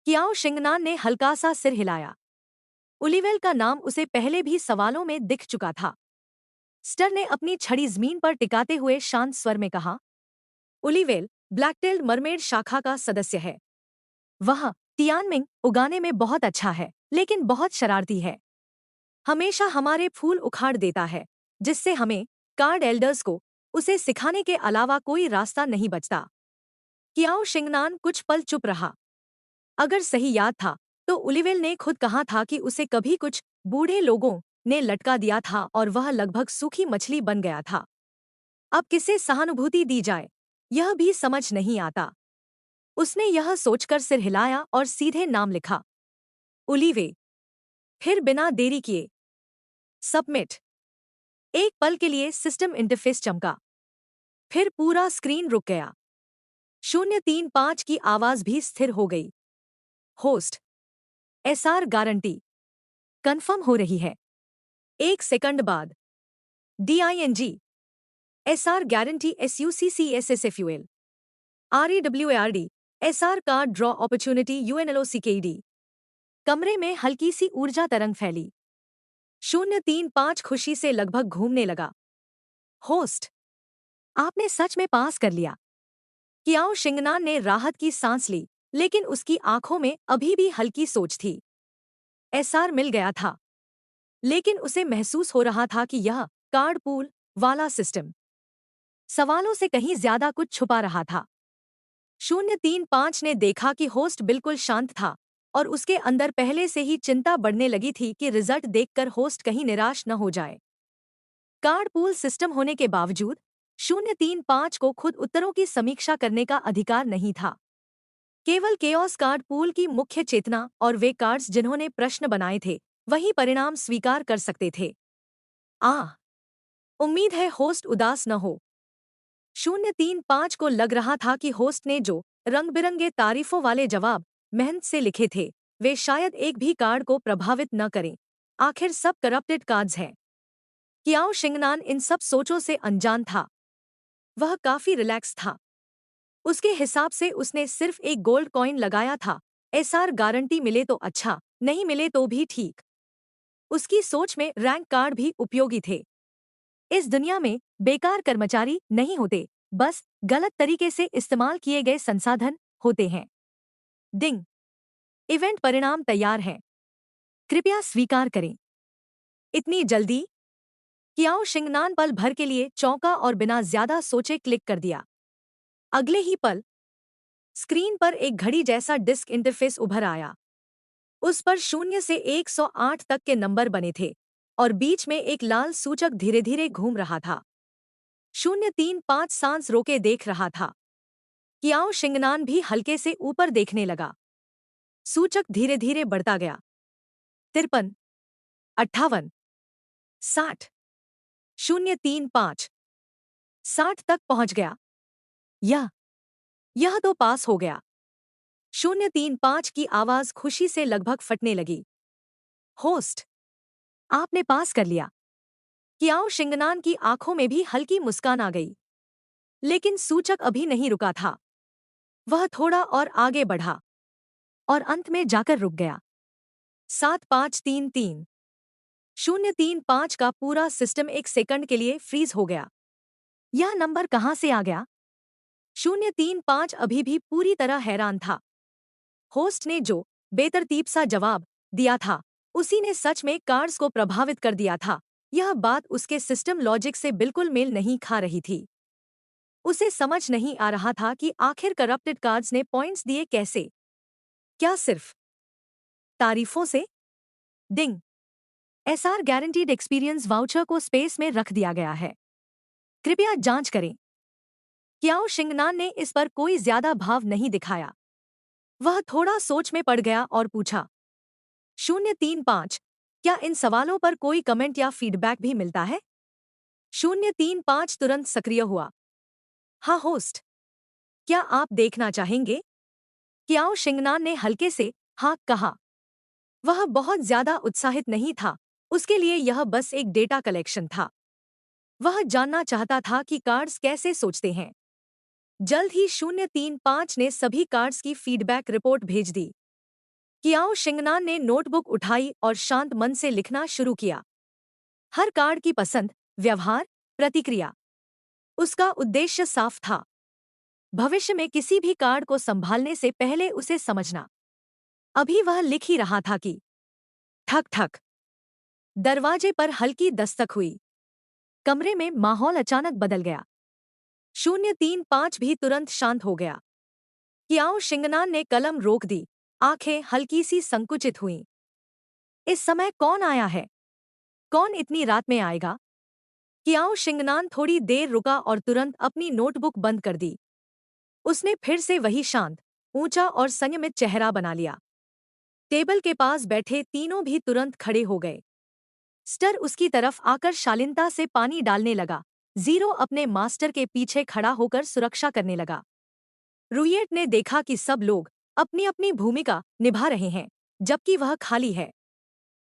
कियाओ शिंगनान ने हल्का सा सिर हिलाया। ओलिवेल का नाम उसे पहले भी सवालों में दिख चुका था। स्टर ने अपनी छड़ी जमीन पर टिकाते हुए शांत स्वर में कहा, ओलिवेल ब्लैकटेल्ड मरमेड शाखा का सदस्य है। वह तियानमिंग उगाने में बहुत अच्छा है, लेकिन बहुत शरारती है। हमेशा हमारे फूल उखाड़ देता है, जिससे हमें कार्ड एल्डर्स को उसे सिखाने के अलावा कोई रास्ता नहीं बचता। कियाओ शिंगनान कुछ पल चुप रहा। अगर सही याद था तो ओलिवेल ने खुद कहा था कि उसे कभी कुछ बूढ़े लोगों ने लटका दिया था और वह लगभग सूखी मछली बन गया था। अब किसे सहानुभूति दी जाए, यह भी समझ नहीं आता। उसने यह सोचकर सिर हिलाया और सीधे नाम लिखा, ओलिवे। फिर बिना देरी किए सबमिट। एक पल के लिए सिस्टम इंटरफेस चमका, फिर पूरा स्क्रीन रुक गया। 035 की आवाज भी स्थिर हो गई। होस्ट एसआर गारंटी कंफर्म हो रही है। एक सेकंड बाद DING SR guarantee SUCCSSFUL REWARD SR card draw opportunity UNLOCKD। कमरे में हल्की सी ऊर्जा तरंग फैली। 035 खुशी से लगभग घूमने लगा। होस्ट, आपने सच में पास कर लिया। कियाओ शिंगनान ने राहत की सांस ली, लेकिन उसकी आंखों में अभी भी हल्की सोच थी। SR मिल गया था, लेकिन उसे महसूस हो रहा था कि यह कार्ड पूल वाला सिस्टम सवालों से कहीं ज्यादा कुछ छुपा रहा था। 035 ने देखा कि होस्ट बिल्कुल शांत था और उसके अंदर पहले से ही चिंता बढ़ने लगी थी कि रिजल्ट देखकर होस्ट कहीं निराश न हो जाए। कार्ड पूल सिस्टम होने के बावजूद 035 को खुद उत्तरों की समीक्षा करने का अधिकार नहीं था। केवल केओस कार्ड पूल की मुख्य चेतना और वे कार्ड्स जिन्होंने प्रश्न बनाए थे वही परिणाम स्वीकार कर सकते थे। उम्मीद है होस्ट उदास न हो। 035 को लग रहा था कि होस्ट ने जो रंग बिरंगे तारीफों वाले जवाब मेहनत से लिखे थे वे शायद एक भी कार्ड को प्रभावित न करें। आखिर सब करप्टेड कार्ड्स हैं। कियाओ शिंगनान इन सब सोचों से अनजान था। वह काफी रिलैक्स था। उसके हिसाब से उसने सिर्फ एक गोल्ड कॉइन लगाया था। SR गारंटी मिले तो अच्छा, नहीं मिले तो भी ठीक। उसकी सोच में रैंक कार्ड भी उपयोगी थे। इस दुनिया में बेकार कर्मचारी नहीं होते, बस गलत तरीके से इस्तेमाल किए गए संसाधन होते हैं। डिंग, इवेंट परिणाम तैयार हैं। कृपया स्वीकार करें। इतनी जल्दी? कियाओ शिंगनान पल भर के लिए चौंका और बिना ज्यादा सोचे क्लिक कर दिया। अगले ही पल स्क्रीन पर एक घड़ी जैसा डिस्क इंटरफेस उभर आया। उस पर 0 से 108 तक के नंबर बने थे और बीच में एक लाल सूचक धीरे धीरे घूम रहा था। 035 सांस रोके देख रहा था। कियाओ शिंगनान भी हल्के से ऊपर देखने लगा। सूचक धीरे धीरे बढ़ता गया। 53, 58, 60। 035 60 तक पहुंच गया। यह तो पास हो गया। 035 की आवाज खुशी से लगभग फटने लगी। होस्ट, आपने पास कर लिया। कियाओ शिंगनान की आंखों में भी हल्की मुस्कान आ गई। लेकिन सूचक अभी नहीं रुका था। वह थोड़ा और आगे बढ़ा और अंत में जाकर रुक गया। 7533। 035 का पूरा सिस्टम एक सेकंड के लिए फ्रीज हो गया। यह नंबर कहां से आ गया? 035 अभी भी पूरी तरह हैरान था। होस्ट ने जो बेतरतीब सा जवाब दिया था उसी ने सच में कार्ड्स को प्रभावित कर दिया था। यह बात उसके सिस्टम लॉजिक से बिल्कुल मेल नहीं खा रही थी। उसे समझ नहीं आ रहा था कि आखिर करप्टेड कार्ड्स ने पॉइंट्स दिए कैसे। क्या सिर्फ तारीफों से? डिंग, SR गारंटीड एक्सपीरियंस वाउचर को स्पेस में रख दिया गया है। कृपया जांच करें। कियाओ शिंगनान ने इस पर कोई ज्यादा भाव नहीं दिखाया। वह थोड़ा सोच में पड़ गया और पूछा, 035, क्या इन सवालों पर कोई कमेंट या फीडबैक भी मिलता है? 035 तुरंत सक्रिय हुआ। हाँ होस्ट, क्या आप देखना चाहेंगे? कियाओ शिंगनान ने हल्के से हाँ कहा। वह बहुत ज्यादा उत्साहित नहीं था। उसके लिए यह बस एक डेटा कलेक्शन था। वह जानना चाहता था कि कार्ड्स कैसे सोचते हैं। जल्द ही 035 ने सभी कार्ड्स की फीडबैक रिपोर्ट भेज दी। कियाओ शिंगनान ने नोटबुक उठाई और शांत मन से लिखना शुरू किया। हर कार्ड की पसंद, व्यवहार, प्रतिक्रिया। उसका उद्देश्य साफ था, भविष्य में किसी भी कार्ड को संभालने से पहले उसे समझना। अभी वह लिख ही रहा था कि ठक ठक, दरवाजे पर हल्की दस्तक हुई। कमरे में माहौल अचानक बदल गया। 035 भी तुरंत शांत हो गया। कियाओ शिंगनान ने कलम रोक दी, आंखें हल्की सी संकुचित हुईं। इस समय कौन आया है? कौन इतनी रात में आएगा? कियाओ शिंगनान थोड़ी देर रुका और तुरंत अपनी नोटबुक बंद कर दी। उसने फिर से वही शांत, ऊंचा और संयमित चेहरा बना लिया। टेबल के पास बैठे तीनों भी तुरंत खड़े हो गए। स्टर उसकी तरफ आकर शालीनता से पानी डालने लगा। जीरो अपने मास्टर के पीछे खड़ा होकर सुरक्षा करने लगा। रूयेट ने देखा कि सब लोग अपनी अपनी भूमिका निभा रहे हैं, जबकि वह खाली है।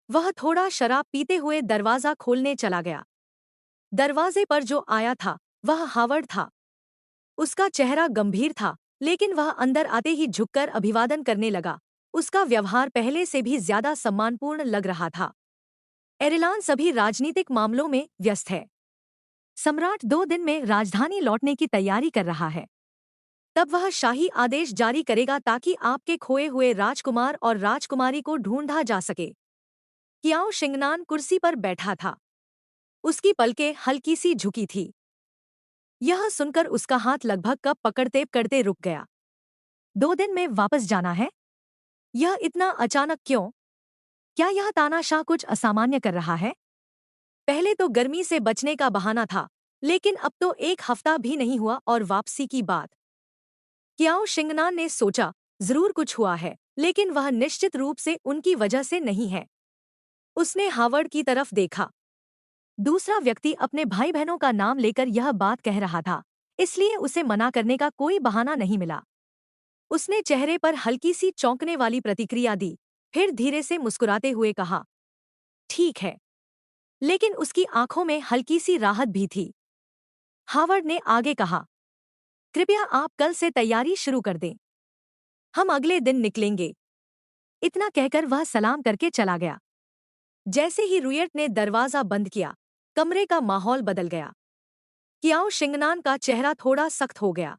वह थोड़ा शराब पीते हुए दरवाजा खोलने चला गया। दरवाजे पर जो आया था वह हावर्ड था। उसका चेहरा गंभीर था, लेकिन वह अंदर आते ही झुककर अभिवादन करने लगा। उसका व्यवहार पहले से भी ज्यादा सम्मानपूर्ण लग रहा था। एरिलान सभी राजनीतिक मामलों में व्यस्त है। सम्राट 2 दिन में राजधानी लौटने की तैयारी कर रहा है। तब वह शाही आदेश जारी करेगा ताकि आपके खोए हुए राजकुमार और राजकुमारी को ढूंढा जा सके। कियाओ शिंगनान कुर्सी पर बैठा था। उसकी पलकें हल्की सी झुकी थी। यह सुनकर उसका हाथ लगभग कप पकड़ते करते रुक गया। 2 दिन में वापस जाना है? यह इतना अचानक क्यों? क्या यह तानाशाह कुछ असामान्य कर रहा है? पहले तो गर्मी से बचने का बहाना था, लेकिन अब तो 1 हफ्ता भी नहीं हुआ और वापसी की बात। कियाओ शिंगनान ने सोचा, जरूर कुछ हुआ है, लेकिन वह निश्चित रूप से उनकी वजह से नहीं है। उसने हावर्ड की तरफ देखा। दूसरा व्यक्ति अपने भाई बहनों का नाम लेकर यह बात कह रहा था, इसलिए उसे मना करने का कोई बहाना नहीं मिला। उसने चेहरे पर हल्की सी चौंकने वाली प्रतिक्रिया दी, फिर धीरे से मुस्कुराते हुए कहा, ठीक है। लेकिन उसकी आंखों में हल्की सी राहत भी थी। हावर्ड ने आगे कहा, कृपया आप कल से तैयारी शुरू कर दें। हम अगले दिन निकलेंगे। इतना कहकर वह सलाम करके चला गया। जैसे ही रूयट ने दरवाजा बंद किया, कमरे का माहौल बदल गया। कियाओ शिंगनान का चेहरा थोड़ा सख्त हो गया।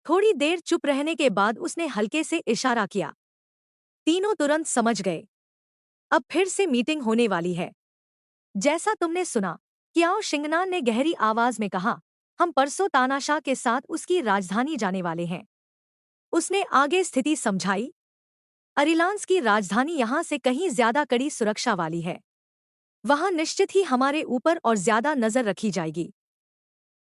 थोड़ी देर चुप रहने के बाद उसने हल्के से इशारा किया। तीनों तुरंत समझ गए। अब फिर से मीटिंग होने वाली है। जैसा तुमने सुना, कियाओ शिंगनान ने गहरी आवाज में कहा, हम परसों तानाशाह के साथ उसकी राजधानी जाने वाले हैं। उसने आगे स्थिति समझाई। अरिलांस की राजधानी यहाँ से कहीं ज्यादा कड़ी सुरक्षा वाली है। वहां निश्चित ही हमारे ऊपर और ज्यादा नजर रखी जाएगी।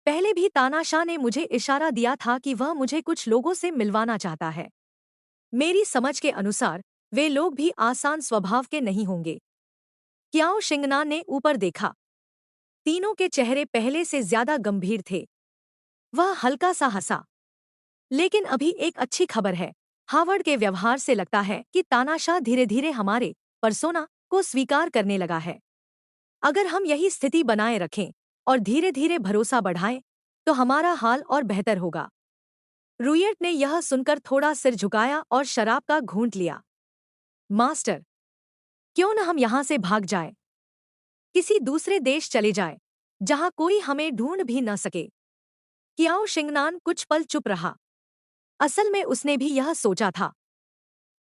पहले भी तानाशाह ने मुझे इशारा दिया था कि वह मुझे कुछ लोगों से मिलवाना चाहता है। मेरी समझ के अनुसार वे लोग भी आसान स्वभाव के नहीं होंगे। कियाओ शिंगनान ने ऊपर देखा। तीनों के चेहरे पहले से ज्यादा गंभीर थे। वह हल्का सा हंसा। लेकिन अभी एक अच्छी खबर है। हावर्ड के व्यवहार से लगता है कि तानाशाह धीरे धीरे हमारे पर्सोना को स्वीकार करने लगा है। अगर हम यही स्थिति बनाए रखें और धीरे धीरे भरोसा बढ़ाएं, तो हमारा हाल और बेहतर होगा। रूयट ने यह सुनकर थोड़ा सिर झुकाया और शराब का घूंट लिया। मास्टर, क्यों न हम यहाँ से भाग जाएं? किसी दूसरे देश चले जाएं, जहाँ कोई हमें ढूंढ भी न सके। कियाओ शिंगनान कुछ पल चुप रहा। असल में उसने भी यह सोचा था।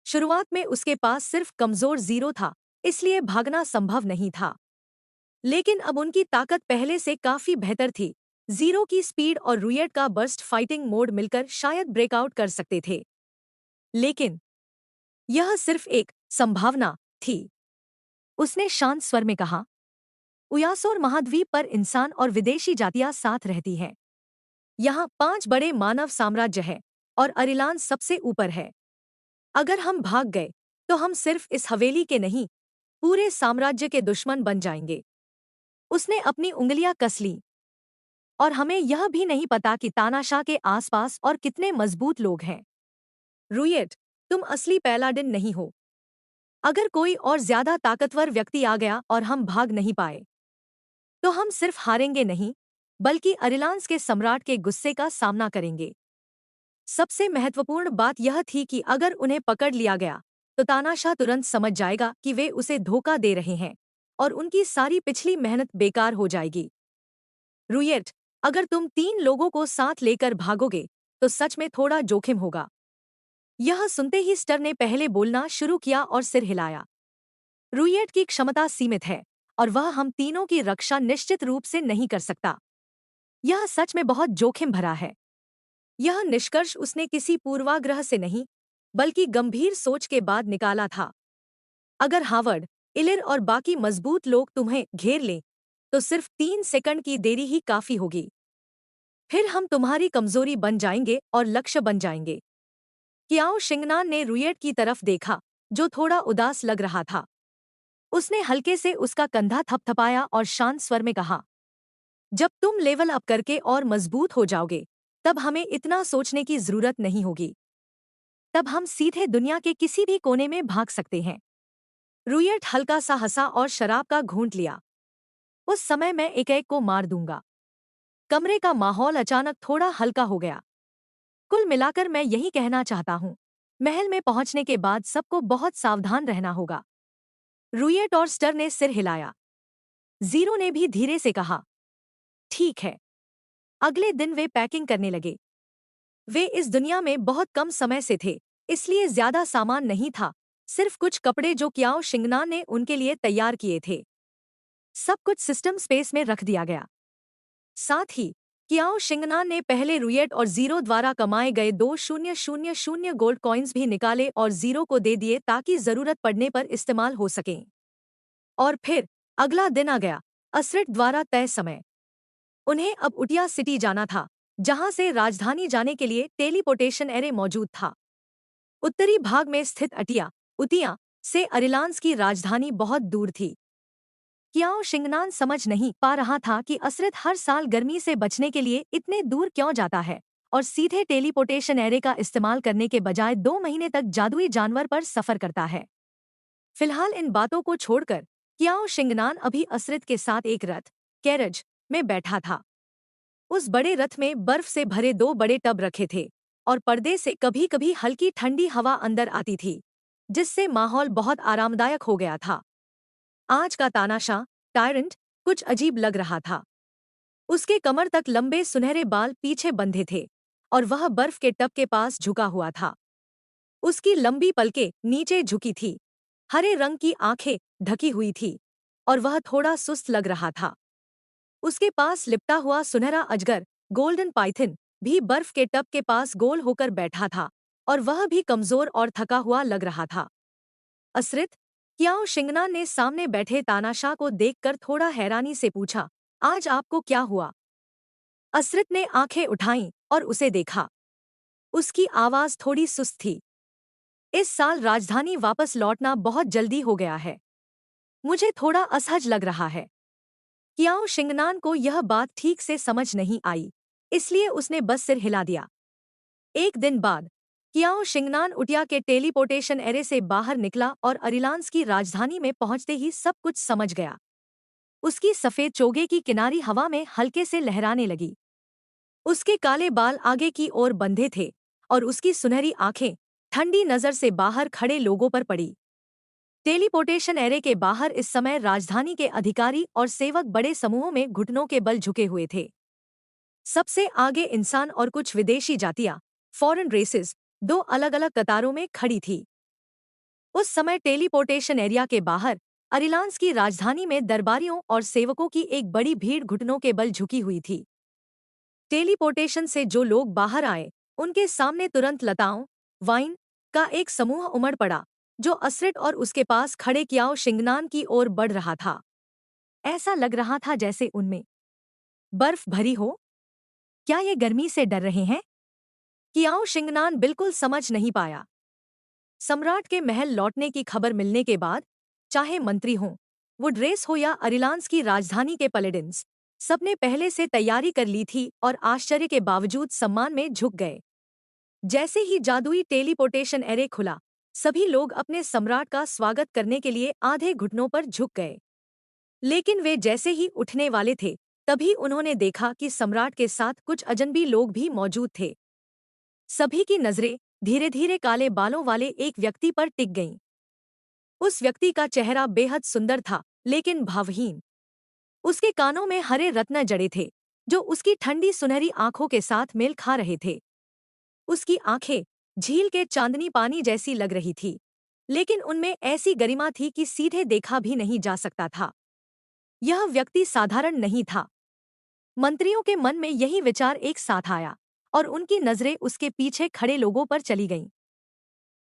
शुरुआत में उसके पास सिर्फ कमजोर जीरो था, इसलिए भागना संभव नहीं था। लेकिन अब उनकी ताकत पहले से काफी बेहतर थी। जीरो की स्पीड और रूयट का बर्स्ट फाइटिंग मोड मिलकर शायद ब्रेकआउट कर सकते थे। लेकिन यह सिर्फ एक संभावना थी। उसने शांत स्वर में कहा, उयासोर महाद्वीप पर इंसान और विदेशी जातियां साथ रहती हैं। यहाँ 5 बड़े मानव साम्राज्य है और अरिलान सबसे ऊपर है। अगर हम भाग गए तो हम सिर्फ इस हवेली के नहीं, पूरे साम्राज्य के दुश्मन बन जाएंगे। उसने अपनी उंगलियां कस लीं। और हमें यह भी नहीं पता कि तानाशाह के आसपास और कितने मजबूत लोग हैं। रूयट, तुम असली पैलाडिन नहीं हो। अगर कोई और ज्यादा ताकतवर व्यक्ति आ गया और हम भाग नहीं पाए, तो हम सिर्फ हारेंगे नहीं, बल्कि अरिलांस के सम्राट के गुस्से का सामना करेंगे। सबसे महत्वपूर्ण बात यह थी कि अगर उन्हें पकड़ लिया गया, तो तानाशाह तुरंत समझ जाएगा कि वे उसे धोखा दे रहे हैं और उनकी सारी पिछली मेहनत बेकार हो जाएगी। रुयेट, अगर तुम 3 लोगों को साथ लेकर भागोगे तो सच में थोड़ा जोखिम होगा। यह सुनते ही स्टर ने पहले बोलना शुरू किया और सिर हिलाया। रुयेट की क्षमता सीमित है और वह हम तीनों की रक्षा निश्चित रूप से नहीं कर सकता। यह सच में बहुत जोखिम भरा है। यह निष्कर्ष उसने किसी पूर्वाग्रह से नहीं, बल्कि गंभीर सोच के बाद निकाला था। अगर हावर्ड, इलिर और बाकी मजबूत लोग तुम्हें घेर लें, तो सिर्फ 3 सेकंड की देरी ही काफी होगी। फिर हम तुम्हारी कमजोरी बन जाएंगे और लक्ष्य बन जाएंगे। कियाओ शिंगनान ने रुयेट की तरफ देखा, जो थोड़ा उदास लग रहा था। उसने हल्के से उसका कंधा थपथपाया और शांत स्वर में कहा, जब तुम लेवल अप करके और मजबूत हो जाओगे, तब हमें इतना सोचने की जरूरत नहीं होगी। तब हम सीधे दुनिया के किसी भी कोने में भाग सकते हैं। रुयट हल्का सा हंसा और शराब का घूंट लिया। उस समय मैं एक एक को मार दूंगा। कमरे का माहौल अचानक थोड़ा हल्का हो गया। कुल मिलाकर मैं यही कहना चाहता हूँ, महल में पहुंचने के बाद सबको बहुत सावधान रहना होगा। रुयट और स्टर ने सिर हिलाया। जीरो ने भी धीरे से कहा, ठीक है। अगले दिन वे पैकिंग करने लगे। वे इस दुनिया में बहुत कम समय से थे, इसलिए ज्यादा सामान नहीं था, सिर्फ कुछ कपड़े जो कियाओ शिंगनान ने उनके लिए तैयार किए थे। सब कुछ सिस्टम स्पेस में रख दिया गया। साथ ही कियाओ शिंगनान ने पहले रुयट और जीरो द्वारा कमाए गए 2000 गोल्ड कॉइन्स भी निकाले और जीरो को दे दिए ताकि जरूरत पड़ने पर इस्तेमाल हो सकें। और फिर अगला दिन आ गया, असरिट द्वारा तय समय। उन्हें अब उटिया सिटी जाना था, जहां से राजधानी जाने के लिए टेलीपोर्टेशन एरे मौजूद था। उत्तरी भाग में स्थित उटिया से अरिलान्स की राजधानी बहुत दूर थी। कियाओ शिंगनान समझ नहीं पा रहा था कि असरित हर साल गर्मी से बचने के लिए इतने दूर क्यों जाता है और सीधे टेलीपोर्टेशन एरे का इस्तेमाल करने के बजाय 2 महीने तक जादुई जानवर पर सफर करता है। फिलहाल इन बातों को छोड़कर कियाओ शिंगनान अभी असरित के साथ एक रथ कैरेज में बैठा था। उस बड़े रथ में बर्फ से भरे 2 बड़े टब रखे थे और पर्दे से कभी कभी हल्की ठंडी हवा अंदर आती थी, जिससे माहौल बहुत आरामदायक हो गया था। आज का तानाशाह टायरेंट कुछ अजीब लग रहा था। उसके कमर तक लंबे सुनहरे बाल पीछे बंधे थे और वह बर्फ के टब के पास झुका हुआ था। उसकी लंबी पलकें नीचे झुकी थी, हरे रंग की आंखें ढकी हुई थी और वह थोड़ा सुस्त लग रहा था। उसके पास लिपटा हुआ सुनहरा अजगर गोल्डन पाइथन भी बर्फ के टब के पास गोल होकर बैठा था और वह भी कमजोर और थका हुआ लग रहा था। असरित, कियाओ शिंगनान ने सामने बैठे तानाशाह को देखकर थोड़ा हैरानी से पूछा, आज आपको क्या हुआ? असरित ने आंखें उठाईं और उसे देखा। उसकी आवाज थोड़ी सुस्त थी। इस साल राजधानी वापस लौटना बहुत जल्दी हो गया है। मुझे थोड़ा असहज लग रहा है। कियाओ शिंगनान को यह बात ठीक से समझ नहीं आई, इसलिए उसने बस सिर हिला दिया। एक दिन बाद कियाओ शिंगनान उटिया के टेलीपोर्टेशन एरे से बाहर निकला और अरिलान्स की राजधानी में पहुंचते ही सब कुछ समझ गया। उसकी सफेद चोगे की किनारी हवा में हल्के से लहराने लगी। उसके काले बाल आगे की ओर बंधे थे और उसकी सुनहरी आंखें ठंडी नजर से बाहर खड़े लोगों पर पड़ी। टेलीपोर्टेशन एरे के बाहर इस समय राजधानी के अधिकारी और सेवक बड़े समूहों में घुटनों के बल झुके हुए थे। सबसे आगे इंसान और कुछ विदेशी जातियां, फॉरेन रेसेस, 2 अलग-अलग कतारों में खड़ी थी। उस समय टेलीपोर्टेशन एरिया के बाहर अरिलान्स की राजधानी में दरबारियों और सेवकों की एक बड़ी भीड़ घुटनों के बल झुकी हुई थी। टेलीपोर्टेशन से जो लोग बाहर आए, उनके सामने तुरंत लताओं, वाइन का एक समूह उमड़ पड़ा, जो असरिट और उसके पास खड़े कियाओ शिंगनान की ओर बढ़ रहा था। ऐसा लग रहा था जैसे उनमें बर्फ भरी हो। क्या ये गर्मी से डर रहे हैं? कियाओ शिंगनान बिल्कुल समझ नहीं पाया। सम्राट के महल लौटने की खबर मिलने के बाद, चाहे मंत्री हों, वुड्रेस हो या अरिलान्स की राजधानी के पलेडिन्स, सबने पहले से तैयारी कर ली थी और आश्चर्य के बावजूद सम्मान में झुक गए। जैसे ही जादुई टेलीपोर्टेशन एरे खुला, सभी लोग अपने सम्राट का स्वागत करने के लिए आधे घुटनों पर झुक गए। लेकिन वे जैसे ही उठने वाले थे, तभी उन्होंने देखा कि सम्राट के साथ कुछ अजनबी लोग भी मौजूद थे। सभी की नजरें धीरे धीरे काले बालों वाले एक व्यक्ति पर टिक गईं। उस व्यक्ति का चेहरा बेहद सुंदर था, लेकिन भावहीन। उसके कानों में हरे रत्न जड़े थे, जो उसकी ठंडी सुनहरी आंखों के साथ मेल खा रहे थे। उसकी आंखें झील के चांदनी पानी जैसी लग रही थी, लेकिन उनमें ऐसी गरिमा थी कि सीधे देखा भी नहीं जा सकता था। यह व्यक्ति साधारण नहीं था। मंत्रियों के मन में यही विचार एक साथ आया, और उनकी नजरें उसके पीछे खड़े लोगों पर चली गईं।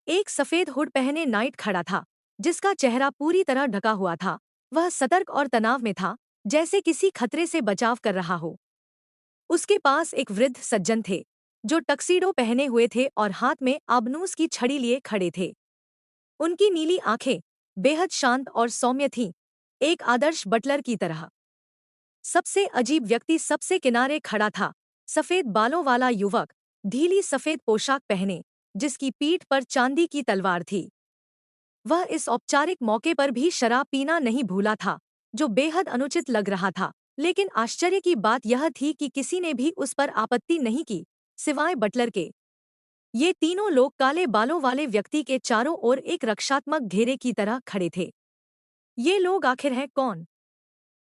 एक सफेद हुड पहने नाइट खड़ा था, जिसका चेहरा पूरी तरह ढका हुआ था। वह सतर्क और तनाव में था, जैसे किसी खतरे से बचाव कर रहा हो। उसके पास एक वृद्ध सज्जन थे, जो टक्सीडो पहने हुए थे और हाथ में आबनूस की छड़ी लिए खड़े थे। उनकी नीली आंखें बेहद शांत और सौम्य थीं, एक आदर्श बटलर की तरह। सबसे अजीब व्यक्ति सबसे किनारे खड़ा था, सफेद बालों वाला युवक, ढीली सफेद पोशाक पहने, जिसकी पीठ पर चांदी की तलवार थी। वह इस औपचारिक मौके पर भी शराब पीना नहीं भूला था, जो बेहद अनुचित लग रहा था। लेकिन आश्चर्य की बात यह थी कि किसी ने भी उस पर आपत्ति नहीं की, सिवाय बटलर के। ये तीनों लोग काले बालों वाले व्यक्ति के चारों ओर एक रक्षात्मक घेरे की तरह खड़े थे। ये लोग आखिर हैं कौन?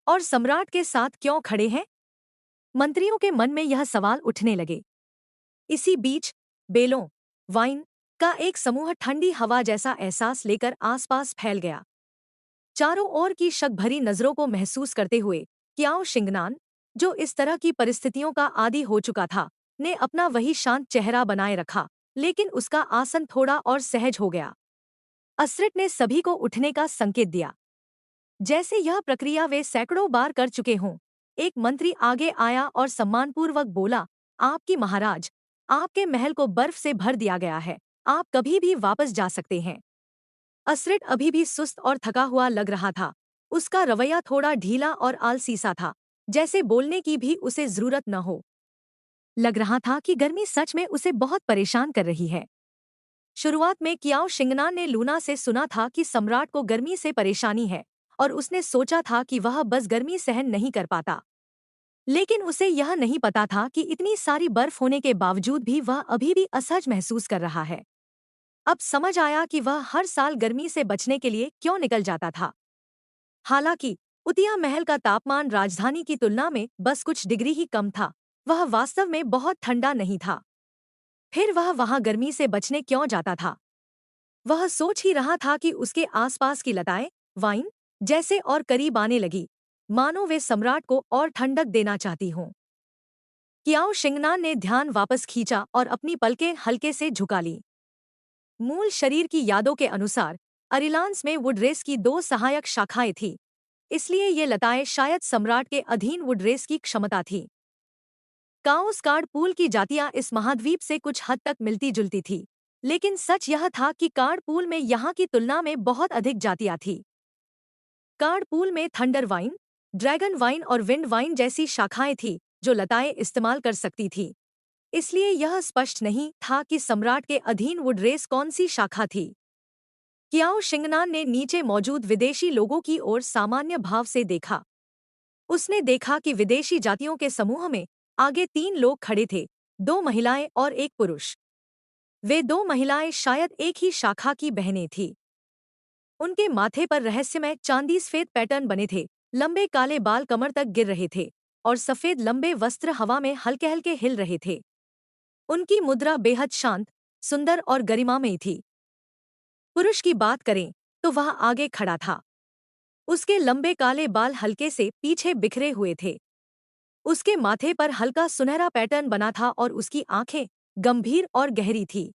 और सम्राट के साथ क्यों खड़े हैं? मंत्रियों के मन में यह सवाल उठने लगे। इसी बीच बेलों, वाइन का एक समूह ठंडी हवा जैसा एहसास लेकर आसपास फैल गया। चारों ओर की शक भरी नजरों को महसूस करते हुए क्याओ शिंगनान, जो इस तरह की परिस्थितियों का आदी हो चुका था, ने अपना वही शांत चेहरा बनाए रखा, लेकिन उसका आसन थोड़ा और सहज हो गया। असरिट ने सभी को उठने का संकेत दिया, जैसे यह प्रक्रिया वे सैकड़ों बार कर चुके हों। एक मंत्री आगे आया और सम्मानपूर्वक बोला, आपकी महाराज, आपके महल को बर्फ से भर दिया गया है, आप कभी भी वापस जा सकते हैं। असरिट अभी भी सुस्त और थका हुआ लग रहा था। उसका रवैया थोड़ा ढीला और आलसी सा था, जैसे बोलने की भी उसे जरूरत न हो। लग रहा था कि गर्मी सच में उसे बहुत परेशान कर रही है। शुरुआत में कियाओ शिंगनान ने लूना से सुना था कि सम्राट को गर्मी से परेशानी है, और उसने सोचा था कि वह बस गर्मी सहन नहीं कर पाता। लेकिन उसे यह नहीं पता था कि इतनी सारी बर्फ होने के बावजूद भी वह अभी भी असहज महसूस कर रहा है। अब समझ आया कि वह हर साल गर्मी से बचने के लिए क्यों निकल जाता था। हालांकि उतिया महल का तापमान राजधानी की तुलना में बस कुछ डिग्री ही कम था, वह वास्तव में बहुत ठंडा नहीं था। फिर वह वहां गर्मी से बचने क्यों जाता था? वह सोच ही रहा था कि उसके आसपास की लताएं वाइन जैसे और करीब आने लगी, मानो वे सम्राट को और ठंडक देना चाहती हों। कियाओ शिंगनान ने ध्यान वापस खींचा और अपनी पलकें हल्के से झुका ली। मूल शरीर की यादों के अनुसार अरिलांस में वुडरेस की दो सहायक शाखाएं थीं, इसलिए ये लताएं शायद सम्राट के अधीन वुडरेस की क्षमता थी। काउस कार्ड पूल की जातियां इस महाद्वीप से कुछ हद तक मिलती जुलती थी, लेकिन सच यह था कि कार्ड पूल में यहाँ की तुलना में बहुत अधिक जातियां थीं। कार्ड पूल में थंडर वाइन, ड्रैगन वाइन और विंड वाइन जैसी शाखाएं थीं, जो लताएं इस्तेमाल कर सकती थीं। इसलिए यह स्पष्ट नहीं था कि सम्राट के अधीन वुडरेस कौन सी शाखा थी। कियाओ शिंगनान ने नीचे मौजूद विदेशी लोगों की ओर सामान्य भाव से देखा। उसने देखा कि विदेशी जातियों के समूह में आगे तीन लोग खड़े थे, दो महिलाएं और एक पुरुष। वे दो महिलाएं शायद एक ही शाखा की बहनें थीं। उनके माथे पर रहस्यमय चांदी सफेद पैटर्न बने थे, लंबे काले बाल कमर तक गिर रहे थे, और सफेद लंबे वस्त्र हवा में हल्के हल्के हिल रहे थे। उनकी मुद्रा बेहद शांत, सुंदर और गरिमामयी थी। पुरुष की बात करें तो वह आगे खड़ा था। उसके लंबे काले बाल हल्के से पीछे बिखरे हुए थे। उसके माथे पर हल्का सुनहरा पैटर्न बना था और उसकी आंखें गंभीर और गहरी थी।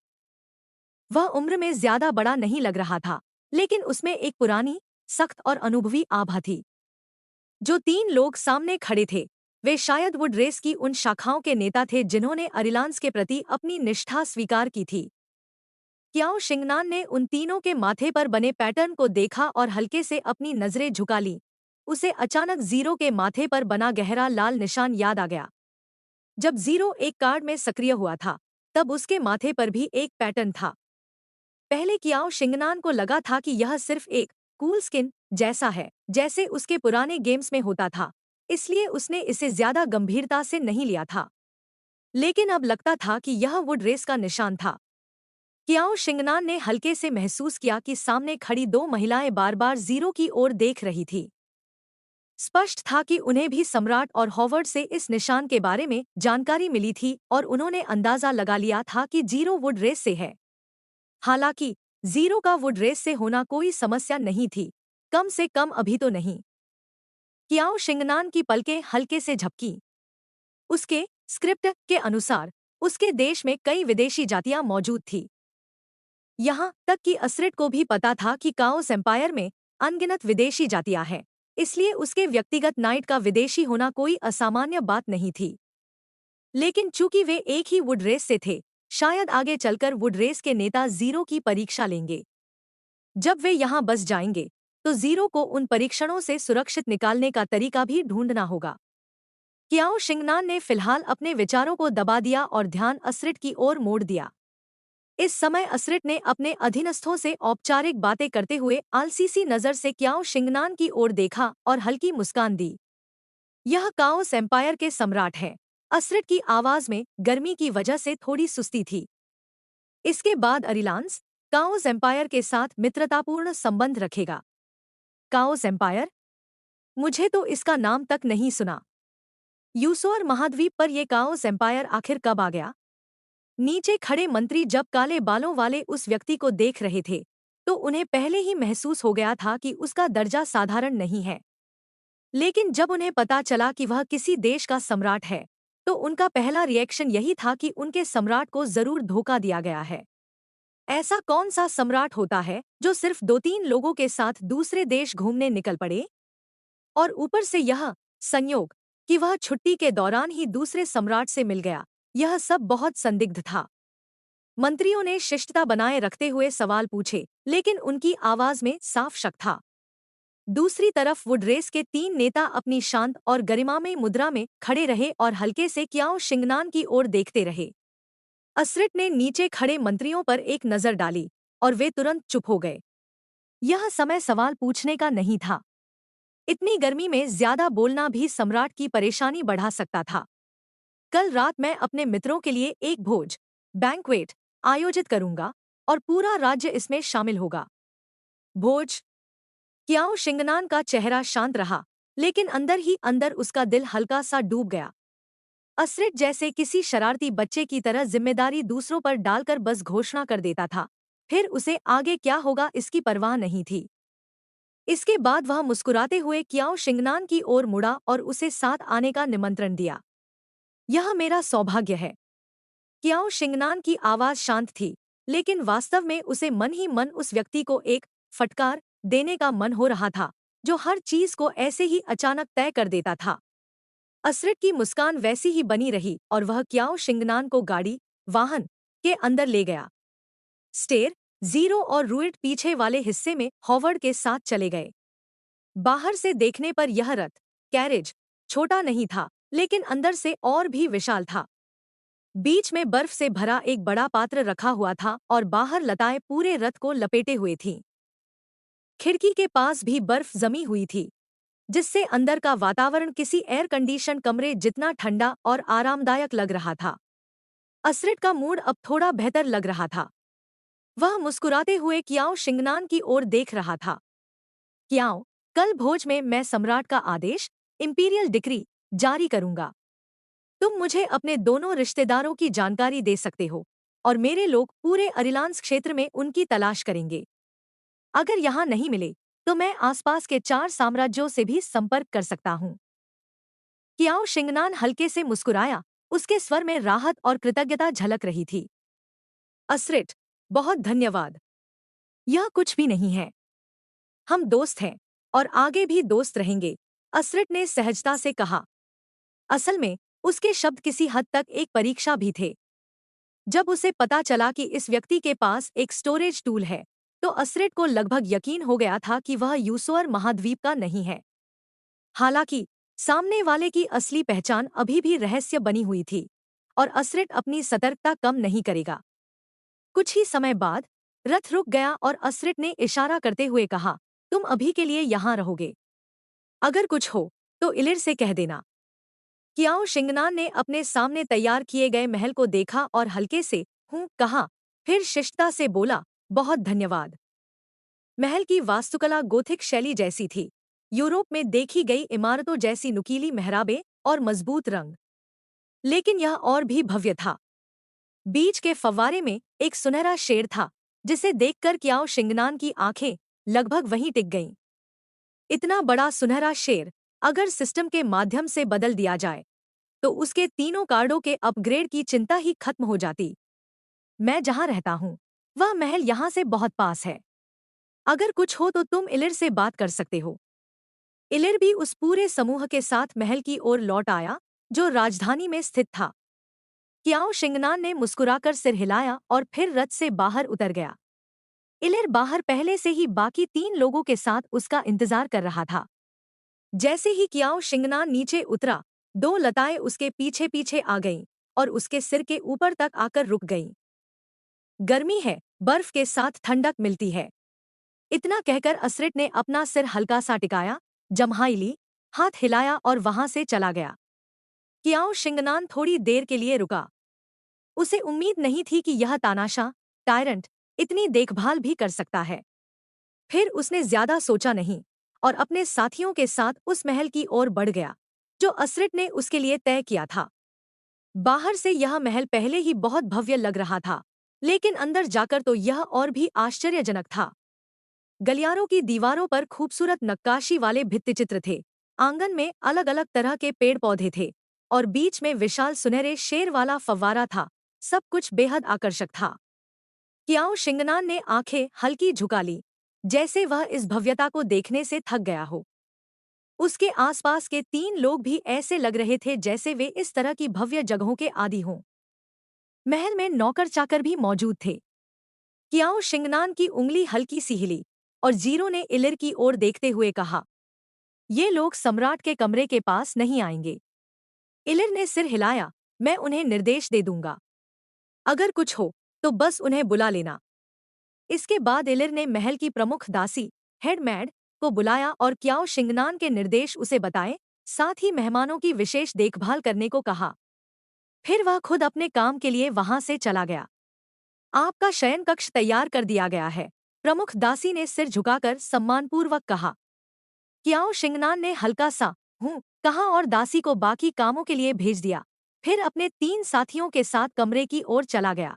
वह उम्र में ज्यादा बड़ा नहीं लग रहा था, लेकिन उसमें एक पुरानी, सख्त और अनुभवी आभा थी। जो तीन लोग सामने खड़े थे, वे शायद वुडरेस की उन शाखाओं के नेता थे जिन्होंने अरिलांस के प्रति अपनी निष्ठा स्वीकार की थी। क्याओ शिंगनान ने उन तीनों के माथे पर बने पैटर्न को देखा और हल्के से अपनी नजरें झुका लीं। उसे अचानक जीरो के माथे पर बना गहरा लाल निशान याद आ गया। जब जीरो एक कार्ड में सक्रिय हुआ था, तब उसके माथे पर भी एक पैटर्न था। पहले कियाओ शिंगनान को लगा था कि यह सिर्फ एक कूल स्किन जैसा है, जैसे उसके पुराने गेम्स में होता था, इसलिए उसने इसे ज्यादा गंभीरता से नहीं लिया था। लेकिन अब लगता था कि यह वुड रेस का निशान था। कियाओ शिंगनान ने हल्के से महसूस किया कि सामने खड़ी दो महिलाएं बार बार जीरो की ओर देख रही थी। स्पष्ट था कि उन्हें भी सम्राट और हॉवर्ड से इस निशान के बारे में जानकारी मिली थी और उन्होंने अंदाजा लगा लिया था कि जीरो वुड रेस से है। हालांकि जीरो का वुड रेस से होना कोई समस्या नहीं थी, कम से कम अभी तो नहीं। कियाओ शिंगनान की पलकें हल्के से झपकी। उसके स्क्रिप्ट के अनुसार उसके देश में कई विदेशी जातियां मौजूद थी। यहाँ तक कि असरिट को भी पता था कि काओस एम्पायर में अनगिनत विदेशी जातियां हैं, इसलिए उसके व्यक्तिगत नाइट का विदेशी होना कोई असामान्य बात नहीं थी। लेकिन चूंकि वे एक ही वुड रेस से थे, शायद आगे चलकर वुड रेस के नेता जीरो की परीक्षा लेंगे। जब वे यहाँ बस जाएंगे तो जीरो को उन परीक्षणों से सुरक्षित निकालने का तरीका भी ढूंढना होगा। कियाओ शिंगनान ने फिलहाल अपने विचारों को दबा दिया और ध्यान असरिट की ओर मोड़ दिया। इस समय असरिट ने अपने अधीनस्थों से औपचारिक बातें करते हुए आलसी सी नजर से कियाओ शिंगनान की ओर देखा और हल्की मुस्कान दी। यह काओस एम्पायर के सम्राट हैं। असरिट की आवाज में गर्मी की वजह से थोड़ी सुस्ती थी। इसके बाद अरिलांस काओस एम्पायर के साथ मित्रतापूर्ण संबंध रखेगा। काओस एम्पायर? मुझे तो इसका नाम तक नहीं सुना। यूसोर महाद्वीप पर यह काओस एम्पायर आखिर कब आ गया? नीचे खड़े मंत्री जब काले बालों वाले उस व्यक्ति को देख रहे थे तो उन्हें पहले ही महसूस हो गया था कि उसका दर्जा साधारण नहीं है। लेकिन जब उन्हें पता चला कि वह किसी देश का सम्राट है तो उनका पहला रिएक्शन यही था कि उनके सम्राट को जरूर धोखा दिया गया है। ऐसा कौन सा सम्राट होता है जो सिर्फ 2-3 लोगों के साथ दूसरे देश घूमने निकल पड़े? और ऊपर से यह संयोग कि वह छुट्टी के दौरान ही दूसरे सम्राट से मिल गया, यह सब बहुत संदिग्ध था। मंत्रियों ने शिष्टता बनाए रखते हुए सवाल पूछे, लेकिन उनकी आवाज में साफ शक था। दूसरी तरफ वुड रेस के 3 नेता अपनी शांत और गरिमामय मुद्रा में खड़े रहे और हल्के से कियाओ शिंगनान की ओर देखते रहे। असरिट ने नीचे खड़े मंत्रियों पर एक नजर डाली और वे तुरंत चुप हो गए। यह समय सवाल पूछने का नहीं था। इतनी गर्मी में ज्यादा बोलना भी सम्राट की परेशानी बढ़ा सकता था। कल रात मैं अपने मित्रों के लिए एक भोज बैंक्वेट आयोजित करूंगा और पूरा राज्य इसमें शामिल होगा। भोज? कियाओ शिंगनान का चेहरा शांत रहा, लेकिन अंदर ही अंदर उसका दिल हल्का सा डूब गया। असरिट जैसे किसी शरारती बच्चे की तरह जिम्मेदारी दूसरों पर डालकर बस घोषणा कर देता था, फिर उसे आगे क्या होगा इसकी परवाह नहीं थी। इसके बाद वह मुस्कुराते हुए कियाओ शिंगनान की ओर मुड़ा और उसे साथ आने का निमंत्रण दिया। यह मेरा सौभाग्य है। कियाओ शिंगनान की आवाज शांत थी, लेकिन वास्तव में उसे मन ही मन उस व्यक्ति को एक फटकार देने का मन हो रहा था जो हर चीज को ऐसे ही अचानक तय कर देता था। असरिट की मुस्कान वैसी ही बनी रही और वह कियाओ शिंगनान को गाड़ी वाहन के अंदर ले गया। स्टेर, जीरो और रूइट पीछे वाले हिस्से में हॉवर्ड के साथ चले गए। बाहर से देखने पर यह रथ कैरेज छोटा नहीं था, लेकिन अंदर से और भी विशाल था। बीच में बर्फ से भरा एक बड़ा पात्र रखा हुआ था और बाहर लताएं पूरे रथ को लपेटे हुए थीं। खिड़की के पास भी बर्फ जमी हुई थी, जिससे अंदर का वातावरण किसी एयर कंडीशन कमरे जितना ठंडा और आरामदायक लग रहा था। असरिट का मूड अब थोड़ा बेहतर लग रहा था। वह मुस्कुराते हुए कियाओ शिंगनान की ओर देख रहा था। कियाओ, कल भोज में मैं सम्राट का आदेश इंपीरियल डिक्री जारी करूंगा। तुम मुझे अपने दोनों रिश्तेदारों की जानकारी दे सकते हो और मेरे लोग पूरे अरिलांस क्षेत्र में उनकी तलाश करेंगे। अगर यहाँ नहीं मिले तो मैं आसपास के 4 साम्राज्यों से भी संपर्क कर सकता हूँ। कियाओ शिंगनान हल्के से मुस्कुराया, उसके स्वर में राहत और कृतज्ञता झलक रही थी। असरिट, बहुत धन्यवाद। यह कुछ भी नहीं है। हम दोस्त हैं और आगे भी दोस्त रहेंगे, असरिट ने सहजता से कहा। असल में उसके शब्द किसी हद तक एक परीक्षा भी थे। जब उसे पता चला कि इस व्यक्ति के पास एक स्टोरेज टूल है तो असरिट को लगभग यकीन हो गया था कि वह यूसोर महाद्वीप का नहीं है। हालांकि सामने वाले की असली पहचान अभी भी रहस्य बनी हुई थी और असरिट अपनी सतर्कता कम नहीं करेगा। कुछ ही समय बाद रथ रुक गया और असरिट ने इशारा करते हुए कहा, तुम अभी के लिए यहाँ रहोगे। अगर कुछ हो तो इलिर से कह देना। कियाओ शिंगनान ने अपने सामने तैयार किए गए महल को देखा और हल्के से हूँ कहा, फिर शिष्टता से बोला, बहुत धन्यवाद। महल की वास्तुकला गोथिक शैली जैसी थी, यूरोप में देखी गई इमारतों जैसी नुकीली मेहराबें और मजबूत रंग। लेकिन यह और भी भव्य था। बीच के फव्वारे में एक सुनहरा शेर था, जिसे देखकर क्याओ शिंगनान की आंखें लगभग वहीं टिक गईं। इतना बड़ा सुनहरा शेर अगर सिस्टम के माध्यम से बदल दिया जाए तो उसके तीनों कार्डों के अपग्रेड की चिंता ही खत्म हो जाती। मैं जहां रहता हूं वह महल यहां से बहुत पास है। अगर कुछ हो तो तुम इलिर से बात कर सकते हो। इलिर भी उस पूरे समूह के साथ महल की ओर लौट आया, जो राजधानी में स्थित था। क्याओ शिंगनान ने मुस्कुराकर सिर हिलाया और फिर रथ से बाहर उतर गया। इलिर बाहर पहले से ही बाकी 3 लोगों के साथ उसका इंतजार कर रहा था। जैसे ही क्याओ शिंगनान नीचे उतरा, 2 लताएं उसके पीछे पीछे आ गईं और उसके सिर के ऊपर तक आकर रुक गईं। गर्मी है, बर्फ के साथ ठंडक मिलती है। इतना कहकर असरिट ने अपना सिर हल्का सा टिकाया, जम्हाई ली, हाथ हिलाया और वहां से चला गया। क्याओ शिंगनान थोड़ी देर के लिए रुका। उसे उम्मीद नहीं थी कि यह तानाशाह टायरंट इतनी देखभाल भी कर सकता है। फिर उसने ज्यादा सोचा नहीं और अपने साथियों के साथ उस महल की ओर बढ़ गया जो असरिट ने उसके लिए तय किया था। बाहर से यह महल पहले ही बहुत भव्य लग रहा था, लेकिन अंदर जाकर तो यह और भी आश्चर्यजनक था। गलियारों की दीवारों पर खूबसूरत नक्काशी वाले भित्तिचित्र थे, आंगन में अलग अलग तरह के पेड़ पौधे थे और बीच में विशाल सुनहरे शेर वाला फव्वारा था। सब कुछ बेहद आकर्षक था। क्याओ शिंगनान ने आंखें हल्की झुका ली, जैसे वह इस भव्यता को देखने से थक गया हो। उसके आसपास के 3 लोग भी ऐसे लग रहे थे जैसे वे इस तरह की भव्य जगहों के आदी हों। महल में नौकर चाकर भी मौजूद थे। क्याओ शिंगनान की उंगली हल्की सी हिली और जीरो ने इलिर की ओर देखते हुए कहा, ये लोग सम्राट के कमरे के पास नहीं आएंगे। इलिर ने सिर हिलाया, मैं उन्हें निर्देश दे दूंगा। अगर कुछ हो तो बस उन्हें बुला लेना। इसके बाद इलिर ने महल की प्रमुख दासी हेडमैड को बुलाया और क्याओ शिंगनान के निर्देश उसे बताए, साथ ही मेहमानों की विशेष देखभाल करने को कहा। फिर वह खुद अपने काम के लिए वहां से चला गया। आपका शयन कक्ष तैयार कर दिया गया है, प्रमुख दासी ने सिर झुकाकर सम्मानपूर्वक कहा। क्याओ शिंगनान ने हल्का सा हूँ कहा और दासी को बाकी कामों के लिए भेज दिया। फिर अपने 3 साथियों के साथ कमरे की ओर चला गया।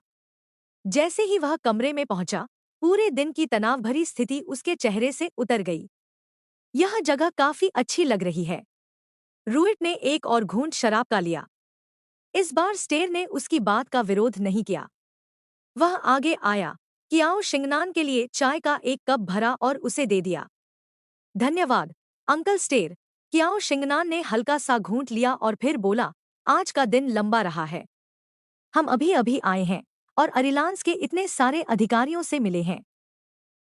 जैसे ही वह कमरे में पहुंचा, पूरे दिन की तनाव भरी स्थिति उसके चेहरे से उतर गई। यह जगह काफी अच्छी लग रही है। रूइट ने एक और घूंट शराब का लिया। इस बार स्टेर ने उसकी बात का विरोध नहीं किया। वह आगे आया, क्याओ शिंगनान के लिए चाय का एक कप भरा और उसे दे दिया। धन्यवाद अंकल स्टेर। क्याओ शिंगनान ने हल्का सा घूंट लिया और फिर बोला, आज का दिन लंबा रहा है। हम अभी अभी आए हैं और अरिलांस के इतने सारे अधिकारियों से मिले हैं।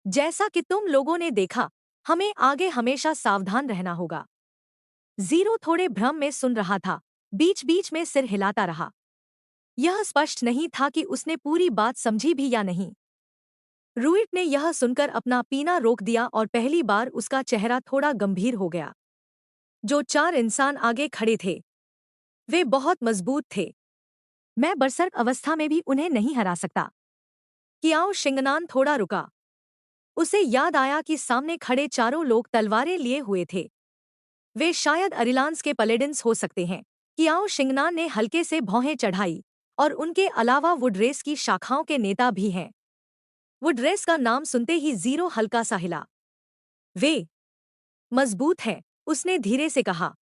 जैसा कि तुम लोगों ने देखा, हमें आगे हमेशा सावधान रहना होगा। जीरो थोड़े भ्रम में सुन रहा था, बीच बीच में सिर हिलाता रहा। यह स्पष्ट नहीं था कि उसने पूरी बात समझी भी या नहीं। रूइट ने यह सुनकर अपना पीना रोक दिया और पहली बार उसका चेहरा थोड़ा गंभीर हो गया। जो 4 इंसान आगे खड़े थे वे बहुत मजबूत थे। मैं बरसर्क अवस्था में भी उन्हें नहीं हरा सकता। क्याओ शिंगनान थोड़ा रुका। उसे याद आया कि सामने खड़े चारों लोग तलवारें लिए हुए थे। वे शायद अरिलांस के पलेडिन्स हो सकते हैं। क्याओ शिंगनान ने हल्के से भौहें चढ़ाई, और उनके अलावा वुडरेस की शाखाओं के नेता भी हैं। वुडरेस का नाम सुनते ही जीरो हल्का सा हिला। वे मजबूत हैं, उसने धीरे से कहा।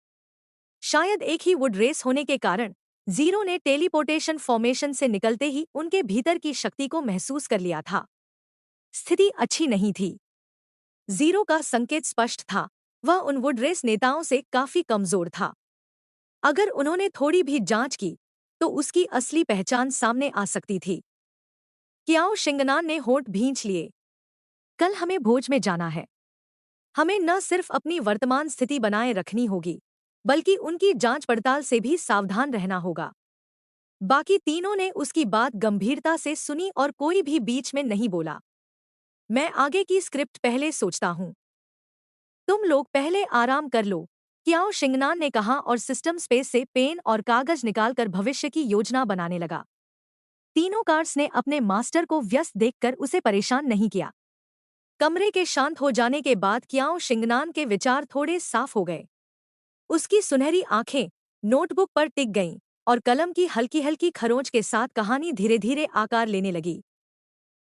शायद एक ही वुडरेस होने के कारण जीरो ने टेलीपोर्टेशन फॉर्मेशन से निकलते ही उनके भीतर की शक्ति को महसूस कर लिया था। स्थिति अच्छी नहीं थी। जीरो का संकेत स्पष्ट था, वह उन वुडरेस नेताओं से काफी कमजोर था। अगर उन्होंने थोड़ी भी जांच की तो उसकी असली पहचान सामने आ सकती थी। क्याओ शिंगनान ने होंठ भींच लिए। कल हमें भोज में जाना है। हमें न सिर्फ अपनी वर्तमान स्थिति बनाए रखनी होगी, बल्कि उनकी जांच पड़ताल से भी सावधान रहना होगा। बाकी तीनों ने उसकी बात गंभीरता से सुनी और कोई भी बीच में नहीं बोला। मैं आगे की स्क्रिप्ट पहले सोचता हूँ। तुम लोग पहले आराम कर लो, क्याओ शिंगनान ने कहा और सिस्टम स्पेस से पेन और कागज निकालकर भविष्य की योजना बनाने लगा। तीनों कार्ड्स ने अपने मास्टर को व्यस्त देखकर उसे परेशान नहीं किया। कमरे के शांत हो जाने के बाद कियाओ शिंगनान के विचार थोड़े साफ हो गए। उसकी सुनहरी आंखें नोटबुक पर टिक गईं और कलम की हल्की हल्की खरोंच के साथ कहानी धीरे धीरे आकार लेने लगी।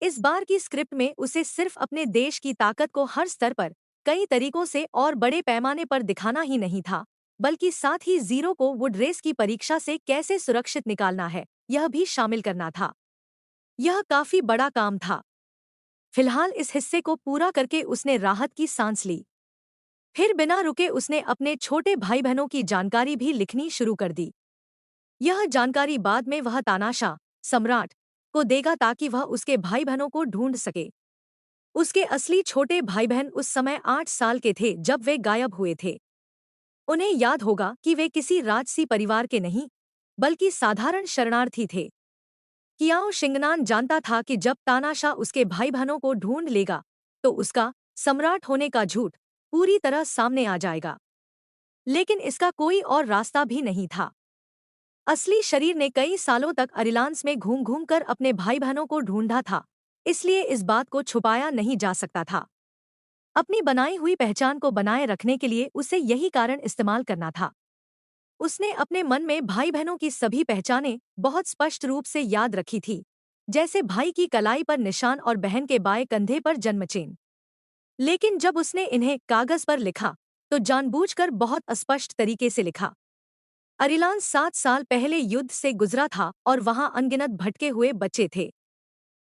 इस बार की स्क्रिप्ट में उसे सिर्फ अपने देश की ताकत को हर स्तर पर कई तरीकों से और बड़े पैमाने पर दिखाना ही नहीं था, बल्कि साथ ही जीरो को वुड रेस की परीक्षा से कैसे सुरक्षित निकालना है यह भी शामिल करना था। यह काफी बड़ा काम था। फिलहाल इस हिस्से को पूरा करके उसने राहत की सांस ली। फिर बिना रुके उसने अपने छोटे भाई बहनों की जानकारी भी लिखनी शुरू कर दी। यह जानकारी बाद में वह तानाशाह सम्राट को देगा ताकि वह उसके भाई बहनों को ढूंढ सके। उसके असली छोटे भाई बहन उस समय 8 साल के थे जब वे गायब हुए थे। उन्हें याद होगा कि वे किसी राजसी परिवार के नहीं, बल्कि साधारण शरणार्थी थे। कियाओ शिंगनान जानता था कि जब तानाशाह उसके भाई बहनों को ढूंढ लेगा तो उसका सम्राट होने का झूठ पूरी तरह सामने आ जाएगा। लेकिन इसका कोई और रास्ता भी नहीं था। असली शरीर ने कई सालों तक अरिलांस में घूम घूम कर अपने भाई बहनों को ढूंढा था, इसलिए इस बात को छुपाया नहीं जा सकता था। अपनी बनाई हुई पहचान को बनाए रखने के लिए उसे यही कारण इस्तेमाल करना था। उसने अपने मन में भाई बहनों की सभी पहचानें बहुत स्पष्ट रूप से याद रखी थी, जैसे भाई की कलाई पर निशान और बहन के बाएं कंधे पर जन्मचिन्ह। लेकिन जब उसने इन्हें कागज पर लिखा तो जानबूझकर बहुत अस्पष्ट तरीके से लिखा। अरिलांस 7 साल पहले युद्ध से गुजरा था और वहां अनगिनत भटके हुए बच्चे थे।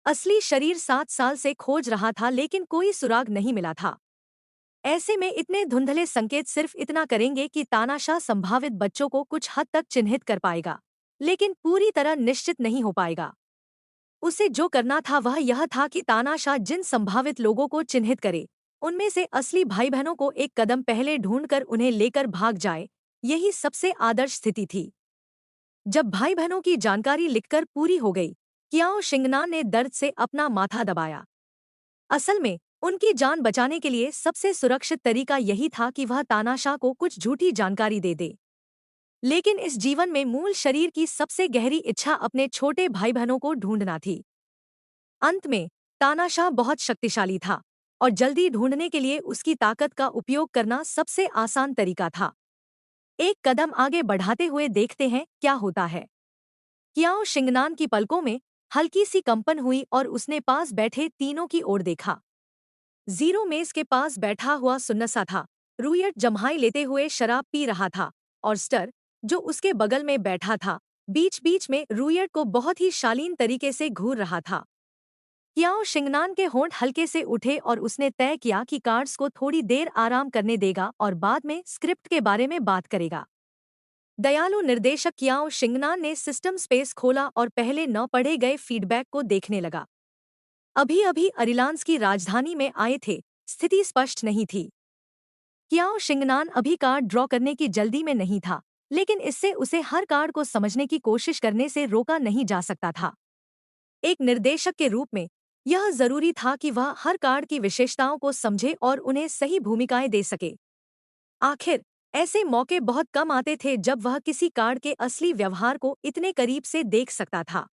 असली शरीर 7 साल से खोज रहा था लेकिन कोई सुराग नहीं मिला था। ऐसे में इतने धुंधले संकेत सिर्फ इतना करेंगे कि तानाशाह संभावित बच्चों को कुछ हद तक चिन्हित कर पाएगा, लेकिन पूरी तरह निश्चित नहीं हो पाएगा। उसे जो करना था वह यह था कि तानाशाह जिन संभावित लोगों को चिन्हित करे, उनमें से असली भाई बहनों को एक कदम पहले ढूंढकर उन्हें लेकर भाग जाए। यही सबसे आदर्श स्थिति थी। जब भाई बहनों की जानकारी लिखकर पूरी हो गई, कियाओ शिंगनान ने दर्द से अपना माथा दबाया। असल में उनकी जान बचाने के लिए सबसे सुरक्षित तरीका यही था कि वह तानाशाह को कुछ झूठी जानकारी दे दे। लेकिन इस जीवन में मूल शरीर की सबसे गहरी इच्छा अपने छोटे भाई बहनों को ढूंढना थी। अंत में तानाशाह बहुत शक्तिशाली था और जल्दी ढूंढने के लिए उसकी ताकत का उपयोग करना सबसे आसान तरीका था। एक कदम आगे बढ़ाते हुए देखते हैं क्या होता है। कियाओ शिंगनान की पलकों में हल्की सी कंपन हुई और उसने पास बैठे तीनों की ओर देखा। जीरो मेज के पास बैठा हुआ सुन्नसा था, रूयट जम्हाई लेते हुए शराब पी रहा था, और स्टर, जो उसके बगल में बैठा था, बीच बीच में रूयट को बहुत ही शालीन तरीके से घूर रहा था। कियाओ शिंगनान के होंठ हल्के से उठे और उसने तय किया कि कार्ड्स को थोड़ी देर आराम करने देगा और बाद में स्क्रिप्ट के बारे में बात करेगा। दयालु निर्देशक कियाओ शिंगनान ने सिस्टम स्पेस खोला और पहले न पढ़े गए फीडबैक को देखने लगा। अभी अभी अरिलांस की राजधानी में आए थे, स्थिति स्पष्ट नहीं थी। कियाओ शिंगनान अभी कार्ड ड्रॉ करने की जल्दी में नहीं था, लेकिन इससे उसे हर कार्ड को समझने की कोशिश करने से रोका नहीं जा सकता था। एक निर्देशक के रूप में यह जरूरी था कि वह हर कार्ड की विशेषताओं को समझे और उन्हें सही भूमिकाएं दे सके। आखिर ऐसे मौके बहुत कम आते थे जब वह किसी कार्ड के असली व्यवहार को इतने करीब से देख सकता था।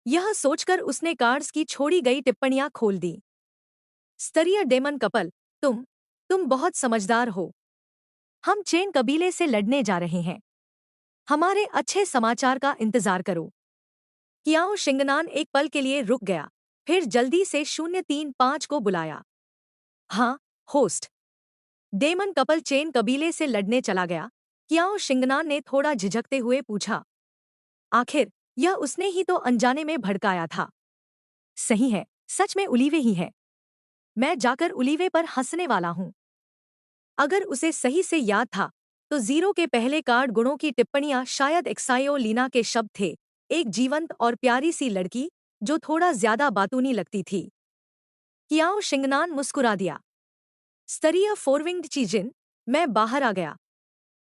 यह सोचकर उसने कार्ड्स की छोड़ी गई टिप्पणियां खोल दी। स्तरीय डेमन कपल, तुम बहुत समझदार हो। हम चेन कबीले से लड़ने जा रहे हैं। हमारे अच्छे समाचार का इंतजार करो। कियाओ शिंगनान एक पल के लिए रुक गया, फिर जल्दी से 035 को बुलाया। हाँ, होस्ट। डेमन कपल चेन कबीले से लड़ने चला गया। कियाओ शिंगनान ने थोड़ा झिझकते हुए पूछा। आखिर यह उसने ही तो अनजाने में भड़काया था। सही है, सच में उलीवे ही है। मैं जाकर उलीवे पर हंसने वाला हूँ। अगर उसे सही से याद था तो जीरो के पहले कार्ड गुणों की टिप्पणियां शायद एक्साइओ लीना के शब्द थे, एक जीवंत और प्यारी सी लड़की जो थोड़ा ज्यादा बातूनी लगती थी। कियाओ शिंगनान मुस्कुरा दिया। स्तरीय फोरविंग्ड चीजिन, मैं बाहर आ गया।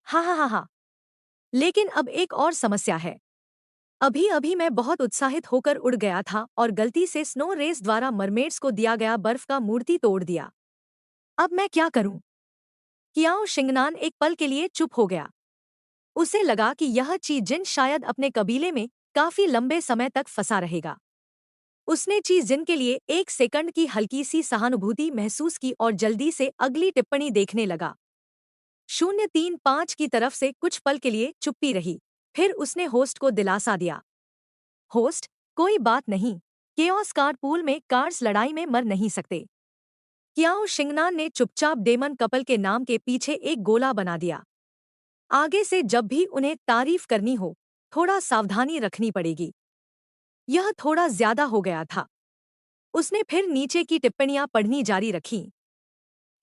हाँ हाँ हाँ हाँ। लेकिन अब एक और समस्या है। अभी अभी मैं बहुत उत्साहित होकर उड़ गया था और गलती से स्नो रेस द्वारा मरमेड्स को दिया गया बर्फ का मूर्ति तोड़ दिया। अब मैं क्या करूं? कियाओ शिंगनान एक पल के लिए चुप हो गया। उसे लगा कि यह चीजिन शायद अपने कबीले में काफी लंबे समय तक फंसा रहेगा। उसने चीज जिन के लिए 1 सेकंड की हल्की सी सहानुभूति महसूस की और जल्दी से अगली टिप्पणी देखने लगा। 035 की तरफ से कुछ पल के लिए चुप्पी रही। फिर उसने होस्ट को दिलासा दिया। होस्ट, कोई बात नहीं। केओस कार्ड पूल में कार्ड्स लड़ाई में मर नहीं सकते। कियाओ शिंगनान ने चुपचाप डेमन कपल के नाम के पीछे एक गोला बना दिया। आगे से जब भी उन्हें तारीफ करनी हो, थोड़ा सावधानी रखनी पड़ेगी। यह थोड़ा ज्यादा हो गया था। उसने फिर नीचे की टिप्पणियां पढ़नी जारी रखीं।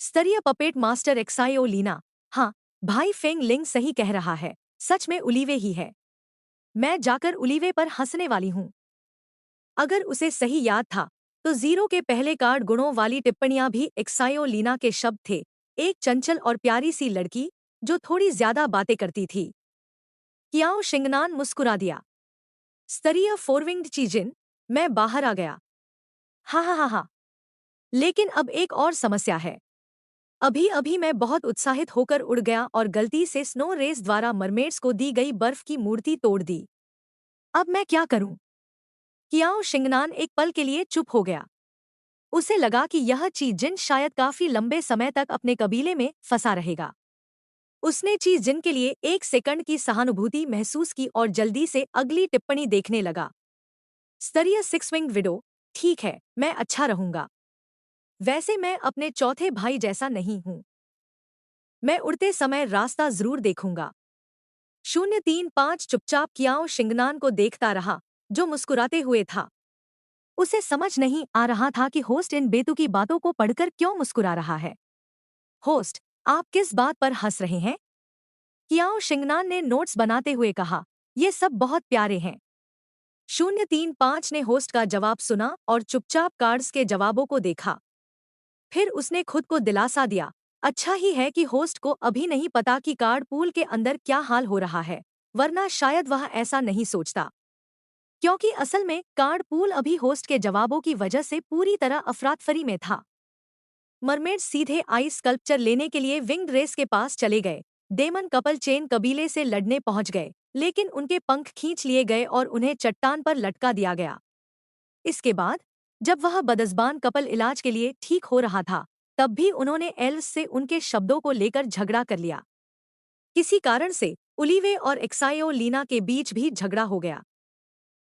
स्तरीय पपेट मास्टर एक्साइओ लीना। हाँ, भाई फेंग लिंग सही कह रहा है। सच में उलीवे ही है। मैं जाकर उलीवे पर हंसने वाली हूँ। अगर उसे सही याद था तो जीरो के पहले कार्ड गुणों वाली टिप्पणियां भी एक्साइओ लीना के शब्द थे। एक चंचल और प्यारी सी लड़की जो थोड़ी ज्यादा बातें करती थी। कियाओ शिंगनान मुस्कुरा दिया। स्तरीय फोरविंग्ड चीजिन, मैं बाहर आ गया। हाँ हाँ हाँ हाँ। लेकिन अब एक और समस्या है। अभी अभी मैं बहुत उत्साहित होकर उड़ गया और गलती से स्नो रेस द्वारा मरमेड्स को दी गई बर्फ की मूर्ति तोड़ दी। अब मैं क्या करूं? कियाओ शिंगनान एक पल के लिए चुप हो गया। उसे लगा कि यह चीजिन शायद काफी लंबे समय तक अपने कबीले में फंसा रहेगा। उसने चीजिन के लिए 1 सेकंड की सहानुभूति महसूस की और जल्दी से अगली टिप्पणी देखने लगा। स्तरीय सिक्स विंग विडो। ठीक है, मैं अच्छा रहूंगा। वैसे मैं अपने चौथे भाई जैसा नहीं हूं। मैं उड़ते समय रास्ता जरूर देखूंगा। 035 चुपचाप कियाओ शिंगनान को देखता रहा, जो मुस्कुराते हुए था। उसे समझ नहीं आ रहा था कि होस्ट इन बेतुकी बातों को पढ़कर क्यों मुस्कुरा रहा है। होस्ट, आप किस बात पर हंस रहे हैं? कियाओ शिंगनान ने नोट्स बनाते हुए कहा, ये सब बहुत प्यारे हैं। 035 ने होस्ट का जवाब सुना और चुपचाप कार्ड्स के जवाबों को देखा। फिर उसने खुद को दिलासा दिया, अच्छा ही है कि होस्ट को अभी नहीं पता कि कार्ड पूल के अंदर क्या हाल हो रहा है, वरना शायद वह ऐसा नहीं सोचता। क्योंकि असल में कार्ड पूल अभी होस्ट के जवाबों की वजह से पूरी तरह अफरातफरी में था। मरमेड सीधे आइस स्कल्पचर लेने के लिए विंग्ड रेस के पास चले गए। डेमन कपल चेन कबीले से लड़ने पहुंच गए, लेकिन उनके पंख खींच लिए गए और उन्हें चट्टान पर लटका दिया गया। इसके बाद जब वह बदज़बान कपल इलाज के लिए ठीक हो रहा था, तब भी उन्होंने एल्स से उनके शब्दों को लेकर झगड़ा कर लिया। किसी कारण से उलीवे और एक्साइओ लीना के बीच भी झगड़ा हो गया।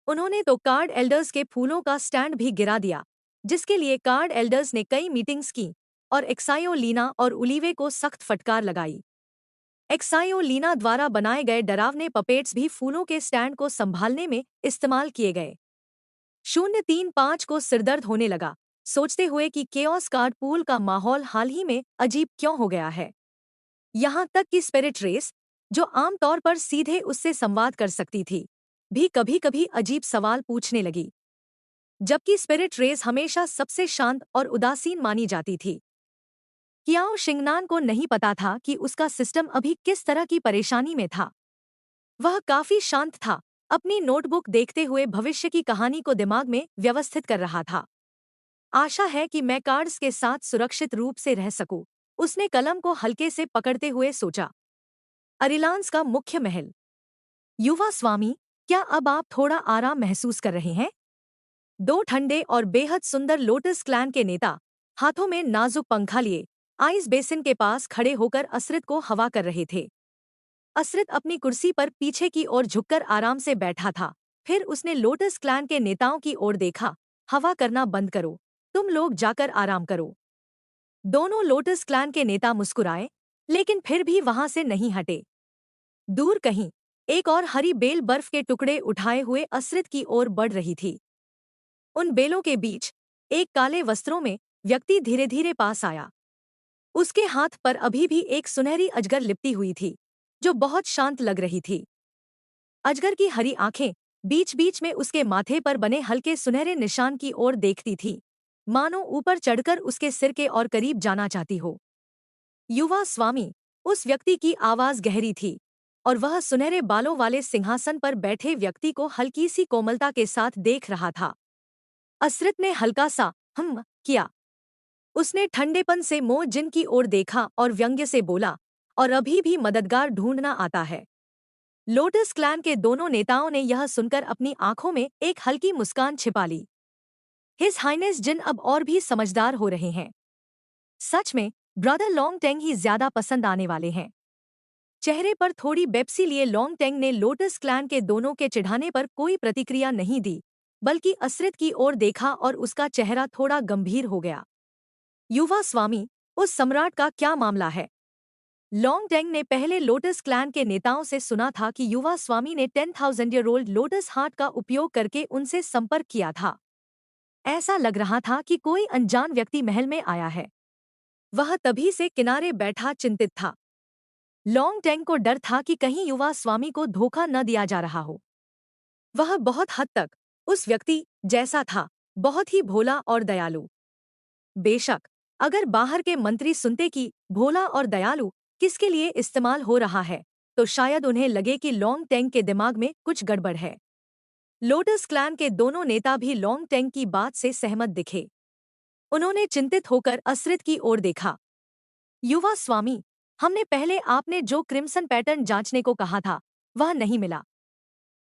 उन्होंने तो कार्ड एल्डर्स के फूलों का स्टैंड भी गिरा दिया, जिसके लिए कार्ड एल्डर्स ने कई मीटिंग्स की और एक्साइओ लीना और उलीवे को सख्त फटकार लगाई। एक्साइओ लीना द्वारा बनाए गए डरावने पपेट्स भी फूलों के स्टैंड को संभालने में इस्तेमाल किए गए। 035 को सिरदर्द होने लगा, सोचते हुए कि केओस कार्ड पूल का माहौल हाल ही में अजीब क्यों हो गया है। यहाँ तक कि स्पिरिट रेस, जो आमतौर पर सीधे उससे संवाद कर सकती थी, भी कभी कभी अजीब सवाल पूछने लगी। जबकि स्पिरिट रेस हमेशा सबसे शांत और उदासीन मानी जाती थी। कियाओ शिंगनान को नहीं पता था कि उसका सिस्टम अभी किस तरह की परेशानी में था। वह काफी शांत था, अपनी नोटबुक देखते हुए भविष्य की कहानी को दिमाग में व्यवस्थित कर रहा था। आशा है कि मैं कार्ड्स के साथ सुरक्षित रूप से रह सकूं, उसने कलम को हल्के से पकड़ते हुए सोचा। अरिलांस का मुख्य महल। युवा स्वामी, क्या अब आप थोड़ा आराम महसूस कर रहे हैं? दो ठंडे और बेहद सुंदर लोटस क्लैन के नेता, हाथों में नाजुक पंखा लिए, आइस बेसिन के पास खड़े होकर असरित को हवा कर रहे थे। असरित अपनी कुर्सी पर पीछे की ओर झुककर आराम से बैठा था। फिर उसने लोटस क्लैन के नेताओं की ओर देखा। हवा करना बंद करो, तुम लोग जाकर आराम करो। दोनों लोटस क्लैन के नेता मुस्कुराए, लेकिन फिर भी वहां से नहीं हटे। दूर कहीं एक और हरी बेल बर्फ के टुकड़े उठाए हुए असरित की ओर बढ़ रही थी। उन बेलों के बीच एक काले वस्त्रों में व्यक्ति धीरे धीरे पास आया। उसके हाथ पर अभी भी एक सुनहरी अजगर लिपटी हुई थी, जो बहुत शांत लग रही थी। अजगर की हरी आंखें बीच बीच में उसके माथे पर बने हल्के सुनहरे निशान की ओर देखती थी, मानो ऊपर चढ़कर उसके सिर के और करीब जाना चाहती हो। युवा स्वामी, उस व्यक्ति की आवाज गहरी थी, और वह सुनहरे बालों वाले सिंहासन पर बैठे व्यक्ति को हल्की सी कोमलता के साथ देख रहा था। असरित ने हल्का सा किया। उसने ठंडेपन से मो जिन की ओर देखा और व्यंग्य से बोला, और अभी भी मददगार ढूंढना आता है। लोटस क्लैन के दोनों नेताओं ने यह सुनकर अपनी आंखों में एक हल्की मुस्कान छिपा ली। हिज हाइनेस जिन अब और भी समझदार हो रहे हैं। सच में ब्रदर लॉन्ग टेंग ही ज्यादा पसंद आने वाले हैं। चेहरे पर थोड़ी बेप्सी लिए लॉन्ग टेंग ने लोटस क्लैन के दोनों के चिढ़ाने पर कोई प्रतिक्रिया नहीं दी, बल्कि असरित की ओर देखा और उसका चेहरा थोड़ा गंभीर हो गया। युवा स्वामी, उस सम्राट का क्या मामला है? लॉन्ग टेंग ने पहले लोटस क्लैन के नेताओं से सुना था कि युवा स्वामी ने 10,000-year-old लोटस हार्ट का उपयोग करके उनसे संपर्क किया था। ऐसा लग रहा था कि कोई अनजान व्यक्ति महल में आया है। वह तभी से किनारे बैठा चिंतित था। लॉन्ग टेंग को डर था कि कहीं युवा स्वामी को धोखा न दिया जा रहा हो। वह बहुत हद तक उस व्यक्ति जैसा था, बहुत ही भोला और दयालु। बेशक अगर बाहर के मंत्री सुनते कि भोला और दयालु किसके लिए इस्तेमाल हो रहा है, तो शायद उन्हें लगे कि लॉन्ग टेंग के दिमाग में कुछ गड़बड़ है। लोटस क्लैन के दोनों नेता भी लॉन्ग टेंग की बात से सहमत दिखे। उन्होंने चिंतित होकर असरित की ओर देखा। युवा स्वामी, हमने पहले आपने जो क्रिम्सन पैटर्न जांचने को कहा था, वह नहीं मिला।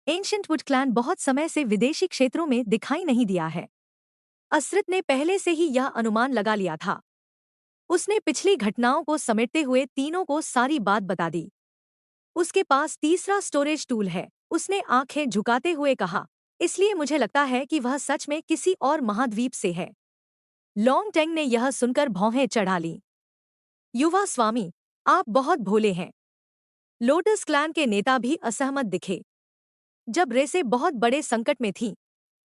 एंशिएंट वुड क्लैन बहुत समय से विदेशी क्षेत्रों में दिखाई नहीं दिया है। असरित ने पहले से ही यह अनुमान लगा लिया था। उसने पिछली घटनाओं को समेटते हुए तीनों को सारी बात बता दी। उसके पास तीसरा स्टोरेज टूल है, उसने आंखें झुकाते हुए कहा, इसलिए मुझे लगता है कि वह सच में किसी और महाद्वीप से है। लॉन्ग टेंग ने यह सुनकर भौहें चढ़ा लीं। युवा स्वामी, आप बहुत भोले हैं। लोटस क्लैन के नेता भी असहमत दिखे। जब रेसे बहुत बड़े संकट में थीं,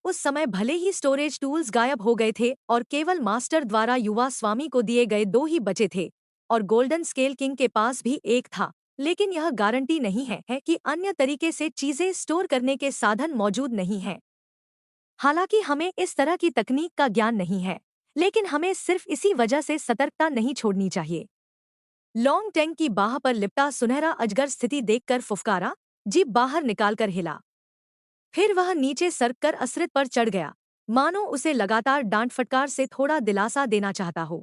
उस समय भले ही स्टोरेज टूल्स गायब हो गए थे और केवल मास्टर द्वारा युवा स्वामी को दिए गए 2 ही बचे थे, और गोल्डन स्केल किंग के पास भी एक था, लेकिन यह गारंटी नहीं है कि अन्य तरीके से चीजें स्टोर करने के साधन मौजूद नहीं हैं। हालांकि हमें इस तरह की तकनीक का ज्ञान नहीं है, लेकिन हमें सिर्फ इसी वजह से सतर्कता नहीं छोड़नी चाहिए। लॉन्ग टेंग की बाह पर लिपटा सुनहरा अजगर स्थिति देखकर फुफकारा, जीभ बाहर निकालकर हिला। फिर वह नीचे सरक कर असरित पर चढ़ गया, मानो उसे लगातार डांट फटकार से थोड़ा दिलासा देना चाहता हो।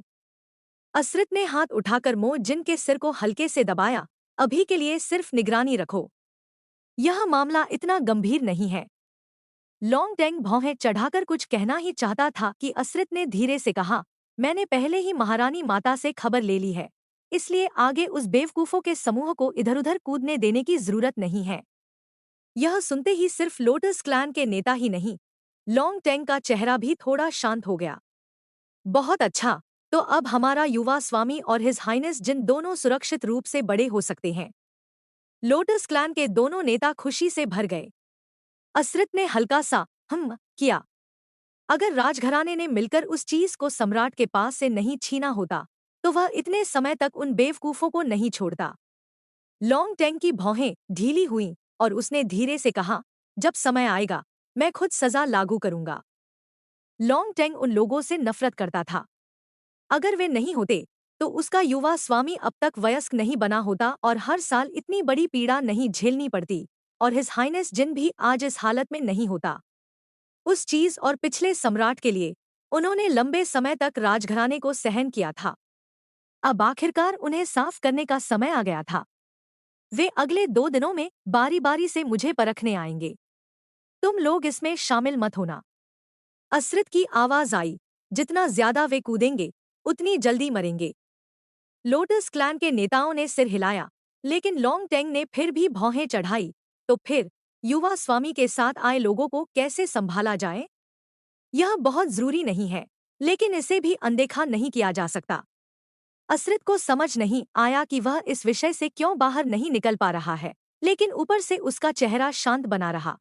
असरित ने हाथ उठाकर मो जिन के सिर को हल्के से दबाया, अभी के लिए सिर्फ निगरानी रखो। यह मामला इतना गंभीर नहीं है। लॉन्ग टेंग भौहें चढ़ाकर कुछ कहना ही चाहता था कि असरित ने धीरे से कहा, मैंने पहले ही महारानी माता से खबर ले ली है, इसलिए आगे उस बेवकूफों के समूह को इधर-उधर कूदने देने की जरूरत नहीं है। यह सुनते ही सिर्फ लोटस क्लैन के नेता ही नहीं, लॉन्ग टेंग का चेहरा भी थोड़ा शांत हो गया। बहुत अच्छा, तो अब हमारा युवा स्वामी और हिज हाइनेस जिन दोनों सुरक्षित रूप से बड़े हो सकते हैं। लोटस क्लैन के दोनों नेता खुशी से भर गए। असरित ने हल्का सा किया। अगर राजघराने ने मिलकर उस चीज को सम्राट के पास से नहीं छीना होता, तो वह इतने समय तक उन बेवकूफों को नहीं छोड़ता। लॉन्ग टेंग की भौहें ढीली हुईं और उसने धीरे से कहा, जब समय आएगा, मैं खुद सजा लागू करूंगा। लॉन्ग टेंग उन लोगों से नफरत करता था। अगर वे नहीं होते, तो उसका युवा स्वामी अब तक वयस्क नहीं बना होता और हर साल इतनी बड़ी पीड़ा नहीं झेलनी पड़ती, और हिज हाइनेस जिन भी आज इस हालत में नहीं होता। उस चीज और पिछले सम्राट के लिए उन्होंने लंबे समय तक राजघराने को सहन किया था। अब आखिरकार उन्हें साफ करने का समय आ गया था। वे अगले 2 दिनों में बारी बारी से मुझे परखने आएंगे। तुम लोग इसमें शामिल मत होना। असरित की आवाज आई, जितना ज्यादा वे कूदेंगे, उतनी जल्दी मरेंगे। लोटस क्लैन के नेताओं ने सिर हिलाया, लेकिन लॉन्ग टेंग ने फिर भी भौहें चढ़ाई। तो फिर युवा स्वामी के साथ आए लोगों को कैसे संभाला जाए? यह बहुत जरूरी नहीं है, लेकिन इसे भी अनदेखा नहीं किया जा सकता। असरित को समझ नहीं आया कि वह इस विषय से क्यों बाहर नहीं निकल पा रहा है, लेकिन ऊपर से उसका चेहरा शांत बना रहा।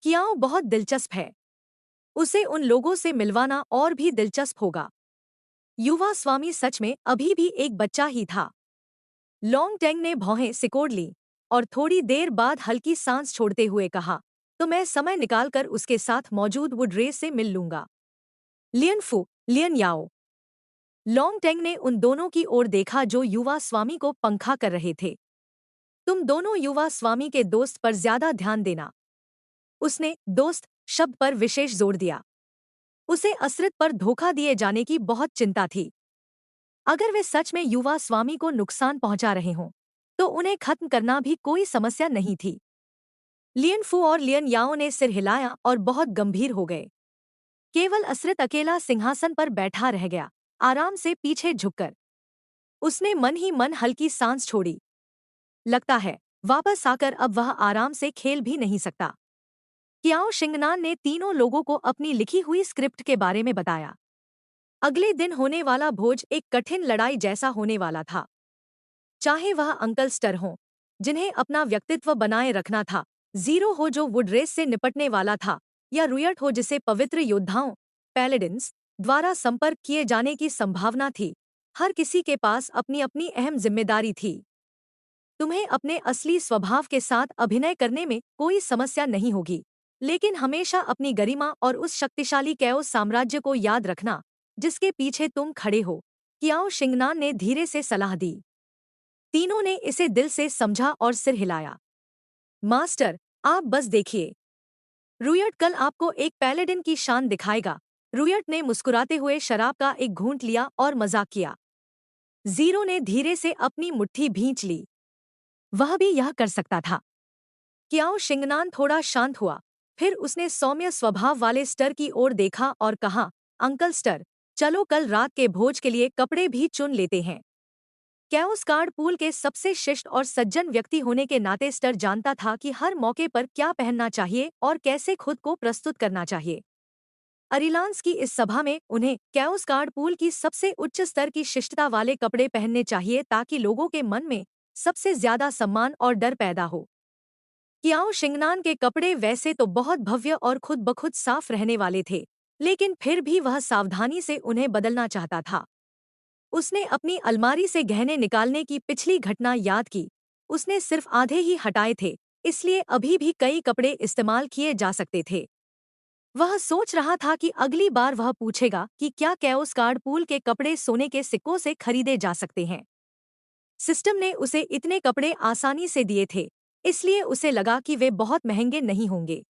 कियाओ बहुत दिलचस्प है। उसे उन लोगों से मिलवाना और भी दिलचस्प होगा। युवा स्वामी सच में अभी भी एक बच्चा ही था। लॉन्ग टेंग ने भौहें सिकोड़ ली और थोड़ी देर बाद हल्की सांस छोड़ते हुए कहा, तो मैं समय निकालकर उसके साथ मौजूद वुड रेस से मिल लूंगा। लियन फू, लियन याओ। लॉन्ग टेंग ने उन दोनों की ओर देखा जो युवा स्वामी को पंखा कर रहे थे। तुम दोनों युवा स्वामी के दोस्त पर ज्यादा ध्यान देना। उसने दोस्त शब्द पर विशेष जोर दिया। उसे असरित पर धोखा दिए जाने की बहुत चिंता थी। अगर वे सच में युवा स्वामी को नुकसान पहुंचा रहे हों, तो उन्हें खत्म करना भी कोई समस्या नहीं थी। लियन फू और लियन याओ ने सिर हिलाया और बहुत गंभीर हो गए। केवल असरित अकेला सिंहासन पर बैठा रह गया, आराम से पीछे झुककर। उसने मन ही मन हल्की सांस छोड़ी। लगता है वापस आकर अब वह आराम से खेल भी नहीं सकता। क्याओ शिंगनान ने तीनों लोगों को अपनी लिखी हुई स्क्रिप्ट के बारे में बताया। अगले दिन होने वाला भोज एक कठिन लड़ाई जैसा होने वाला था। चाहे वह अंकल स्टर हो, जिन्हें अपना व्यक्तित्व बनाए रखना था, जीरो हो जो वुड रेस से निपटने वाला था, या रुयट हो जिसे पवित्र योद्धाओं पैलेडिन्स द्वारा संपर्क किए जाने की संभावना थी, हर किसी के पास अपनी अपनी अहम जिम्मेदारी थी। तुम्हें अपने असली स्वभाव के साथ अभिनय करने में कोई समस्या नहीं होगी, लेकिन हमेशा अपनी गरिमा और उस शक्तिशाली कैओस साम्राज्य को याद रखना जिसके पीछे तुम खड़े हो, कियाओ शिंगनान ने धीरे से सलाह दी। तीनों ने इसे दिल से समझा और सिर हिलाया। मास्टर, आप बस देखिए, रुयट कल आपको एक पैलेडिन की शान दिखाएगा। रुयट ने मुस्कुराते हुए शराब का एक घूंट लिया और मजाक किया। जीरो ने धीरे से अपनी मुट्ठी भींच ली। वह भी यह कर सकता था। क्याओ शिंगनान थोड़ा शांत हुआ, फिर उसने सौम्य स्वभाव वाले स्टर की ओर देखा और कहा, अंकल स्टर, चलो कल रात के भोज के लिए कपड़े भी चुन लेते हैं। कैओस कार्ड पूल के सबसे शिष्ट और सज्जन व्यक्ति होने के नाते स्टर जानता था कि हर मौके पर क्या पहनना चाहिए और कैसे खुद को प्रस्तुत करना चाहिए। अरिलांस की इस सभा में उन्हें कैओस कार्ड पूल की सबसे उच्च स्तर की शिष्टता वाले कपड़े पहनने चाहिए ताकि लोगों के मन में सबसे ज्यादा सम्मान और डर पैदा हो। क्याओ शिंगनान के कपड़े वैसे तो बहुत भव्य और खुद ब खुद साफ रहने वाले थे, लेकिन फिर भी वह सावधानी से उन्हें बदलना चाहता था। उसने अपनी अलमारी से गहने निकालने की पिछली घटना याद की। उसने सिर्फ आधे ही हटाए थे, इसलिए अभी भी कई कपड़े इस्तेमाल किए जा सकते थे। वह सोच रहा था कि अगली बार वह पूछेगा कि क्या कैओस कार्ड पूल के कपड़े सोने के सिक्कों से खरीदे जा सकते हैं। सिस्टम ने उसे इतने कपड़े आसानी से दिए थे, इसलिए उसे लगा कि वे बहुत महंगे नहीं होंगे।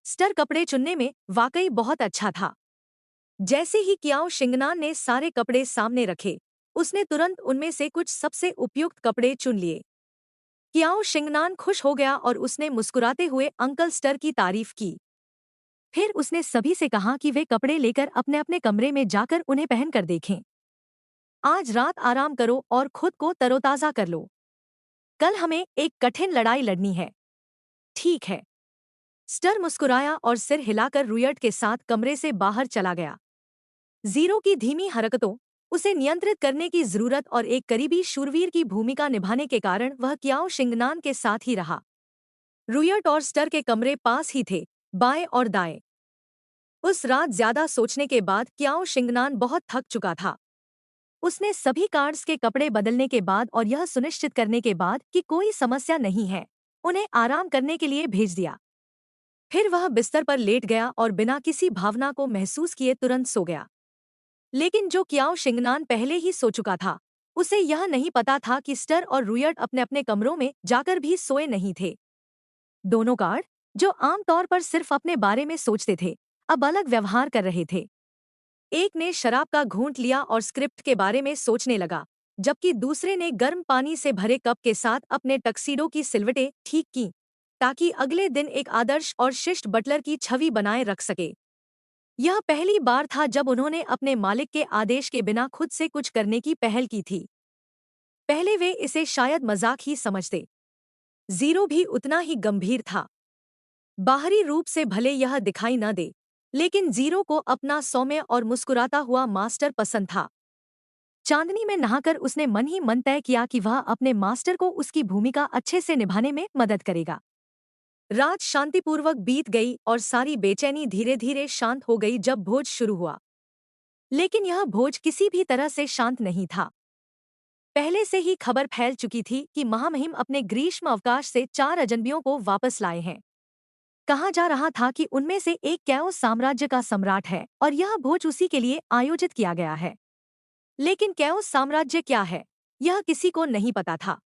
स्टर कपड़े चुनने में वाकई बहुत अच्छा था। जैसे ही क्याओ शिंगनान ने सारे कपड़े सामने रखे, उसने तुरंत उनमें से कुछ सबसे उपयुक्त कपड़े चुन लिए। क्याओ शिंगनान खुश हो गया और उसने मुस्कुराते हुए अंकल स्टर की तारीफ की। फिर उसने सभी से कहा कि वे कपड़े लेकर अपने अपने कमरे में जाकर उन्हें पहनकर देखें। आज रात आराम करो और खुद को तरोताजा कर लो। कल हमें एक कठिन लड़ाई लड़नी है। ठीक है। स्टर मुस्कुराया और सिर हिलाकर रुयट के साथ कमरे से बाहर चला गया। जीरो की धीमी हरकतों, उसे नियंत्रित करने की जरूरत और एक करीबी शूरवीर की भूमिका निभाने के कारण वह क्याओ शिंगनान के साथ ही रहा। रुयट और स्टर के कमरे पास ही थे, बाएं और दाएं। उस रात ज्यादा सोचने के बाद क्याओ शिंगनान बहुत थक चुका था। उसने सभी कार्ड्स के कपड़े बदलने के बाद और यह सुनिश्चित करने के बाद कि कोई समस्या नहीं है, उन्हें आराम करने के लिए भेज दिया। फिर वह बिस्तर पर लेट गया और बिना किसी भावना को महसूस किए तुरंत सो गया। लेकिन जो क्याओ शिंगनान पहले ही सो चुका था, उसे यह नहीं पता था कि स्टर और रुयट अपने अपने कमरों में जाकर भी सोए नहीं थे। दोनों गार्ड, जो आमतौर पर सिर्फ अपने बारे में सोचते थे, अब अलग व्यवहार कर रहे थे। एक ने शराब का घूंट लिया और स्क्रिप्ट के बारे में सोचने लगा, जबकि दूसरे ने गर्म पानी से भरे कप के साथ अपने टक्सीडो की सिलवटें ठीक की, ताकि अगले दिन एक आदर्श और शिष्ट बटलर की छवि बनाए रख सके। यह पहली बार था जब उन्होंने अपने मालिक के आदेश के बिना खुद से कुछ करने की पहल की थी। पहले वे इसे शायद मजाक ही समझते। जीरो भी उतना ही गंभीर था। बाहरी रूप से भले यह दिखाई न दे, लेकिन जीरो को अपना सौम्य और मुस्कुराता हुआ मास्टर पसंद था। चांदनी में नहाकर उसने मन ही मन तय किया कि वह अपने मास्टर को उसकी भूमिका अच्छे से निभाने में मदद करेगा। रात शांतिपूर्वक बीत गई और सारी बेचैनी धीरे धीरे शांत हो गई जब भोज शुरू हुआ। लेकिन यह भोज किसी भी तरह से शांत नहीं था। पहले से ही खबर फैल चुकी थी कि महामहिम अपने ग्रीष्म अवकाश से 4 अजनबियों को वापस लाए हैं। कहा जा रहा था कि उनमें से एक कैओस साम्राज्य का सम्राट है और यह भोज उसी के लिए आयोजित किया गया है। लेकिन कैओस साम्राज्य क्या है, यह किसी को नहीं पता था।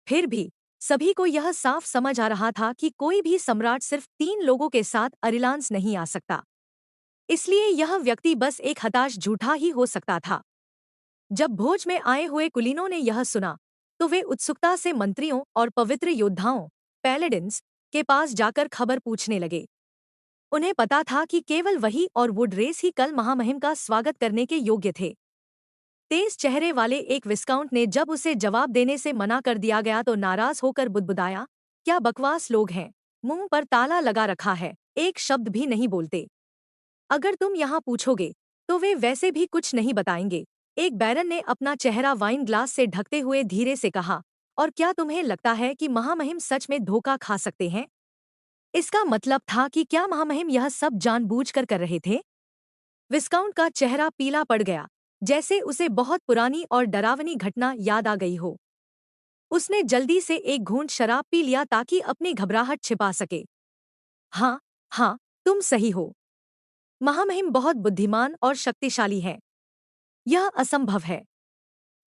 फिर भी सभी को यह साफ समझ आ रहा था कि कोई भी सम्राट सिर्फ 3 लोगों के साथ अरिलांस नहीं आ सकता। इसलिए यह व्यक्ति बस एक हताश झूठा ही हो सकता था। जब भोज में आए हुए कुलीनों ने यह सुना, तो वे उत्सुकता से मंत्रियों और पवित्र योद्धाओं पैलेडिन्स के पास जाकर खबर पूछने लगे। उन्हें पता था कि केवल वही और वुड रेस ही कल महामहिम का स्वागत करने के योग्य थे। तेज चेहरे वाले एक विस्काउंट ने जब उसे जवाब देने से मना कर दिया गया तो नाराज होकर बुदबुदाया, क्या बकवास लोग हैं, मुंह पर ताला लगा रखा है, एक शब्द भी नहीं बोलते। अगर तुम यहाँ पूछोगे तो वे वैसे भी कुछ नहीं बताएंगे। एक बैरन ने अपना चेहरा वाइन ग्लास से ढकते हुए धीरे से कहा, और क्या तुम्हें लगता है कि महामहिम सच में धोखा खा सकते हैं? इसका मतलब था कि क्या महामहिम यह सब जानबूझकर कर रहे थे? विस्काउंट का चेहरा पीला पड़ गया, जैसे उसे बहुत पुरानी और डरावनी घटना याद आ गई हो। उसने जल्दी से एक घूंट शराब पी लिया ताकि अपनी घबराहट छिपा सके। हाँ, हाँ, तुम सही हो। महामहिम बहुत बुद्धिमान और शक्तिशाली है। यह असंभव है।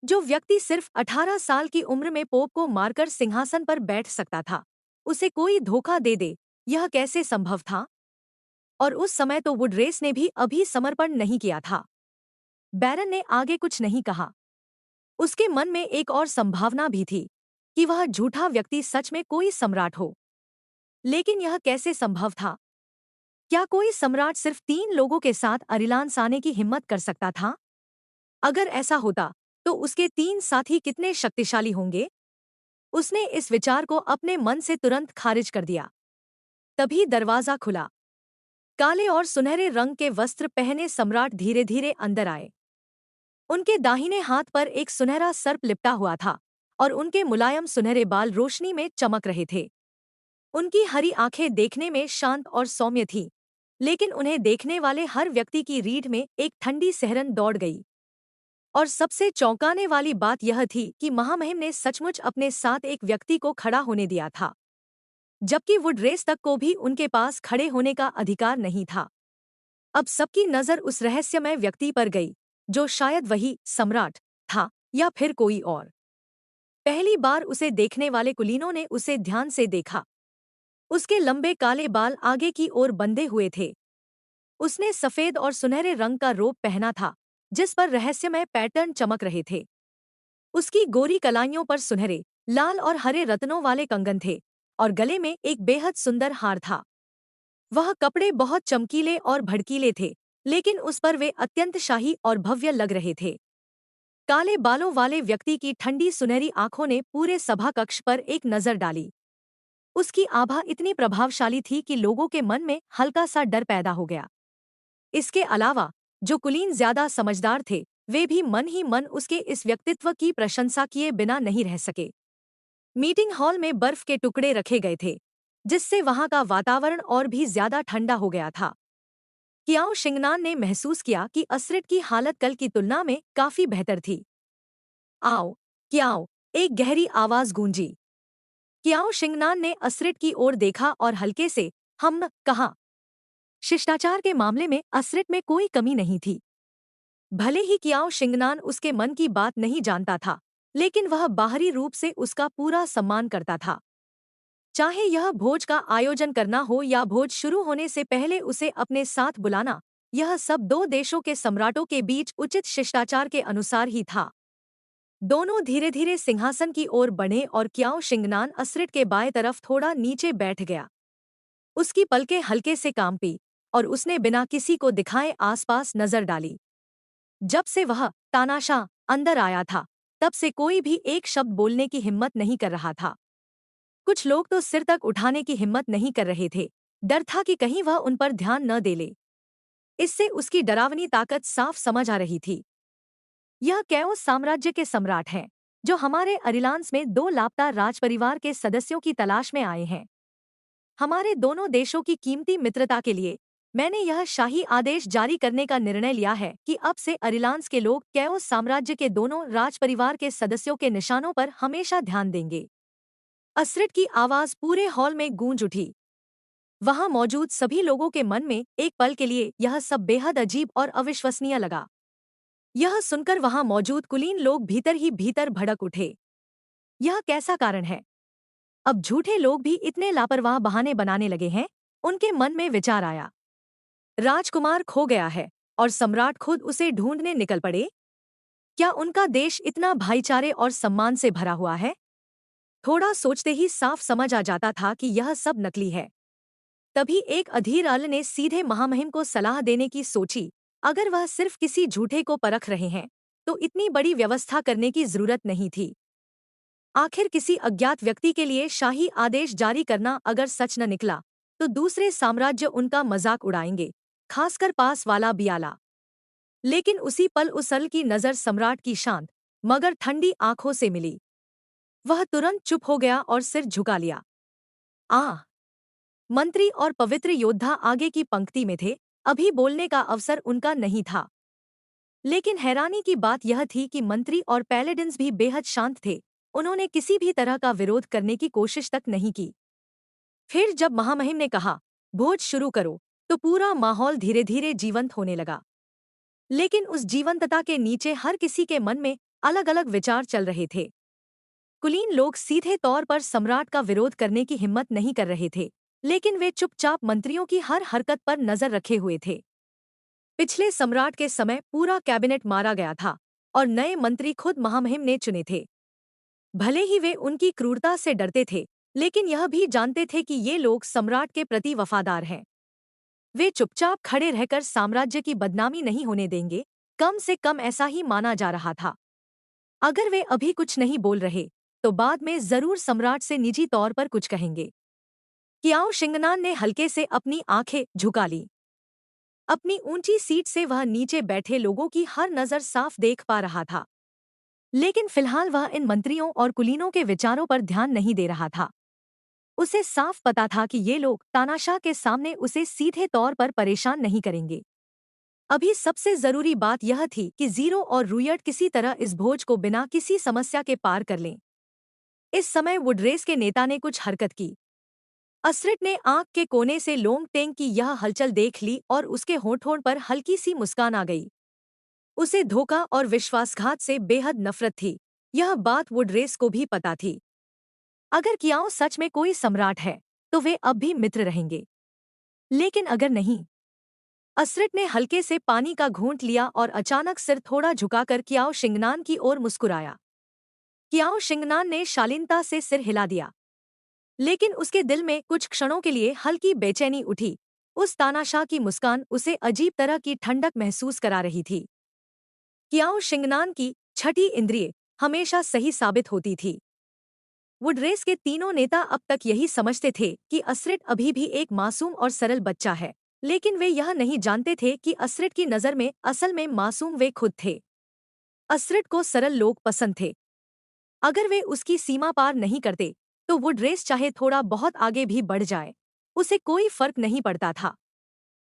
जो व्यक्ति सिर्फ 18 साल की उम्र में पोप को मारकर सिंहासन पर बैठ सकता था, उसे कोई धोखा दे दे, यह कैसे संभव था? और उस समय तो वुड रेस ने भी अभी समर्पण नहीं किया था। बैरन ने आगे कुछ नहीं कहा। उसके मन में एक और संभावना भी थी कि वह झूठा व्यक्ति सच में कोई सम्राट हो। लेकिन यह कैसे संभव था? क्या कोई सम्राट सिर्फ 3 लोगों के साथ अरिलान्स आने की हिम्मत कर सकता था? अगर ऐसा होता तो उसके 3 साथी कितने शक्तिशाली होंगे? उसने इस विचार को अपने मन से तुरंत खारिज कर दिया। तभी दरवाजा खुला। काले और सुनहरे रंग के वस्त्र पहने सम्राट धीरे धीरे अंदर आए। उनके दाहिने हाथ पर एक सुनहरा सर्प लिपटा हुआ था और उनके मुलायम सुनहरे बाल रोशनी में चमक रहे थे। उनकी हरी आंखें देखने में शांत और सौम्य थीं, लेकिन उन्हें देखने वाले हर व्यक्ति की रीढ़ में एक ठंडी सिहरन दौड़ गई। और सबसे चौंकाने वाली बात यह थी कि महामहिम ने सचमुच अपने साथ एक व्यक्ति को खड़ा होने दिया था, जबकि वुड रेस तक को भी उनके पास खड़े होने का अधिकार नहीं था। अब सबकी नजर उस रहस्यमय व्यक्ति पर गई, जो शायद वही सम्राट था या फिर कोई और। पहली बार उसे देखने वाले कुलीनों ने उसे ध्यान से देखा। उसके लंबे काले बाल आगे की ओर बंधे हुए थे। उसने सफेद और सुनहरे रंग का रोब पहना था, जिस पर रहस्यमय पैटर्न चमक रहे थे। उसकी गोरी कलाइयों पर सुनहरे, लाल और हरे रत्नों वाले कंगन थे और गले में एक बेहद सुंदर हार था। वह कपड़े बहुत चमकीले और भड़कीले थे, लेकिन उस पर वे अत्यंत शाही और भव्य लग रहे थे। काले बालों वाले व्यक्ति की ठंडी सुनहरी आंखों ने पूरे सभा कक्ष पर एक नजर डाली। उसकी आभा इतनी प्रभावशाली थी कि लोगों के मन में हल्का सा डर पैदा हो गया। इसके अलावा जो कुलीन ज्यादा समझदार थे, वे भी मन ही मन उसके इस व्यक्तित्व की प्रशंसा किए बिना नहीं रह सके। मीटिंग हॉल में बर्फ के टुकड़े रखे गए थे, जिससे वहां का वातावरण और भी ज्यादा ठंडा हो गया था। कियाओ शिंगनान ने महसूस किया कि असरिट की हालत कल की तुलना में काफी बेहतर थी। आओ, कियाओ, एक गहरी आवाज गूंजी। कियाओ शिंगनान ने असरिट की ओर देखा और हल्के से हम कहा। शिष्टाचार के मामले में असरिट में कोई कमी नहीं थी। भले ही कियाओ शिंगनान उसके मन की बात नहीं जानता था, लेकिन वह बाहरी रूप से उसका पूरा सम्मान करता था। चाहे यह भोज का आयोजन करना हो या भोज शुरू होने से पहले उसे अपने साथ बुलाना, यह सब 2 देशों के सम्राटों के बीच उचित शिष्टाचार के अनुसार ही था। दोनों धीरे धीरे सिंहासन की ओर बढ़े और कियाओ शिंगनान असरिट के बाएं तरफ थोड़ा नीचे बैठ गया। उसकी पलकें हल्के से कांपी और उसने बिना किसी को दिखाए आसपास नजर डाली। जब से वह तानाशाह अंदर आया था, तब से कोई भी एक शब्द बोलने की हिम्मत नहीं कर रहा था। कुछ लोग तो सिर तक उठाने की हिम्मत नहीं कर रहे थे। डर था कि कहीं वह उन पर ध्यान न दे ले। इससे उसकी डरावनी ताकत साफ समझ आ रही थी। यह कैओस साम्राज्य के सम्राट हैं, जो हमारे अरिलान्स में 2 लापता राजपरिवार के सदस्यों की तलाश में आए हैं। हमारे दोनों देशों की कीमती मित्रता के लिए मैंने यह शाही आदेश जारी करने का निर्णय लिया है कि अब से अरिलान्स के लोग कैओस साम्राज्य के दोनों राजपरिवार के सदस्यों के निशानों पर हमेशा ध्यान देंगे। असरिट की आवाज पूरे हॉल में गूंज उठी। वहां मौजूद सभी लोगों के मन में एक पल के लिए यह सब बेहद अजीब और अविश्वसनीय लगा। यह सुनकर वहां मौजूद कुलीन लोग भीतर ही भीतर भड़क उठे। यह कैसा कारण है? अब झूठे लोग भी इतने लापरवाह बहाने बनाने लगे हैं? उनके मन में विचार आया। राजकुमार खो गया है और सम्राट खुद उसे ढूंढने निकल पड़े। क्या उनका देश इतना भाईचारे और सम्मान से भरा हुआ है? थोड़ा सोचते ही साफ समझ आ जाता था कि यह सब नकली है। तभी एक अधीर अल ने सीधे महामहिम को सलाह देने की सोची। अगर वह सिर्फ किसी झूठे को परख रहे हैं, तो इतनी बड़ी व्यवस्था करने की जरूरत नहीं थी। आखिर किसी अज्ञात व्यक्ति के लिए शाही आदेश जारी करना अगर सच न निकला, तो दूसरे साम्राज्य उनका मजाक उड़ाएंगे, खासकर पास वाला बियाला। लेकिन उसी पल उस अल की नजर सम्राट की शांत मगर ठंडी आंखों से मिली। वह तुरंत चुप हो गया और सिर झुका लिया। आह! मंत्री और पवित्र योद्धा आगे की पंक्ति में थे, अभी बोलने का अवसर उनका नहीं था। लेकिन हैरानी की बात यह थी कि मंत्री और पैलेडिन्स भी बेहद शांत थे। उन्होंने किसी भी तरह का विरोध करने की कोशिश तक नहीं की। फिर जब महामहिम ने कहा, भोज शुरू करो, तो पूरा माहौल धीरे धीरे जीवंत होने लगा। लेकिन उस जीवंतता के नीचे हर किसी के मन में अलग अलग विचार चल रहे थे। कुलीन लोग सीधे तौर पर सम्राट का विरोध करने की हिम्मत नहीं कर रहे थे, लेकिन वे चुपचाप मंत्रियों की हर हरकत पर नजर रखे हुए थे। पिछले सम्राट के समय पूरा कैबिनेट मारा गया था और नए मंत्री खुद महामहिम ने चुने थे। भले ही वे उनकी क्रूरता से डरते थे, लेकिन यह भी जानते थे कि ये लोग सम्राट के प्रति वफादार हैं। वे चुपचाप खड़े रहकर साम्राज्य की बदनामी नहीं होने देंगे, कम से कम ऐसा ही माना जा रहा था। अगर वे अभी कुछ नहीं बोल रहे, तो बाद में जरूर सम्राट से निजी तौर पर कुछ कहेंगे। कियाओ शिंगनान ने हल्के से अपनी आंखें झुका ली। अपनी ऊंची सीट से वह नीचे बैठे लोगों की हर नजर साफ देख पा रहा था। लेकिन फिलहाल वह इन मंत्रियों और कुलीनों के विचारों पर ध्यान नहीं दे रहा था। उसे साफ पता था कि ये लोग तानाशाह के सामने उसे सीधे तौर पर परेशान नहीं करेंगे। अभी सबसे जरूरी बात यह थी कि जीरो और रुयट किसी तरह इस भोज को बिना किसी समस्या के पार कर लें। इस समय वुडरेस के नेता ने कुछ हरकत की। असरिट ने आंख के कोने से लोंग टेंग की यह हलचल देख ली और उसके होठों पर हल्की सी मुस्कान आ गई। उसे धोखा और विश्वासघात से बेहद नफरत थी। यह बात वुडरेस को भी पता थी। अगर कियाओ सच में कोई सम्राट है, तो वे अब भी मित्र रहेंगे। लेकिन अगर नहीं। असरिट ने हल्के से पानी का घूंट लिया और अचानक सिर थोड़ा झुकाकर कियाओ शिंगनान की ओर मुस्कुराया। कियाओ शिंगनान ने शालीनता से सिर हिला दिया, लेकिन उसके दिल में कुछ क्षणों के लिए हल्की बेचैनी उठी। उस तानाशाह की मुस्कान उसे अजीब तरह की ठंडक महसूस करा रही थी। कियाओ शिंगनान की छठी इंद्रिय हमेशा सही साबित होती थी। वुडरेस के तीनों नेता अब तक यही समझते थे कि असरिट अभी भी एक मासूम और सरल बच्चा है, लेकिन वे यह नहीं जानते थे कि असरिट की नज़र में असल में मासूम वे खुद थे। असरिट को सरल लोग पसंद थे। अगर वे उसकी सीमा पार नहीं करते, तो वुडरेस चाहे थोड़ा बहुत आगे भी बढ़ जाए, उसे कोई फर्क नहीं पड़ता था।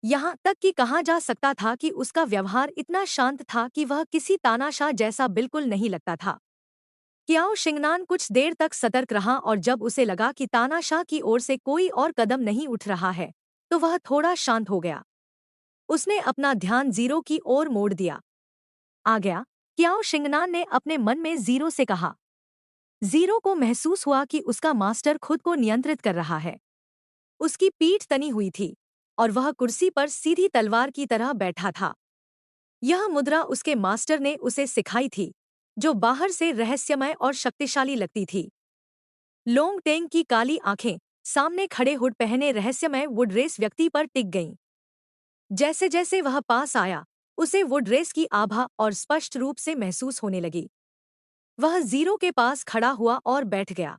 यहाँ तक कि कहा जा सकता था कि उसका व्यवहार इतना शांत था कि वह किसी तानाशाह जैसा बिल्कुल नहीं लगता था। कियाओ शिंगनान कुछ देर तक सतर्क रहा और जब उसे लगा कि तानाशाह की ओर से कोई और कदम नहीं उठ रहा है, तो वह थोड़ा शांत हो गया। उसने अपना ध्यान जीरो की ओर मोड़ दिया। आ गया, कियाओ शिंगनान ने अपने मन में जीरो से कहा। जीरो को महसूस हुआ कि उसका मास्टर खुद को नियंत्रित कर रहा है। उसकी पीठ तनी हुई थी और वह कुर्सी पर सीधी तलवार की तरह बैठा था। यह मुद्रा उसके मास्टर ने उसे सिखाई थी, जो बाहर से रहस्यमय और शक्तिशाली लगती थी। लोंग टेंग की काली आंखें सामने खड़े हुड पहने रहस्यमय वुडरेस व्यक्ति पर टिक गईं। जैसे जैसे वह पास आया, उसे वुडरेस की आभा और स्पष्ट रूप से महसूस होने लगी। वह जीरो के पास खड़ा हुआ और बैठ गया।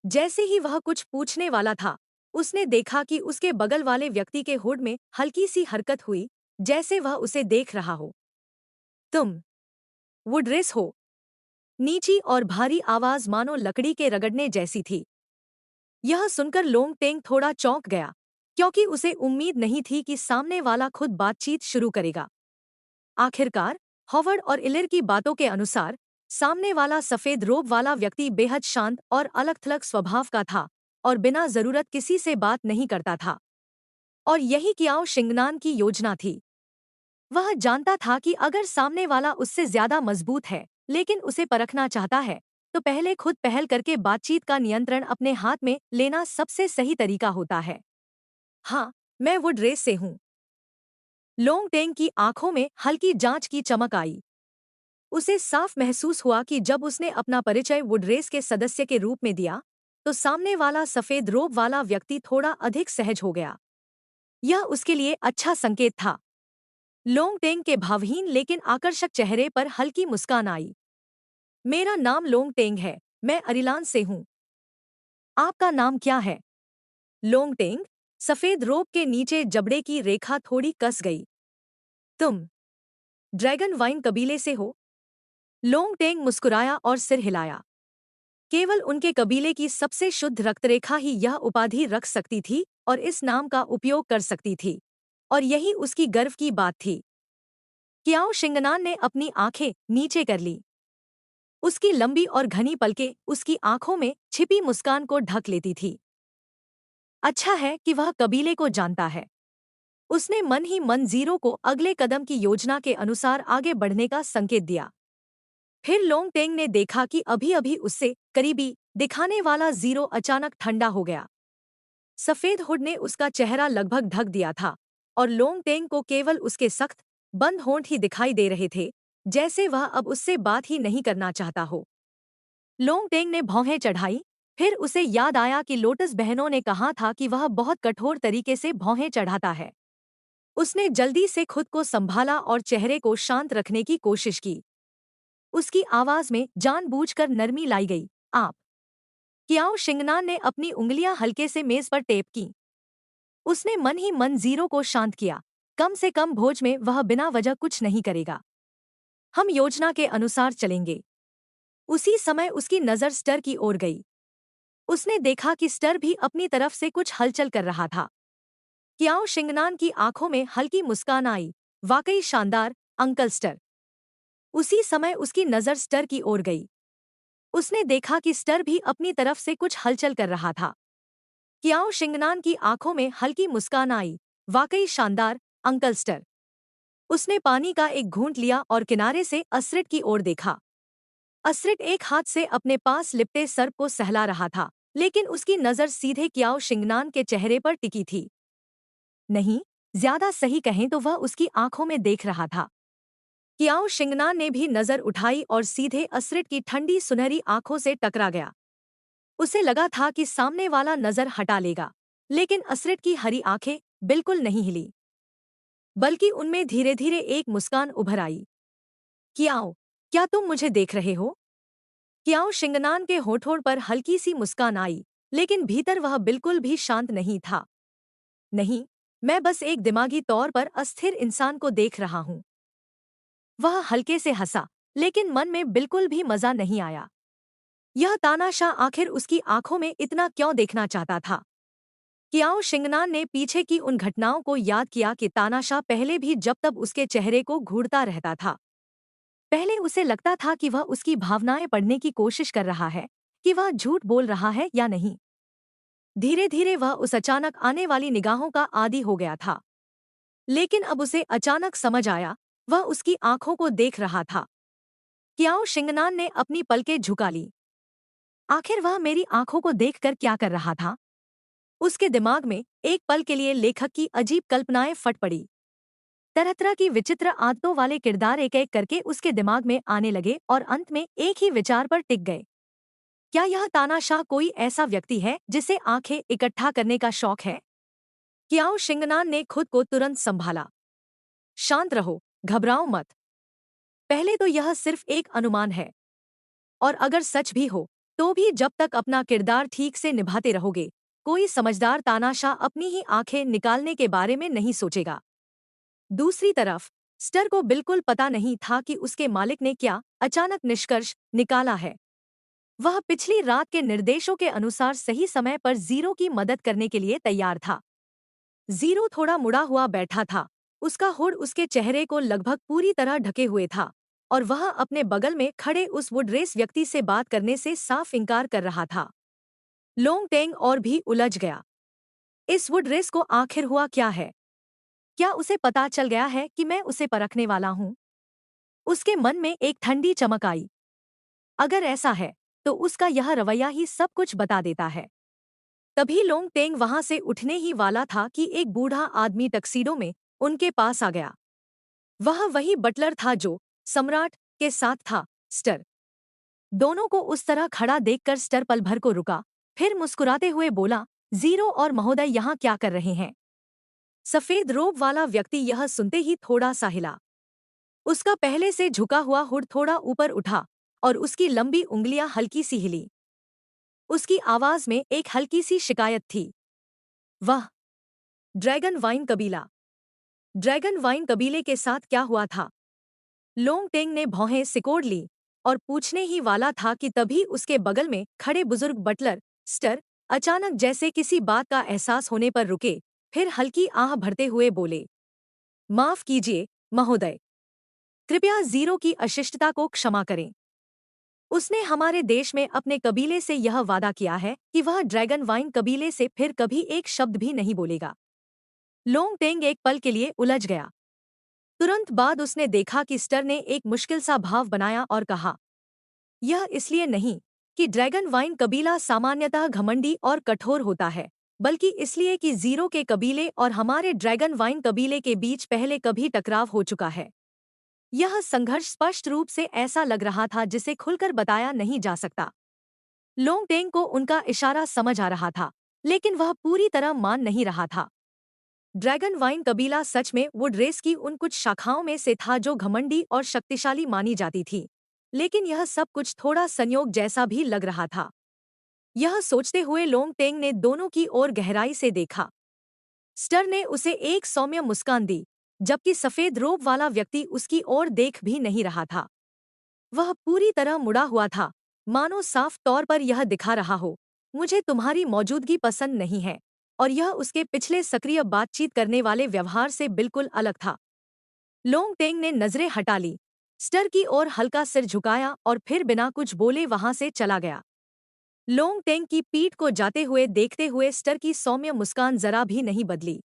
जैसे ही वह कुछ पूछने वाला था, उसने देखा कि उसके बगल वाले व्यक्ति के हुड में हल्की सी हरकत हुई, जैसे वह उसे देख रहा हो। तुम वुडरेस हो? नीची और भारी आवाज मानो लकड़ी के रगड़ने जैसी थी। यह सुनकर लोंग टेंग थोड़ा चौंक गया, क्योंकि उसे उम्मीद नहीं थी कि सामने वाला खुद बातचीत शुरू करेगा। आखिरकार हॉवर्ड और इलिर की बातों के अनुसार सामने वाला सफेद रोब वाला व्यक्ति बेहद शांत और अलग-थलग स्वभाव का था और बिना जरूरत किसी से बात नहीं करता था। और यही कियाओ शिंगनान की योजना थी। वह जानता था कि अगर सामने वाला उससे ज्यादा मजबूत है, लेकिन उसे परखना चाहता है, तो पहले खुद पहल करके बातचीत का नियंत्रण अपने हाथ में लेना सबसे सही तरीका होता है। हाँ, मैं वुडरेस से हूँ। लोंग टेंग की आंखों में हल्की जांच की चमक आई। उसे साफ महसूस हुआ कि जब उसने अपना परिचय वुडरेस के सदस्य के रूप में दिया, तो सामने वाला सफेद रोब वाला व्यक्ति थोड़ा अधिक सहज हो गया। यह उसके लिए अच्छा संकेत था। लोंगटेंग के भावहीन लेकिन आकर्षक चेहरे पर हल्की मुस्कान आई। मेरा नाम लोंगटेंग है, मैं अरिलान से हूँ। आपका नाम क्या है? लोंगटेंग, सफेद रोब के नीचे जबड़े की रेखा थोड़ी कस गई। तुम ड्रैगन वाइन कबीले से हो? लोंगटेंग मुस्कुराया और सिर हिलाया। केवल उनके कबीले की सबसे शुद्ध रक्तरेखा ही यह उपाधि रख सकती थी और इस नाम का उपयोग कर सकती थी, और यही उसकी गर्व की बात थी। क्याओ शिंगनान ने अपनी आंखें नीचे कर ली। उसकी लंबी और घनी पलकें उसकी आंखों में छिपी मुस्कान को ढक लेती थी। अच्छा है कि वह कबीले को जानता है। उसने मन ही मन जीरो को अगले कदम की योजना के अनुसार आगे बढ़ने का संकेत दिया। फिर लोंगटेंग ने देखा कि अभी-अभी उससे करीबी दिखाने वाला जीरो अचानक ठंडा हो गया। सफेद हुड ने उसका चेहरा लगभग ढक दिया था और लोंगटेंग को केवल उसके सख्त, बंद होंठ ही दिखाई दे रहे थे, जैसे वह अब उससे बात ही नहीं करना चाहता हो। लोंगटेंग ने भौहें चढ़ाई, फिर उसे याद आया कि लोटस बहनों ने कहा था कि वह बहुत कठोर तरीके से भौहें चढ़ाता है। उसने जल्दी से खुद को संभाला और चेहरे को शांत रखने की कोशिश की। उसकी आवाज में जानबूझकर नरमी लाई गई। आप? क्याओ शिंगनान ने अपनी उंगलियां हल्के से मेज पर टेप की। उसने मन ही मन जीरो को शांत किया। कम से कम भोज में वह बिना वजह कुछ नहीं करेगा। हम योजना के अनुसार चलेंगे। उसी समय उसकी नजर स्टर की ओर गई। उसने देखा कि स्टर भी अपनी तरफ से कुछ हलचल कर रहा था। क्याओ शिंगनान की आंखों में हल्की मुस्कान आई। वाकई शानदार, अंकल स्टर। उसी समय उसकी नजर स्टर की ओर गई। उसने देखा कि स्टर भी अपनी तरफ से कुछ हलचल कर रहा था। क्याओ शिंगनान की आंखों में हल्की मुस्कान आई। वाकई शानदार, अंकल स्टर। उसने पानी का एक घूंट लिया और किनारे से अस्रिट की ओर देखा। अस्रिट एक हाथ से अपने पास लिपटे सर्प को सहला रहा था, लेकिन उसकी नजर सीधे क्याओ शिंगनान के चेहरे पर टिकी थी। नहीं, ज्यादा सही कहें तो वह उसकी आंखों में देख रहा था। क्याओ शिंगनान ने भी नजर उठाई और सीधे अस्रिट की ठंडी सुनहरी आंखों से टकरा गया। उसे लगा था कि सामने वाला नजर हटा लेगा, लेकिन अस्रिट की हरी आंखें बिल्कुल नहीं हिली, बल्कि उनमें धीरे धीरे एक मुस्कान उभर आई। क्याओ, क्या तुम मुझे देख रहे हो? क्याओ शिंगनान के होठों पर हल्की सी मुस्कान आई, लेकिन भीतर वह बिल्कुल भी शांत नहीं था। नहीं, मैं बस एक दिमागी तौर पर अस्थिर इंसान को देख रहा हूं। वह हल्के से हंसा, लेकिन मन में बिल्कुल भी मजा नहीं आया। यह तानाशाह आखिर उसकी आंखों में इतना क्यों देखना चाहता था? क्याओ शिंगनान ने पीछे की उन घटनाओं को याद किया कि तानाशाह पहले भी जब तब उसके चेहरे को घूरता रहता था। पहले उसे लगता था कि वह उसकी भावनाएं पढ़ने की कोशिश कर रहा है, कि वह झूठ बोल रहा है या नहीं। धीरे धीरे वह उस अचानक आने वाली निगाहों का आदी हो गया था। लेकिन अब उसे अचानक समझ आया, वह उसकी आंखों को देख रहा था। क्याओ शिंगनान ने अपनी पलकें झुका ली। आखिर वह मेरी आंखों को देखकर क्या कर रहा था? उसके दिमाग में एक पल के लिए लेखक की अजीब कल्पनाएं फट पड़ी। तरह तरह की विचित्र आदतों वाले किरदार एक एक करके उसके दिमाग में आने लगे और अंत में एक ही विचार पर टिक गए। क्या यह तानाशाह कोई ऐसा व्यक्ति है जिसे आंखें इकट्ठा करने का शौक है? क्याओ शिंगनान ने खुद को तुरंत संभाला। शांत रहो, घबराओ मत। पहले तो यह सिर्फ एक अनुमान है, और अगर सच भी हो तो भी जब तक अपना किरदार ठीक से निभाते रहोगे, कोई समझदार तानाशाह अपनी ही आंखें निकालने के बारे में नहीं सोचेगा। दूसरी तरफ स्टर को बिल्कुल पता नहीं था कि उसके मालिक ने क्या अचानक निष्कर्ष निकाला है। वह पिछली रात के निर्देशों के अनुसार सही समय पर जीरो की मदद करने के लिए तैयार था। जीरो थोड़ा मुड़ा हुआ बैठा था, उसका हुड उसके चेहरे को लगभग पूरी तरह ढके हुए था, और वह अपने बगल में खड़े उस वुडरेस व्यक्ति से बात करने से साफ इनकार कर रहा था। लोंगटेंग और भी उलझ गया। इस वुडरेस को आखिर हुआ क्या है? क्या उसे पता चल गया है कि मैं उसे परखने वाला हूँ? उसके मन में एक ठंडी चमक आई। अगर ऐसा है तो उसका यह रवैया ही सब कुछ बता देता है। तभी लोंगटेंग वहां से उठने ही वाला था कि एक बूढ़ा आदमी टक्सीडो में उनके पास आ गया। वह वही बटलर था जो सम्राट के साथ था, स्टर। दोनों को उस तरह खड़ा देखकर स्टर पल भर को रुका, फिर मुस्कुराते हुए बोला, जीरो और महोदय यहाँ क्या कर रहे हैं? सफेद रोब वाला व्यक्ति यह सुनते ही थोड़ा सा हिला। उसका पहले से झुका हुआ हुड थोड़ा ऊपर उठा और उसकी लंबी उंगलियां हल्की सी हिली। उसकी आवाज में एक हल्की सी शिकायत थी। वह ड्रैगन वाइन कबीला। ड्रैगन वाइन कबीले के साथ क्या हुआ था? लोंग टेंग ने भौहें सिकोड़ ली और पूछने ही वाला था कि तभी उसके बगल में खड़े बुजुर्ग बटलर स्टर अचानक जैसे किसी बात का एहसास होने पर रुके, फिर हल्की आह भरते हुए बोले, माफ कीजिए महोदय, कृपया जीरो की अशिष्टता को क्षमा करें। उसने हमारे देश में अपने कबीले से यह वादा किया है कि वह ड्रैगन वाइन कबीले से फिर कभी एक शब्द भी नहीं बोलेगा। लोंग टेंग एक पल के लिए उलझ गया। तुरंत बाद उसने देखा कि स्टर ने एक मुश्किल सा भाव बनाया और कहा, यह इसलिए नहीं कि ड्रैगन वाइन कबीला सामान्यतः घमंडी और कठोर होता है, बल्कि इसलिए कि जीरो के कबीले और हमारे ड्रैगन वाइन कबीले के बीच पहले कभी टकराव हो चुका है। यह संघर्ष स्पष्ट रूप से ऐसा लग रहा था जिसे खुलकर बताया नहीं जा सकता। लोंग टेंग को उनका इशारा समझ आ रहा था, लेकिन वह पूरी तरह मान नहीं रहा था। ड्रैगन वाइन कबीला सच में वुड रेस की उन कुछ शाखाओं में से था जो घमंडी और शक्तिशाली मानी जाती थी, लेकिन यह सब कुछ थोड़ा संयोग जैसा भी लग रहा था। यह सोचते हुए लोंग टेंग ने दोनों की ओर गहराई से देखा। स्टर ने उसे एक सौम्य मुस्कान दी, जबकि सफेद रोब वाला व्यक्ति उसकी ओर देख भी नहीं रहा था। वह पूरी तरह मुड़ा हुआ था, मानो साफ तौर पर यह दिखा रहा हो, मुझे तुम्हारी मौजूदगी पसंद नहीं है, और यह उसके पिछले सक्रिय बातचीत करने वाले व्यवहार से बिल्कुल अलग था। लोंग टेंग ने नजरें हटा ली, स्टर की ओर हल्का सिर झुकाया और फिर बिना कुछ बोले वहां से चला गया। लोंग टेंग की पीठ को जाते हुए देखते हुए स्टर की सौम्य मुस्कान जरा भी नहीं बदली।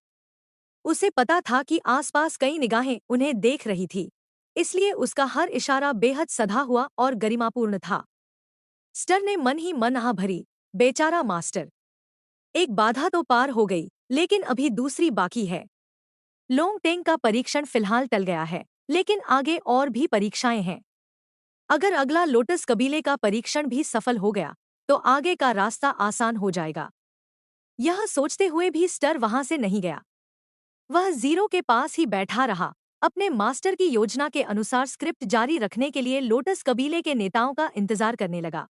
उसे पता था कि आसपास कई निगाहें उन्हें देख रही थी, इसलिए उसका हर इशारा बेहद सधा हुआ और गरिमापूर्ण था। स्टर ने मन ही मन आह भरी, बेचारा मास्टर। एक बाधा तो पार हो गई, लेकिन अभी दूसरी बाकी है। लोंग टेंग का परीक्षण फिलहाल टल गया है, लेकिन आगे और भी परीक्षाएं हैं। अगर अगला लोटस कबीले का परीक्षण भी सफल हो गया, तो आगे का रास्ता आसान हो जाएगा। यह सोचते हुए भी स्टर वहां से नहीं गया। वह जीरो के पास ही बैठा रहा, अपने मास्टर की योजना के अनुसार स्क्रिप्ट जारी रखने के लिए लोटस कबीले के नेताओं का इंतजार करने लगा।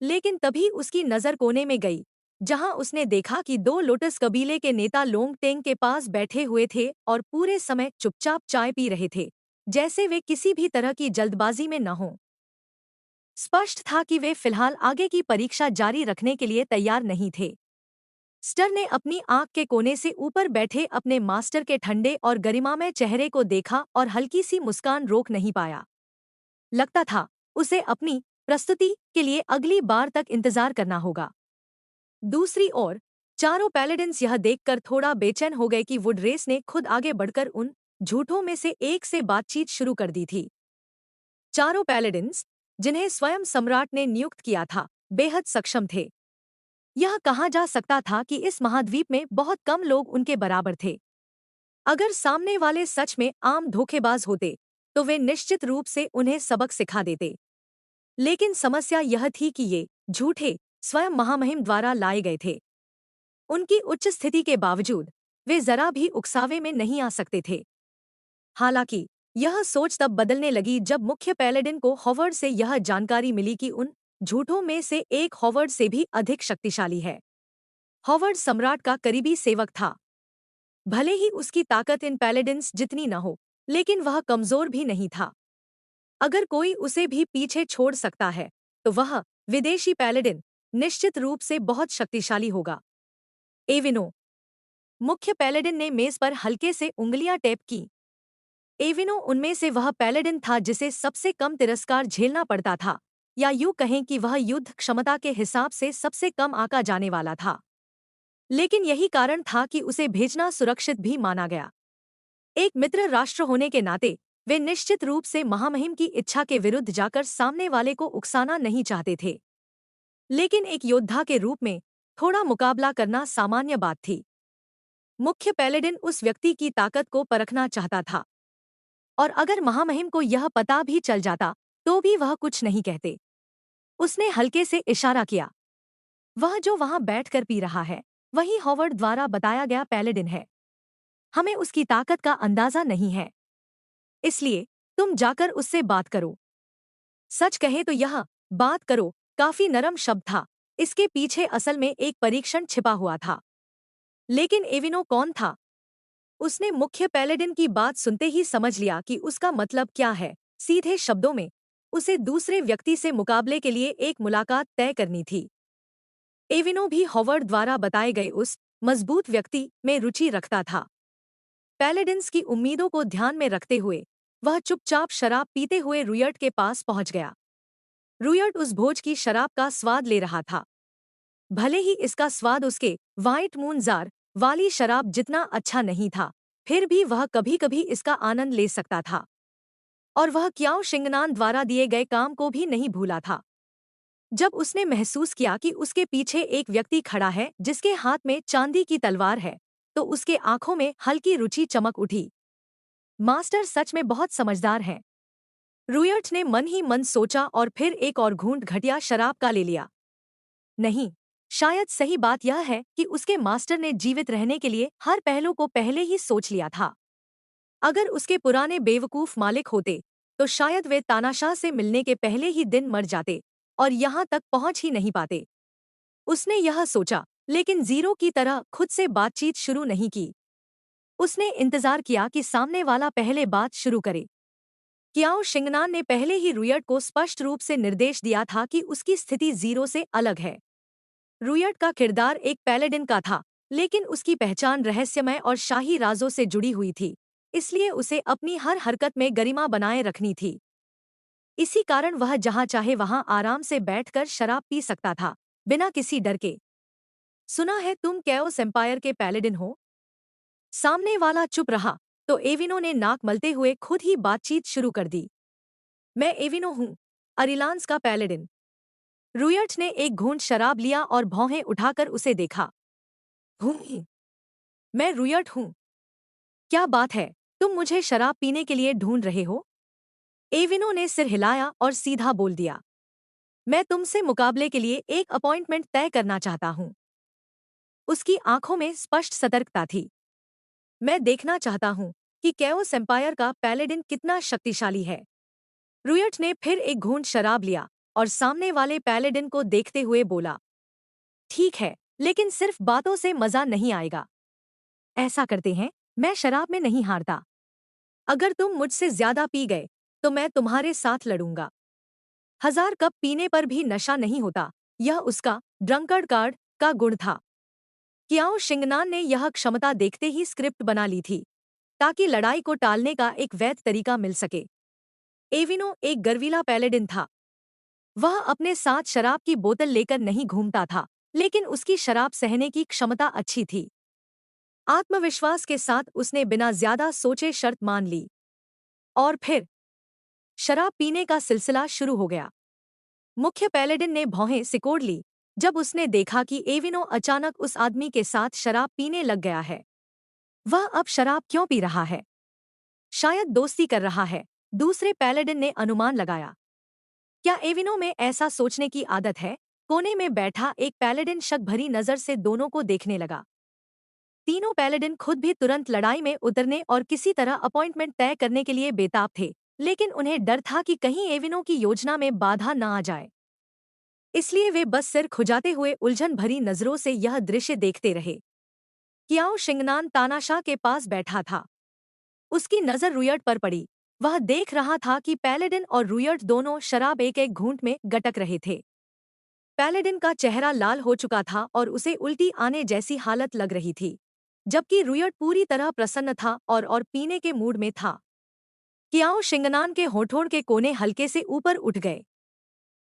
लेकिन तभी उसकी नजर कोने में गई, जहां उसने देखा कि दो लोटस कबीले के नेता लोंग टेंग के पास बैठे हुए थे और पूरे समय चुपचाप चाय पी रहे थे, जैसे वे किसी भी तरह की जल्दबाजी में न हों। स्पष्ट था कि वे फिलहाल आगे की परीक्षा जारी रखने के लिए तैयार नहीं थे। स्टर ने अपनी आंख के कोने से ऊपर बैठे अपने मास्टर के ठंडे और गरिमामय चेहरे को देखा और हल्की सी मुस्कान रोक नहीं पाया। लगता था उसे अपनी प्रस्तुति के लिए अगली बार तक इंतजार करना होगा। दूसरी ओर चारों पैलेडिन्स यह देखकर थोड़ा बेचैन हो गए कि वुड रेस ने खुद आगे बढ़कर उन झूठों में से एक से बातचीत शुरू कर दी थी। चारों पैलेडिन्स, जिन्हें स्वयं सम्राट ने नियुक्त किया था, बेहद सक्षम थे। यह कहा जा सकता था कि इस महाद्वीप में बहुत कम लोग उनके बराबर थे। अगर सामने वाले सच में आम धोखेबाज होते, तो वे निश्चित रूप से उन्हें सबक सिखा देते। लेकिन समस्या यह थी कि ये झूठे स्वयं महामहिम द्वारा लाए गए थे। उनकी उच्च स्थिति के बावजूद वे जरा भी उकसावे में नहीं आ सकते थे। हालांकि यह सोच तब बदलने लगी जब मुख्य पैलेडिन को हॉवर्ड से यह जानकारी मिली कि उन झूठों में से एक हॉवर्ड से भी अधिक शक्तिशाली है। हॉवर्ड सम्राट का करीबी सेवक था। भले ही उसकी ताकत इन पैलेडिन्स जितनी न हो, लेकिन वह कमजोर भी नहीं था। अगर कोई उसे भी पीछे छोड़ सकता है, तो वह विदेशी पैलेडिन निश्चित रूप से बहुत शक्तिशाली होगा। एविनो। मुख्य पैलेडिन ने मेज पर हल्के से उंगलियां टैप की। एविनो उनमें से वह पैलेडिन था जिसे सबसे कम तिरस्कार झेलना पड़ता था, या यूं कहें कि वह युद्ध क्षमता के हिसाब से सबसे कम आंका जाने वाला था। लेकिन यही कारण था कि उसे भेजना सुरक्षित भी माना गया। एक मित्र राष्ट्र होने के नाते वे निश्चित रूप से महामहिम की इच्छा के विरुद्ध जाकर सामने वाले को उकसाना नहीं चाहते थे। लेकिन एक योद्धा के रूप में थोड़ा मुकाबला करना सामान्य बात थी। मुख्य पैलेडिन उस व्यक्ति की ताकत को परखना चाहता था। और अगर महामहिम को यह पता भी चल जाता तो भी वह कुछ नहीं कहते। उसने हल्के से इशारा किया। वह जो वहां बैठकर पी रहा है वही हॉवर्ड द्वारा बताया गया पैलेडिन है। हमें उसकी ताकत का अंदाजा नहीं है, इसलिए तुम जाकर उससे बात करो। सच कहे तो यह बात करो काफी नरम शब्द था। इसके पीछे असल में एक परीक्षण छिपा हुआ था। लेकिन एविनो कौन था? उसने मुख्य पैलेडिन की बात सुनते ही समझ लिया कि उसका मतलब क्या है। सीधे शब्दों में उसे दूसरे व्यक्ति से मुकाबले के लिए एक मुलाकात तय करनी थी। एविनो भी हॉवर्ड द्वारा बताए गए उस मजबूत व्यक्ति में रुचि रखता था। पैलेडिन्स की उम्मीदों को ध्यान में रखते हुए वह चुपचाप शराब पीते हुए रुयर्ट के पास पहुंच गया। रुयर्ट उस भोज की शराब का स्वाद ले रहा था। भले ही इसका स्वाद उसके व्हाइट मून जार वाली शराब जितना अच्छा नहीं था, फिर भी वह कभी कभी इसका आनंद ले सकता था। और वह क्याओ शिंगनान द्वारा दिए गए काम को भी नहीं भूला था। जब उसने महसूस किया कि उसके पीछे एक व्यक्ति खड़ा है जिसके हाथ में चांदी की तलवार है, तो उसके आंखों में हल्की रुचि चमक उठी। मास्टर सच में बहुत समझदार हैं। रुयर्ट ने मन ही मन सोचा और फिर एक और घूंट घटिया शराब का ले लिया। नहीं, शायद सही बात यह है कि उसके मास्टर ने जीवित रहने के लिए हर पहलू को पहले ही सोच लिया था। अगर उसके पुराने बेवकूफ मालिक होते तो शायद वे तानाशाह से मिलने के पहले ही दिन मर जाते और यहाँ तक पहुँच ही नहीं पाते। उसने यह सोचा, लेकिन जीरो की तरह खुद से बातचीत शुरू नहीं की। उसने इंतजार किया कि सामने वाला पहले बात शुरू करे। क्याओ शिंगनान ने पहले ही रुयर्ट को स्पष्ट रूप से निर्देश दिया था कि उसकी स्थिति जीरो से अलग है। रुयर्ट का किरदार एक पैलेडिन का था, लेकिन उसकी पहचान रहस्यमय और शाही राजों से जुड़ी हुई थी, इसलिए उसे अपनी हर हरकत में गरिमा बनाए रखनी थी। इसी कारण वह जहां चाहे वहां आराम से बैठकर शराब पी सकता था, बिना किसी डर के। सुना है तुम कैओस एम्पायर के पैलेडिन हो? सामने वाला चुप रहा तो एविनो ने नाक मलते हुए खुद ही बातचीत शुरू कर दी। मैं एविनो हूँ, अरिलांस का पैलेडिन। रुयर्ट ने एक घूंट शराब लिया और भौहें उठाकर उसे देखा। हूँ, मैं रुयर्ट हूँ। क्या बात है, तुम मुझे शराब पीने के लिए ढूंढ रहे हो? एविनो ने सिर हिलाया और सीधा बोल दिया। मैं तुमसे मुकाबले के लिए एक अपॉइंटमेंट तय करना चाहता हूँ। उसकी आंखों में स्पष्ट सतर्कता थी। मैं देखना चाहता हूँ कि कैओस एम्पायर का पैलेडिन कितना शक्तिशाली है। रुयर्ट ने फिर एक घूंट शराब लिया और सामने वाले पैलेडिन को देखते हुए बोला। ठीक है, लेकिन सिर्फ बातों से मजा नहीं आएगा। ऐसा करते हैं, मैं शराब में नहीं हारता। अगर तुम मुझसे ज्यादा पी गए तो मैं तुम्हारे साथ लड़ूंगा। 1000 कप पीने पर भी नशा नहीं होता, यह उसका ड्रंकर्ड कार्ड का गुण था। क्याओ शिंगनान ने यह क्षमता देखते ही स्क्रिप्ट बना ली थी, ताकि लड़ाई को टालने का एक वैध तरीका मिल सके। एविनो एक गर्वीला पैलेडिन था। वह अपने साथ शराब की बोतल लेकर नहीं घूमता था, लेकिन उसकी शराब सहने की क्षमता अच्छी थी। आत्मविश्वास के साथ उसने बिना ज्यादा सोचे शर्त मान ली। और फिर शराब पीने का सिलसिला शुरू हो गया। मुख्य पैलेडिन ने भौहें सिकोड़ ली जब उसने देखा कि एविनो अचानक उस आदमी के साथ शराब पीने लग गया है। वह अब शराब क्यों पी रहा है? शायद दोस्ती कर रहा है, दूसरे पैलेडिन ने अनुमान लगाया। क्या एविनो में ऐसा सोचने की आदत है? कोने में बैठा एक पैलेडिन शक भरी नजर से दोनों को देखने लगा। तीनों पैलेडिन खुद भी तुरंत लड़ाई में उतरने और किसी तरह अपॉइंटमेंट तय करने के लिए बेताब थे, लेकिन उन्हें डर था कि कहीं एविनो की योजना में बाधा न आ जाए। इसलिए वे बस सिर खुजाते हुए उलझन भरी नजरों से यह दृश्य देखते रहे। क्याओ शिंगनान तानाशाह के पास बैठा था। उसकी नजर रुयर्ट पर पड़ी। वह देख रहा था कि पैलेडिन और रुयर्ट दोनों शराब एक एक घूंट में गटक रहे थे। पैलेडिन का चेहरा लाल हो चुका था और उसे उल्टी आने जैसी हालत लग रही थी, जबकि रुयर्ट पूरी तरह प्रसन्न था और पीने के मूड में था। क्याओ शिंगनान के होठों के कोने हल्के से ऊपर उठ गए।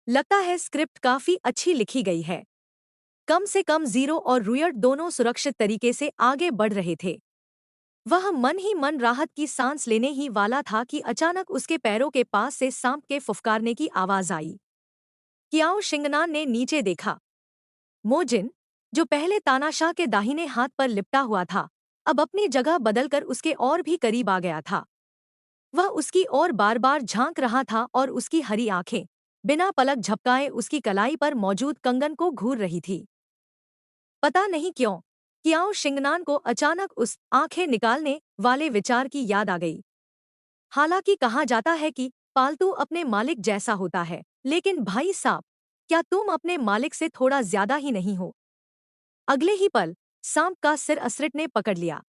लगता है स्क्रिप्ट काफी अच्छी लिखी गई है। कम से कम जीरो और रुयर्ट दोनों सुरक्षित तरीके से आगे बढ़ रहे थे। वह मन ही मन राहत की सांस लेने ही वाला था कि अचानक उसके पैरों के पास से सांप के फुफकारने की आवाज आई। क्याओ शिंगनान ने नीचे देखा। मोजिन, जो पहले तानाशाह के दाहिने हाथ पर लिपटा हुआ था, अब अपनी जगह बदलकर उसके और भी करीब आ गया था। वह उसकी ओर बार बार झांक रहा था और उसकी हरी आंखें बिना पलक झपकाए उसकी कलाई पर मौजूद कंगन को घूर रही थी। पता नहीं क्यों कियाओ शिंगनान को अचानक उस आंखें निकालने वाले विचार की याद आ गई। हालांकि कहा जाता है कि पालतू अपने मालिक जैसा होता है, लेकिन भाई साहब, क्या तुम अपने मालिक से थोड़ा ज्यादा ही नहीं हो? अगले ही पल सांप का सिर असरिट ने पकड़ लिया।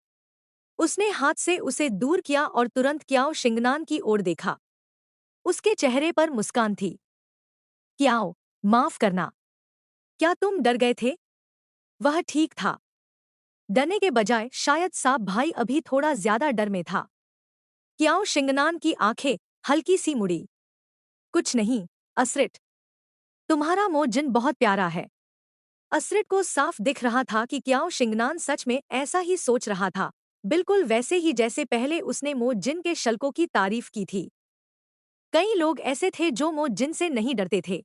उसने हाथ से उसे दूर किया और तुरंत क्याओ शिंगनान की ओर देखा। उसके चेहरे पर मुस्कान थी। क्याओ, माफ करना। क्या तुम डर गए थे? वह ठीक था। डरने के बजाय शायद सांप भाई अभी थोड़ा ज्यादा डर में था। क्याओ शिंगनान की आंखें हल्की सी मुड़ी। कुछ नहीं, असरिट। तुम्हारा मोजिन बहुत प्यारा है। असरिट को साफ दिख रहा था कि क्याओ शिंगनान सच में ऐसा ही सोच रहा था, बिल्कुल वैसे ही जैसे पहले उसने मोजिन के शल्कों की तारीफ की थी। कई लोग ऐसे थे जो मोजिन से नहीं डरते थे।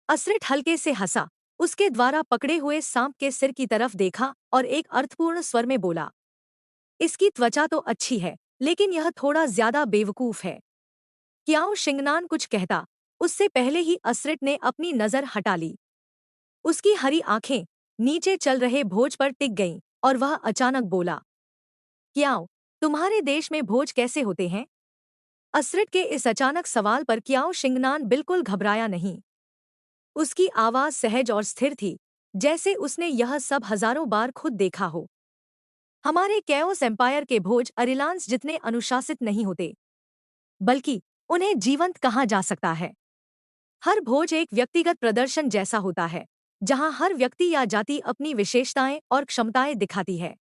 असरिट हल्के से हंसा, उसके द्वारा पकड़े हुए सांप के सिर की तरफ देखा और एक अर्थपूर्ण स्वर में बोला, इसकी त्वचा तो अच्छी है, लेकिन यह थोड़ा ज्यादा बेवकूफ है। क्याओ शिंगनान कुछ कहता, उससे पहले ही असरिट ने अपनी नजर हटा ली। उसकी हरी आंखें नीचे चल रहे भोज पर टिक गईं और वह अचानक बोला, क्याओ, तुम्हारे देश में भोज कैसे होते हैं? असरिट के इस अचानक सवाल पर क्याओ शिंगनान बिल्कुल घबराया नहीं। उसकी आवाज सहज और स्थिर थी, जैसे उसने यह सब हजारों बार खुद देखा हो। हमारे कैओस एम्पायर के भोज अरिलांस जितने अनुशासित नहीं होते, बल्कि उन्हें जीवंत कहा जा सकता है। हर भोज एक व्यक्तिगत प्रदर्शन जैसा होता है, जहां हर व्यक्ति या जाति अपनी विशेषताएं और क्षमताएं दिखाती है।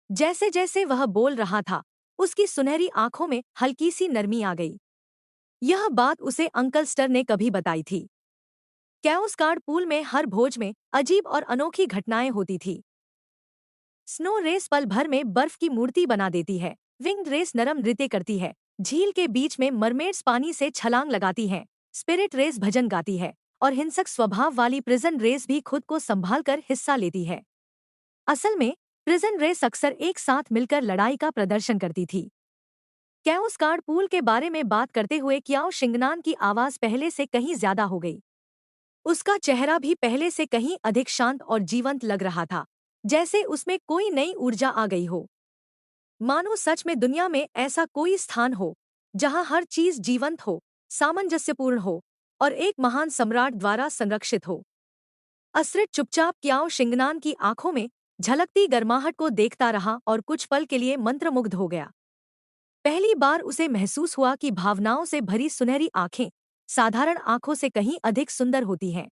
जैसे जैसे वह बोल रहा था, उसकी सुनहरी आंखों में हल्की सी नरमी आ गई। यह बात उसे अंकल स्टर ने कभी बताई थी। कैओस कार्ड पूल में हर भोज में अजीब और अनोखी घटनाएं होती थी। स्नो रेस पल भर में बर्फ की मूर्ति बना देती है। विंग्ड रेस नरम नृत्य करती है। झील के बीच में मरमेड्स पानी से छलांग लगाती हैं। स्पिरिट रेस भजन गाती है। और हिंसक स्वभाव वाली प्रिजन रेस भी खुद को संभाल कर हिस्सा लेती है। असल में प्रिजन रेस अक्सर एक साथ मिलकर लड़ाई का प्रदर्शन करती थी। कैओस कार्ड पूल के बारे में बात करते हुए क्याओ शिंगनान की आवाज पहले से कहीं ज्यादा हो गई। उसका चेहरा भी पहले से कहीं अधिक शांत और जीवंत लग रहा था, जैसे उसमें कोई नई ऊर्जा आ गई हो। मानो सच में दुनिया में ऐसा कोई स्थान हो जहां हर चीज जीवंत हो, सामंजस्यपूर्ण हो और एक महान सम्राट द्वारा संरक्षित हो। असरिट चुपचाप क्याओ शिंगनान की आंखों में झलकती गर्माहट को देखता रहा और कुछ पल के लिए मंत्रमुग्ध हो गया। पहली बार उसे महसूस हुआ कि भावनाओं से भरी सुनहरी आंखें साधारण आंखों से कहीं अधिक सुंदर होती हैं।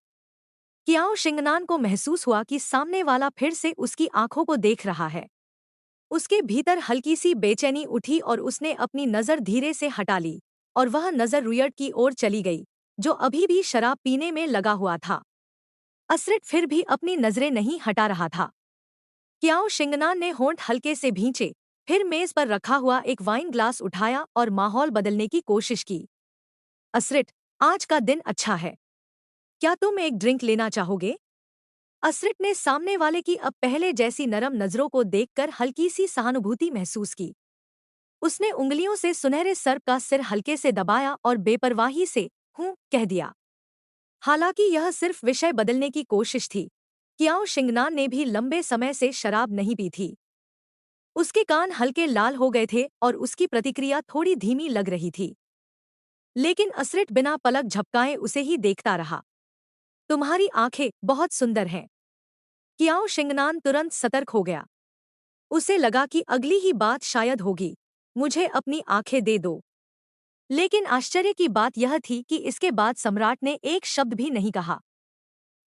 क्याओ शिंगनान को महसूस हुआ कि सामने वाला फिर से उसकी आंखों को देख रहा है। उसके भीतर हल्की सी बेचैनी उठी और उसने अपनी नजर धीरे से हटा ली और वह नजर रुयट की ओर चली गई, जो अभी भी शराब पीने में लगा हुआ था। असरिट फिर भी अपनी नजरें नहीं हटा रहा था। क्याओ शिंगनान ने होंठ हल्के से भींचे, फिर मेज पर रखा हुआ एक वाइन ग्लास उठाया और माहौल बदलने की कोशिश की। असरिट, आज का दिन अच्छा है। क्या तुम एक ड्रिंक लेना चाहोगे? असरिट ने सामने वाले की अब पहले जैसी नरम नजरों को देखकर हल्की सी सहानुभूति महसूस की। उसने उंगलियों से सुनहरे सर्प का सिर हल्के से दबाया और बेपरवाही से हूं कह दिया। हालांकि यह सिर्फ विषय बदलने की कोशिश थी। क्याओ शिंगनान ने भी लंबे समय से शराब नहीं पी थी। उसके कान हल्के लाल हो गए थे और उसकी प्रतिक्रिया थोड़ी धीमी लग रही थी। लेकिन असरिट बिना पलक झपकाए उसे ही देखता रहा। तुम्हारी आंखें बहुत सुंदर हैं। क्याओ शिंगनान तुरंत सतर्क हो गया। उसे लगा कि अगली ही बात शायद होगी, मुझे अपनी आंखें दे दो। लेकिन आश्चर्य की बात यह थी कि इसके बाद सम्राट ने एक शब्द भी नहीं कहा।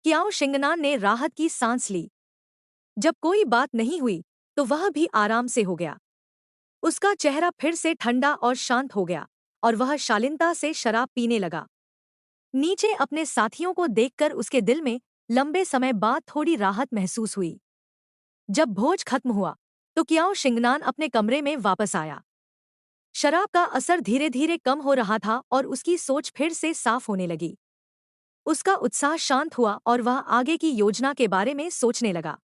क्याओ शिंगनान ने राहत की सांस ली। जब कोई बात नहीं हुई तो वह भी आराम से हो गया। उसका चेहरा फिर से ठंडा और शांत हो गया और वह शालीनता से शराब पीने लगा। नीचे अपने साथियों को देखकर उसके दिल में लंबे समय बाद थोड़ी राहत महसूस हुई। जब भोज खत्म हुआ तो क्याओ शिंगनान अपने कमरे में वापस आया। शराब का असर धीरे धीरे कम हो रहा था और उसकी सोच फिर से साफ होने लगी। उसका उत्साह शांत हुआ और वह आगे की योजना के बारे में सोचने लगा।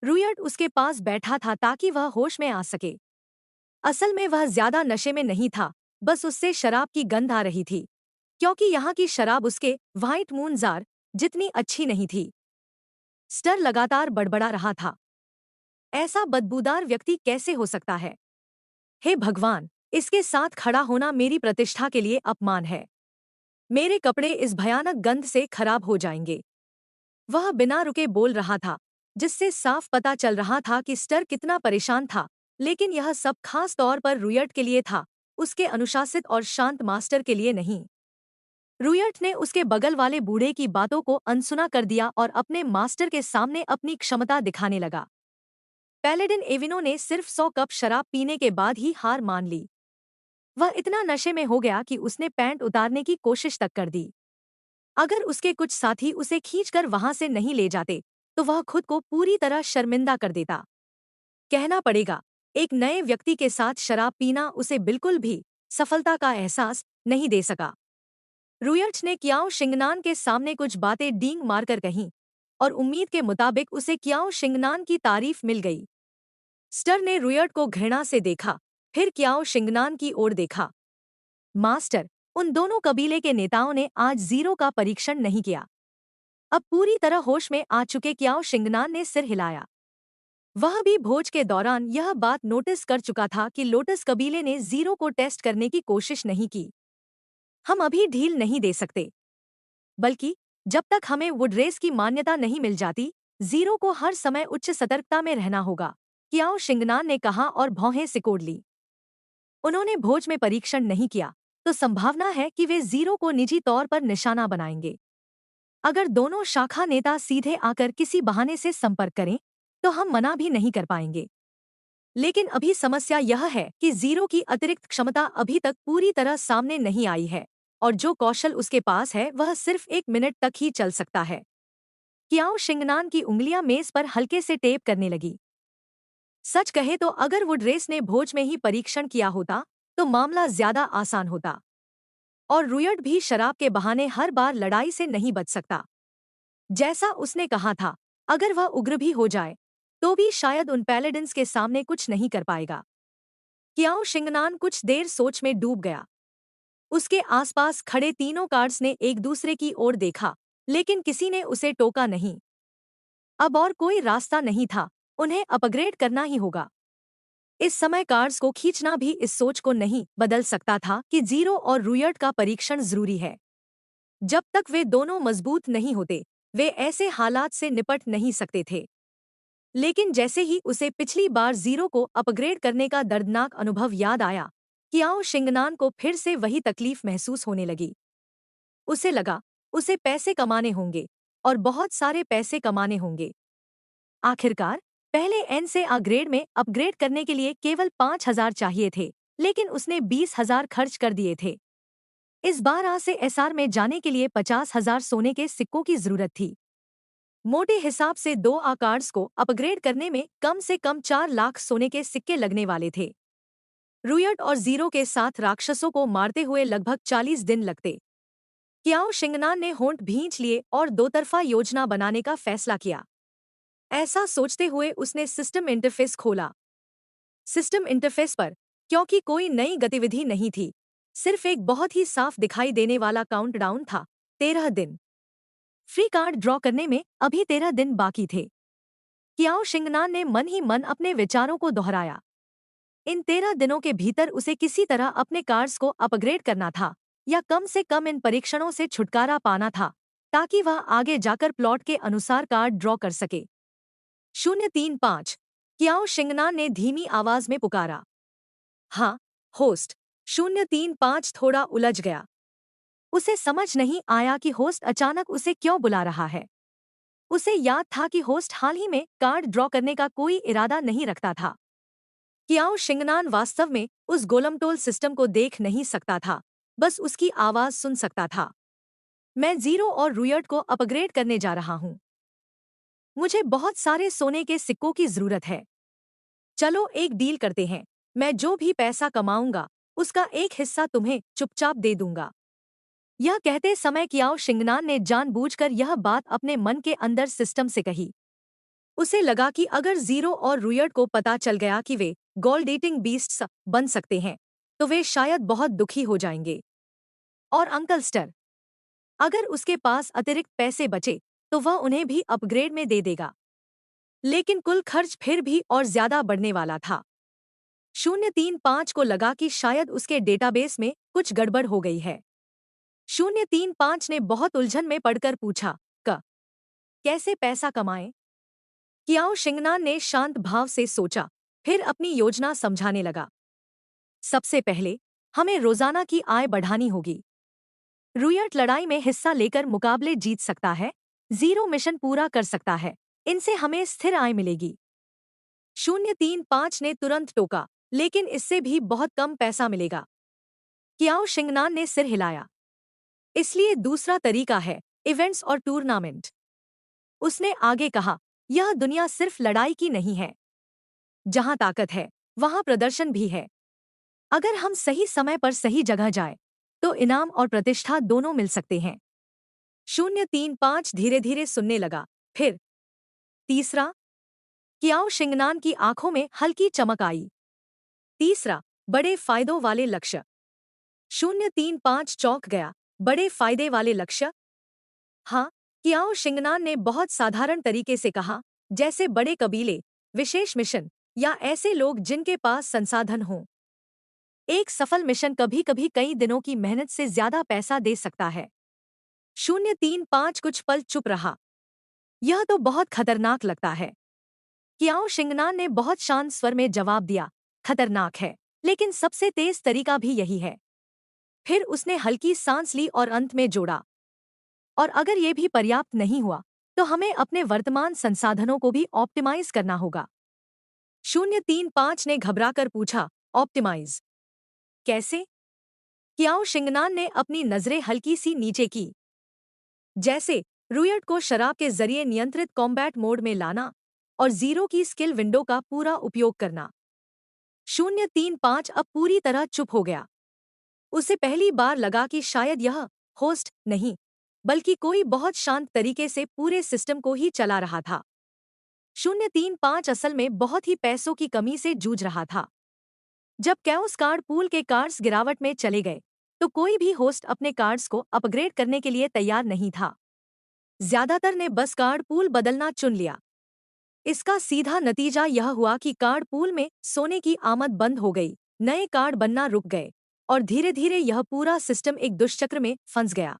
रुयट उसके पास बैठा था ताकि वह होश में आ सके। असल में वह ज्यादा नशे में नहीं था, बस उससे शराब की गंध आ रही थी, क्योंकि यहाँ की शराब उसके व्हाइट मून जार जितनी अच्छी नहीं थी। स्टर लगातार बड़बड़ा रहा था। ऐसा बदबूदार व्यक्ति कैसे हो सकता है? हे भगवान, इसके साथ खड़ा होना मेरी प्रतिष्ठा के लिए अपमान है। मेरे कपड़े इस भयानक गंध से खराब हो जाएंगे। वह बिना रुके बोल रहा था, जिससे साफ पता चल रहा था कि स्टर कितना परेशान था, लेकिन यह सब खास तौर पर रुयट के लिए था, उसके अनुशासित और शांत मास्टर के लिए नहीं। रुयट ने उसके बगल वाले बूढ़े की बातों को अनसुना कर दिया और अपने मास्टर के सामने अपनी क्षमता दिखाने लगा। पैलेडिन एविनो ने सिर्फ 100 कप शराब पीने के बाद ही हार मान ली। वह इतना नशे में हो गया कि उसने पैंट उतारने की कोशिश तक कर दी। अगर उसके कुछ साथी उसे खींचकर वहां से नहीं ले जाते, तो वह खुद को पूरी तरह शर्मिंदा कर देता। कहना पड़ेगा, एक नए व्यक्ति के साथ शराब पीना उसे बिल्कुल भी सफलता का एहसास नहीं दे सका। रुयट ने कियाओ शिंगनान के सामने कुछ बातें डींग मारकर कहीं, और उम्मीद के मुताबिक उसे कियाओ शिंगनान की तारीफ मिल गई। स्टर ने रुयट को घृणा से देखा, फिर कियाओ शिंगनान की ओर देखा। मास्टर, उन दोनों कबीले के नेताओं ने आज जीरो का परीक्षण नहीं किया। अब पूरी तरह होश में आ चुके कियाओ शिंगनान ने सिर हिलाया। वह भी भोज के दौरान यह बात नोटिस कर चुका था कि लोटस कबीले ने जीरो को टेस्ट करने की कोशिश नहीं की। हम अभी ढील नहीं दे सकते, बल्कि जब तक हमें वुड रेस की मान्यता नहीं मिल जाती, जीरो को हर समय उच्च सतर्कता में रहना होगा, कियाओ शिंगनान ने कहा और भौहें सिकोड़ ली। उन्होंने भोज में परीक्षण नहीं किया, तो संभावना है कि वे जीरो को निजी तौर पर निशाना बनाएंगे। अगर दोनों शाखा नेता सीधे आकर किसी बहाने से संपर्क करें, तो हम मना भी नहीं कर पाएंगे। लेकिन अभी समस्या यह है कि जीरो की अतिरिक्त क्षमता अभी तक पूरी तरह सामने नहीं आई है, और जो कौशल उसके पास है वह सिर्फ 1 मिनट तक ही चल सकता है। कियाओ शिंगनान की उंगलियां मेज पर हल्के से टेप करने लगी। सच कहे तो अगर वुड रेस ने भोज में ही परीक्षण किया होता, तो मामला ज्यादा आसान होता, और रुयट भी शराब के बहाने हर बार लड़ाई से नहीं बच सकता। जैसा उसने कहा था, अगर वह उग्र भी हो जाए, तो भी शायद उन पैलेडिन्स के सामने कुछ नहीं कर पाएगा। कियाओ शिंगनान कुछ देर सोच में डूब गया। उसके आसपास खड़े तीनों गार्ड्स ने एक दूसरे की ओर देखा, लेकिन किसी ने उसे टोका नहीं। अब और कोई रास्ता नहीं था, उन्हें अपग्रेड करना ही होगा। इस समय कार्ड्स को खींचना भी इस सोच को नहीं बदल सकता था कि जीरो और रुयट का परीक्षण जरूरी है। जब तक वे दोनों मजबूत नहीं होते, वे ऐसे हालात से निपट नहीं सकते थे। लेकिन जैसे ही उसे पिछली बार जीरो को अपग्रेड करने का दर्दनाक अनुभव याद आया, कियाओ शिंगनान को फिर से वही तकलीफ महसूस होने लगी। उसे लगा, उसे पैसे कमाने होंगे, और बहुत सारे पैसे कमाने होंगे। आखिरकार पहले एन से आ ग्रेड में अपग्रेड करने के लिए केवल 5,000 चाहिए थे, लेकिन उसने 20,000 खर्च कर दिए थे। इस बार आ से एसआर में जाने के लिए 50,000 सोने के सिक्कों की जरूरत थी। मोटे हिसाब से 2 आकार्ड्स को अपग्रेड करने में कम से कम 4 लाख सोने के सिक्के लगने वाले थे। रुयट और जीरो के साथ राक्षसों को मारते हुए लगभग 40 दिन लगते। कियाओ शिंगनान ने होंठ भींच लिए और दोतरफा योजना बनाने का फैसला किया। ऐसा सोचते हुए उसने सिस्टम इंटरफेस खोला। सिस्टम इंटरफेस पर, क्योंकि कोई नई गतिविधि नहीं थी, सिर्फ एक बहुत ही साफ दिखाई देने वाला काउंटडाउन था, 13 दिन। फ्री कार्ड ड्रॉ करने में अभी 13 दिन बाकी थे। कियाओ शिंगनान ने मन ही मन अपने विचारों को दोहराया। इन 13 दिनों के भीतर उसे किसी तरह अपने कार्ड्स को अपग्रेड करना था, या कम से कम इन परीक्षणों से छुटकारा पाना था, ताकि वह आगे जाकर प्लॉट के अनुसार कार्ड ड्रॉ कर सके। 035 कियाओ शिंगनान ने धीमी आवाज में पुकारा। हाँ, होस्ट। 035 थोड़ा उलझ गया। उसे समझ नहीं आया कि होस्ट अचानक उसे क्यों बुला रहा है। उसे याद था कि होस्ट हाल ही में कार्ड ड्रॉ करने का कोई इरादा नहीं रखता था। कियाओ शिंगनान वास्तव में उस गोलमटोल सिस्टम को देख नहीं सकता था, बस उसकी आवाज सुन सकता था। मैं जीरो और रुयट को अपग्रेड करने जा रहा हूँ। मुझे बहुत सारे सोने के सिक्कों की जरूरत है। चलो एक डील करते हैं, मैं जो भी पैसा कमाऊंगा, उसका एक हिस्सा तुम्हें चुपचाप दे दूंगा। यह कहते समय कियाओ शिंगनान ने जानबूझकर यह बात अपने मन के अंदर सिस्टम से कही। उसे लगा कि अगर जीरो और रुयट को पता चल गया कि वे गोल्ड डेटिंग बीस्ट्स बन सकते हैं, तो वे शायद बहुत दुखी हो जाएंगे। और अंकल स्टर, अगर उसके पास अतिरिक्त पैसे बचे तो वह उन्हें भी अपग्रेड में दे देगा। लेकिन कुल खर्च फिर भी और ज्यादा बढ़ने वाला था। 035 को लगा कि शायद उसके डेटाबेस में कुछ गड़बड़ हो गई है। 035 ने बहुत उलझन में पड़कर पूछा, कैसे पैसा कमाएं? कियाओ शिंगनान ने शांत भाव से सोचा, फिर अपनी योजना समझाने लगा। सबसे पहले हमें रोजाना की आय बढ़ानी होगी। रुयट लड़ाई में हिस्सा लेकर मुकाबले जीत सकता है, जीरो मिशन पूरा कर सकता है, इनसे हमें स्थिर आय मिलेगी। 035 ने तुरंत टोका, लेकिन इससे भी बहुत कम पैसा मिलेगा। कियाओ शिंगनान ने सिर हिलाया। इसलिए दूसरा तरीका है, इवेंट्स और टूर्नामेंट। उसने आगे कहा, यह दुनिया सिर्फ लड़ाई की नहीं है। जहां ताकत है वहां प्रदर्शन भी है। अगर हम सही समय पर सही जगह जाए तो इनाम और प्रतिष्ठा दोनों मिल सकते हैं। 035 धीरे धीरे सुनने लगा। फिर तीसरा, कियाओ शिंगनान की आंखों में हल्की चमक आई। तीसरा, बड़े फायदों वाले लक्ष्य। 035 चौंक गया। बड़े फायदे वाले लक्ष्य? हाँ, कियाओ शिंगनान ने बहुत साधारण तरीके से कहा, जैसे बड़े कबीले, विशेष मिशन या ऐसे लोग जिनके पास संसाधन हों। एक सफल मिशन कभी कभी कई दिनों की मेहनत से ज्यादा पैसा दे सकता है। 035 कुछ पल चुप रहा। यह तो बहुत खतरनाक लगता है। कियाओ शिंगनान ने बहुत शांत स्वर में जवाब दिया, खतरनाक है, लेकिन सबसे तेज तरीका भी यही है। फिर उसने हल्की सांस ली और अंत में जोड़ा, और अगर ये भी पर्याप्त नहीं हुआ तो हमें अपने वर्तमान संसाधनों को भी ऑप्टिमाइज करना होगा। 035 ने घबराकर पूछा, ऑप्टिमाइज कैसे? कियाओ शिंगनान ने अपनी नजरें हल्की सी नीचे की। जैसे रुयट को शराब के जरिए नियंत्रित कॉम्बैट मोड में लाना और जीरो की स्किल विंडो का पूरा उपयोग करना। 035 अब पूरी तरह चुप हो गया। उसे पहली बार लगा कि शायद यह होस्ट नहीं, बल्कि कोई बहुत शांत तरीके से पूरे सिस्टम को ही चला रहा था। 035 असल में बहुत ही पैसों की कमी से जूझ रहा था। जब कैओस कार्ड पूल के कार्ड्स गिरावट में चले गए तो कोई भी होस्ट अपने कार्ड्स को अपग्रेड करने के लिए तैयार नहीं था। ज्यादातर ने बस कार्ड पूल बदलना चुन लिया। इसका सीधा नतीजा यह हुआ कि कार्ड पूल में सोने की आमद बंद हो गई, नए कार्ड बनना रुक गए और धीरे धीरे यह पूरा सिस्टम एक दुष्चक्र में फंस गया।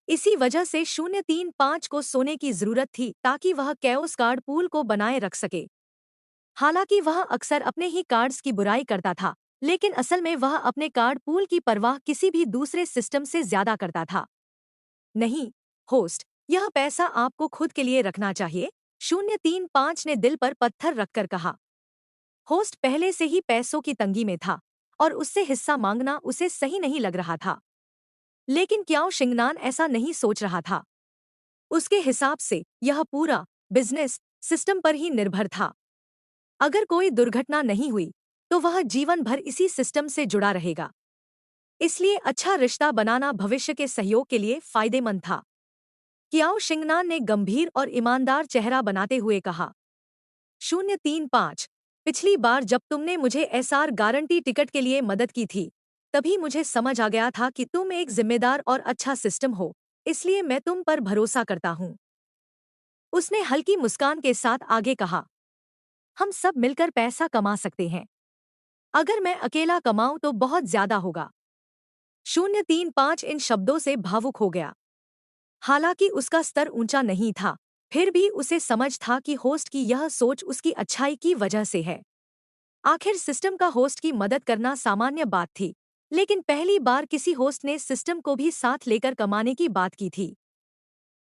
इसी वजह से 035 को सोने की जरूरत थी ताकि वह कैओस कार्ड पूल को बनाए रख सके। हालांकि वह अक्सर अपने ही कार्ड्स की बुराई करता था, लेकिन असल में वह अपने कार्ड पूल की परवाह किसी भी दूसरे सिस्टम से ज्यादा करता था। नहीं, होस्ट, यह पैसा आपको खुद के लिए रखना चाहिए, 035 ने दिल पर पत्थर रखकर कहा। होस्ट पहले से ही पैसों की तंगी में था और उससे हिस्सा मांगना उसे सही नहीं लग रहा था। लेकिन कियाओ शिंगनान ऐसा नहीं सोच रहा था। उसके हिसाब से यह पूरा बिजनेस सिस्टम पर ही निर्भर था। अगर कोई दुर्घटना नहीं हुई तो वह जीवन भर इसी सिस्टम से जुड़ा रहेगा। इसलिए अच्छा रिश्ता बनाना भविष्य के सहयोग के लिए फायदेमंद था। कियाओ शिंगनान ने गंभीर और ईमानदार चेहरा बनाते हुए कहा, 035, पिछली बार जब तुमने मुझे एसआर गारंटी टिकट के लिए मदद की थी तभी मुझे समझ आ गया था कि तुम एक जिम्मेदार और अच्छा सिस्टम हो, इसलिए मैं तुम पर भरोसा करता हूँ। उसने हल्की मुस्कान के साथ आगे कहा, हम सब मिलकर पैसा कमा सकते हैं। अगर मैं अकेला कमाऊं तो बहुत ज्यादा होगा। 035 इन शब्दों से भावुक हो गया। हालांकि उसका स्तर ऊंचा नहीं था, फिर भी उसे समझ था कि होस्ट की यह सोच उसकी अच्छाई की वजह से है। आखिर सिस्टम का होस्ट की मदद करना सामान्य बात थी, लेकिन पहली बार किसी होस्ट ने सिस्टम को भी साथ लेकर कमाने की बात की थी।